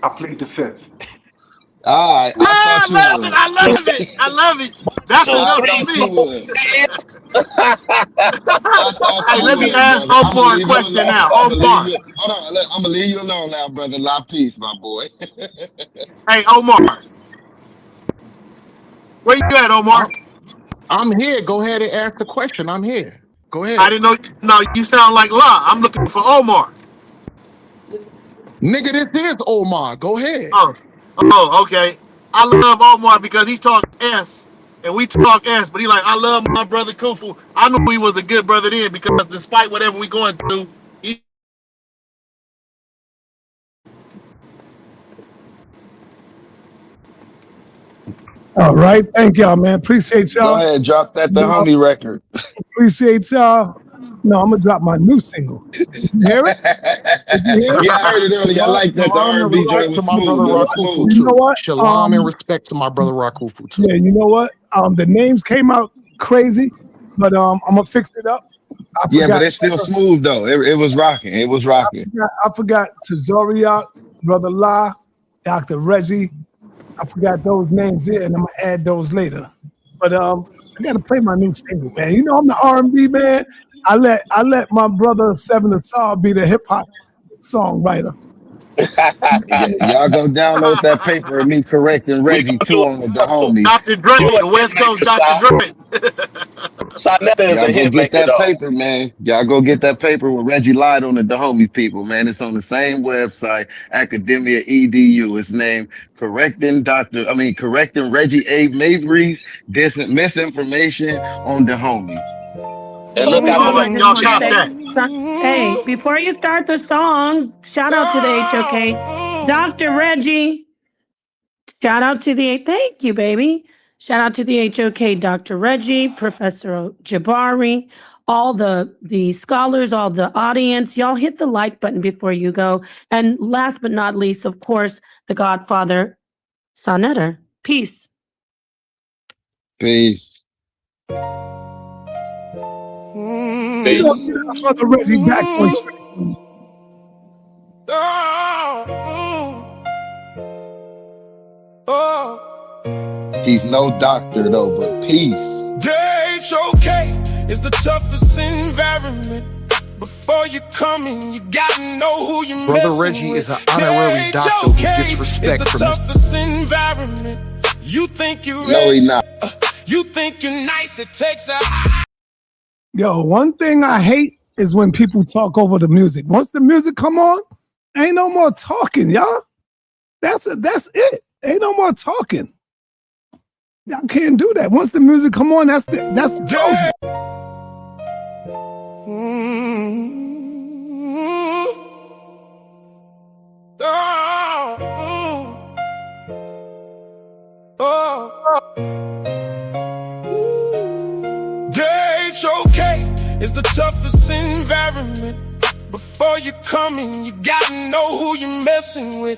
I played the fifth. All right, I thought you would. I love it. I love it. That's So enough I for thought me. you would. I thought Hey, you let me would, ask brother. I'm gonna Omar a leave you question alone. now. I'm gonna leave Omar. you. Hold on. I'm gonna leave you alone now, brother. La peace, my boy. Hey, Omar. Where you at, Omar? I'm here. Go ahead and ask the question. I'm here. Go ahead. I didn't know. No, you sound like La. I'm looking for Omar. Nigga, this is Omar. Go ahead. Oh, okay. I love Omar because he talk S and we talk S, but he like, I love my brother Kufu. I knew he was a good brother then because despite whatever we going through, he All right. Thank y'all, man. Appreciate Go y'all. ahead, drop that the homie record. Appreciate y'all. No, I'm gonna drop my new single. You hear it? Did you hear it? Yeah, I heard it earlier. I like that. The Shalom and R&B joint respect to was my brother smooth. It was Rakufu smooth. You know too. what? Shalom and respect to my brother Rakufu too. Yeah, you know what? The names came out crazy, but I'm gonna fix it up. Yeah, but it's still smooth though. It was rocking. It was rocking. I forgot Tazoria, Brother La, Dr. Reggie. I forgot those names there, and I'm gonna add those later. But I gotta play my new single, man. You know I'm the R&B man. I let my brother sa.neter be the hip hop songwriter. Y'all go download that paper and me correcting Reggie too on the homie. Dr. Dre, the West Coast Dr. Dre. sa.neter is Y'all a go hit get maker, that though. paper, man. Y'all go get that paper with Reggie lied on the homie people, man. It's on the same website, Academia EDU. It's named Correcting Reggie A. Mabry's misinformation on the homie. And look out for Y'all stop that. Hey, before you start the song, shout out to the HOK. Dr. Reggie. Shout out to the, thank you, baby. Shout out to the HOK, Dr. Reggie, Professor Jabari, all the scholars, all the audience. Y'all hit the like button before you go. And last but not least, of course, the Godfather, sa.neter. Peace. Peace. Peace. Brother Reggie back on track. He's no doctor though, but peace. The HOK is the toughest environment. Before you come in, you gotta know who you're Brother messing Reggie with. is an honorary doctor who gets respect it's the from his... toughest environment. You think you're No, he not. You think you're nice, it takes a... Yo, one thing I hate is when people talk over the music. Once the music come on, ain't no more talking, y'all. That's it. Ain't no more talking. Y'all can't do that. Once the music come on, that's the joke. Okay, it's the toughest environment. Before you come in, you gotta know who you're messing with.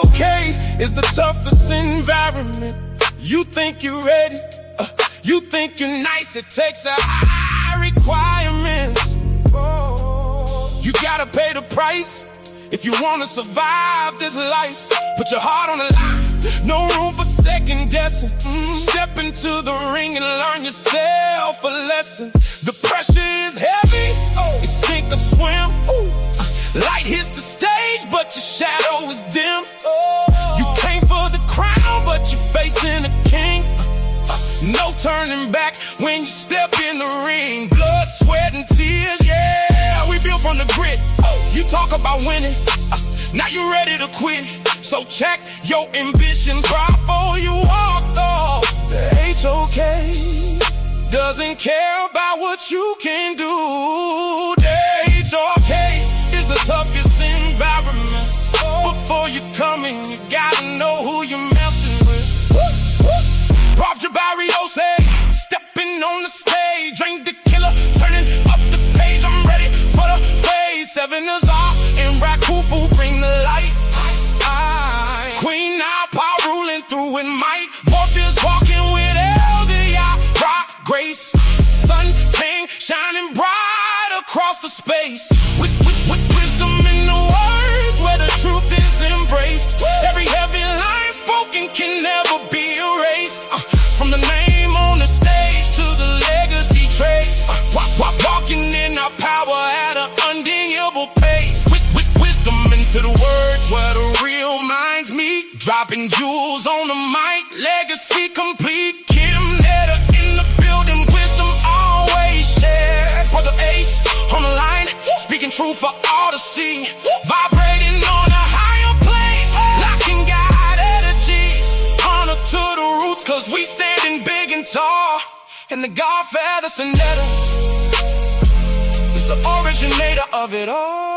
okay, it's the toughest environment. You think you're ready, you think you're nice, it takes a high requirements. You gotta pay the price if you wanna survive this life. Put your heart on the line, no room for second guessing. Step into the ring and learn yourself a lesson. The pressure is heavy, it's sink or swim. Light hits the stage, but your shadow is dim. You came for the crown, but you're facing a king. No turning back when you step in the ring. Blood, sweat, and tears, yeah, we built from the grit. You talk about winning, now you're ready to quit. So check your ambition before you walk off. The HOK doesn't care about what you can do. The HOK is the toughest environment. Before you come in, you gotta know who you're messing with. Prof. Jabari, Osaze, stepping on the stage, ain't the killer, turning up the page. I'm ready for the phase. 7 is off, and Rakufu bring the light. Queen now, power ruling through with might. Morpheus walking with LDI, rock grace. Sun tang shining bright across the space. With wisdom in the words where the truth is embraced. Every heavy line spoken can never be erased. From the name on the stage to the legacy trace. Walking in our power at an undeniable pace. Wisdom into the words where the real minds meet. Dropping jewels on the mic, legacy complete. Kim Netter in the building, wisdom always shared. Brother Ace on the line, speaking truth for all to see. Vibrating on a higher plane, locking God energy. Honor to the roots, cause we standing big and tall. And the Godfather sa.neter is the originator of it all.